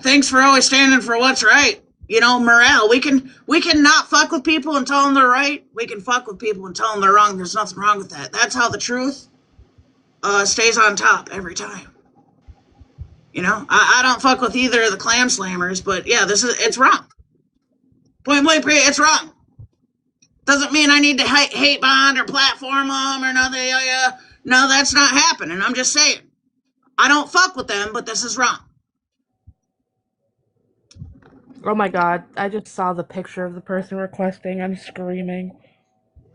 S1: Thanks for always standing for what's right. Morale. We can not fuck with people and tell them they're right. We can fuck with people and tell them they're wrong. There's nothing wrong with that. That's how the truth stays on top every time. I don't fuck with either of the clam slammers, but yeah, it's wrong. Point blank, it's wrong. Doesn't mean I need to hate bond or platform them or nothing. No, that's not happening. I'm just saying. I don't fuck with them, but this is wrong.
S4: Oh my god, I just saw the picture of the person requesting. I'm screaming.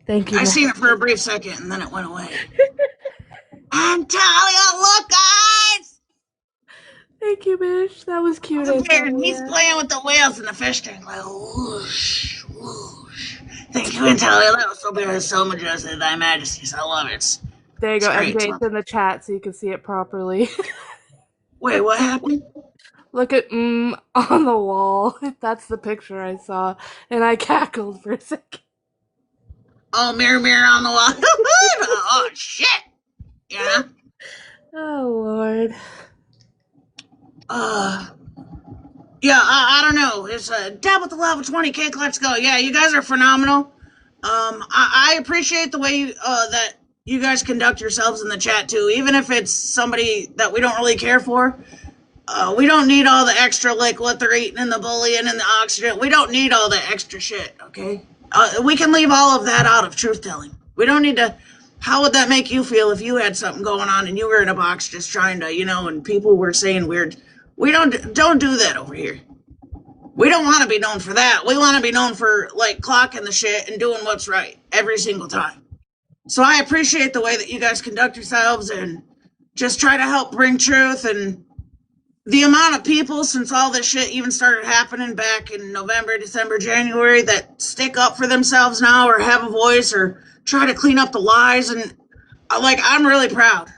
S4: Thank you,
S1: I
S4: man.
S1: seen it for a brief second and then it went away. And Talia, look, guys!
S4: Thank you, Mish. That was cute. I saw
S1: And he's
S4: that.
S1: playing with the whales in the fish tank, like whoosh, whoosh. Thank you, Talia. That was so majestic, Thy Majesties. I love it.
S4: There you
S1: It's
S4: go,
S1: great.
S4: MJ. It's in the chat so you can see it properly.
S1: Wait, what happened?
S4: Look at on the wall. That's the picture I saw, and I cackled for a second.
S1: Oh, mirror, mirror on the wall. Oh, shit. Yeah.
S4: Oh Lord.
S1: Yeah, I don't know. It's dab with the level 20 kick. Let's go. Yeah, you guys are phenomenal. I appreciate the way that you guys conduct yourselves in the chat too, even if it's somebody that we don't really care for. We don't need all the extra, like what they're eating and the bullying and the oxygen. We don't need all the extra shit, okay? We can leave all of that out of truth telling. We don't need to. How would that make you feel if you had something going on and you were in a box just trying to, and people were saying weird? We don't do that over here. We don't want to be known for that. We want to be known for like clocking the shit and doing what's right every single time. So I appreciate the way that you guys conduct yourselves and just try to help bring truth. And the amount of people since all this shit even started happening back in November, December, January that stick up for themselves now or have a voice or try to clean up the lies. And I'm really proud.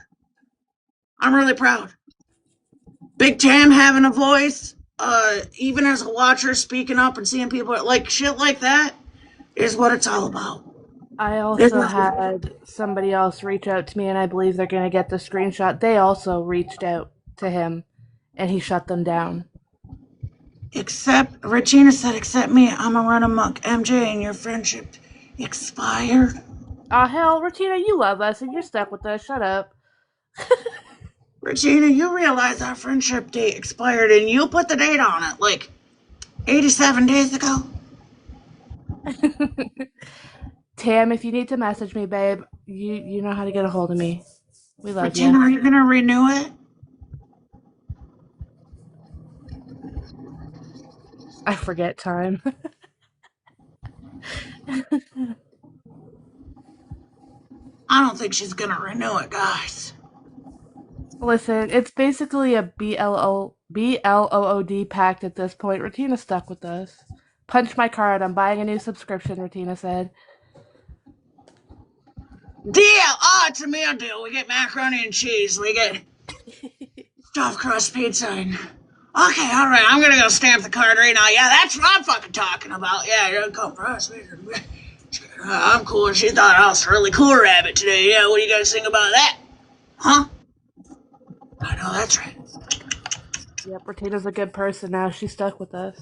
S1: I'm really proud. Big Tam having a voice, even as a watcher, speaking up and seeing people like shit like that is what it's all about.
S4: I also had somebody else reach out to me, and I believe they're going to get the screenshot. They also reached out to him, and he shut them down.
S1: Regina said, except me, I'm a run amok. MJ, and your friendship expired.
S4: Hell, Regina, you love us, and you're stuck with us. Shut up.
S1: Regina, you realize our friendship date expired, and you put the date on it, like 87 days ago?
S4: Tam, if you need to message me, babe, you know how to get a hold of me. We love
S1: Regina,
S4: you.
S1: are you going to renew it?
S4: I forget time.
S1: I don't think she's going to renew it, guys.
S4: Listen, it's basically a BLOOD pact at this point. Retina's stuck with us. Punch my card. I'm buying a new subscription, Retina said.
S1: Deal! Oh, it's a meal deal. We get macaroni and cheese. We get stuffed crust pizza. And... Okay, all right. I'm going to go stamp the card right now. Yeah, that's what I'm fucking talking about. Yeah, you're going to come for us. I'm cool. And she thought I was a really cool rabbit today. Yeah, what do you guys think about that? Huh? I know, that's right.
S4: Yep, Retina's a good person now. She's stuck with us.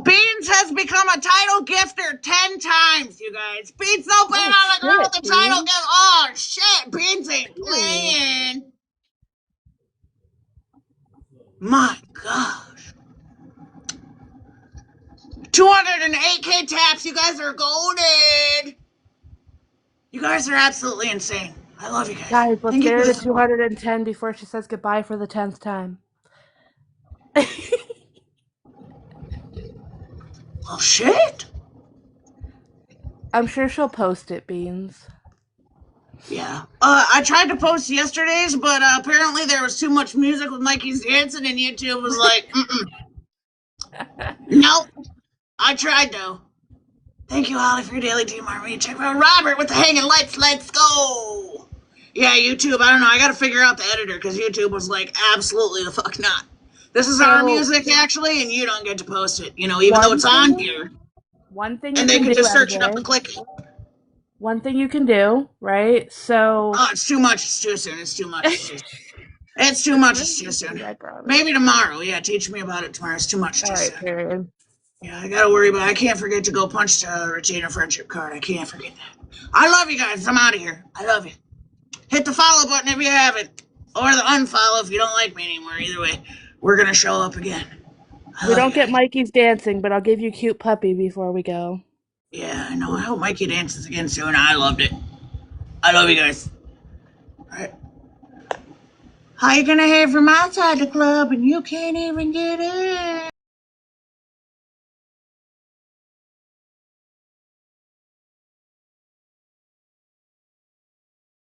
S1: Beans has become a title gifter 10 times, you guys. Beans don't play on the girl with the title gift. Oh, shit. Beans ain't playing. My gosh. 208K taps. You guys are golden. You guys are absolutely insane. I love you guys.
S4: Guys, let's get her to 210 before she says goodbye for the 10th time.
S1: Oh, shit.
S4: I'm sure she'll post it, Beans.
S1: Yeah. I tried to post yesterday's, but apparently there was too much music with Mikey's dancing, and YouTube was like, Nope. I tried, though. Thank you, Holly, for your daily team army. Check out Robert with the hanging lights. Let's go. Yeah, YouTube. I don't know. I got to figure out the editor because YouTube was like, absolutely the fuck not. This is our
S4: So
S1: music actually, and you don't get to post it. You know, even though
S4: one
S1: it's on
S4: thing,
S1: here,
S4: one thing you
S1: and they
S4: can
S1: could
S4: do,
S1: just search it up and
S4: MJ.
S1: click it.
S4: One thing you can do, right? So
S1: Oh, it's too much. It's too soon. It's too much. It's too.
S4: it's
S1: It's too much. It's
S4: really
S1: too soon.
S4: easy, I promise.
S1: Maybe tomorrow. Yeah, teach me about it tomorrow. It's too much.
S4: All
S1: Too
S4: right,
S1: soon.
S4: period.
S1: Yeah, I gotta worry about. I can't forget to go punch the retainer friendship card. I can't forget that. I love you guys. I'm out of here. I love you. Hit the follow button if you haven't, or the unfollow if you don't like me anymore. Either way, we're gonna show up again. I
S4: We
S1: love you
S4: don't get
S1: guys.
S4: Mikey's dancing, but I'll give you cute puppy before we go.
S1: Yeah, I know. I hope Mikey dances again soon. I loved it. I love you guys. All right. How you gonna head from outside the club and you can't even get in?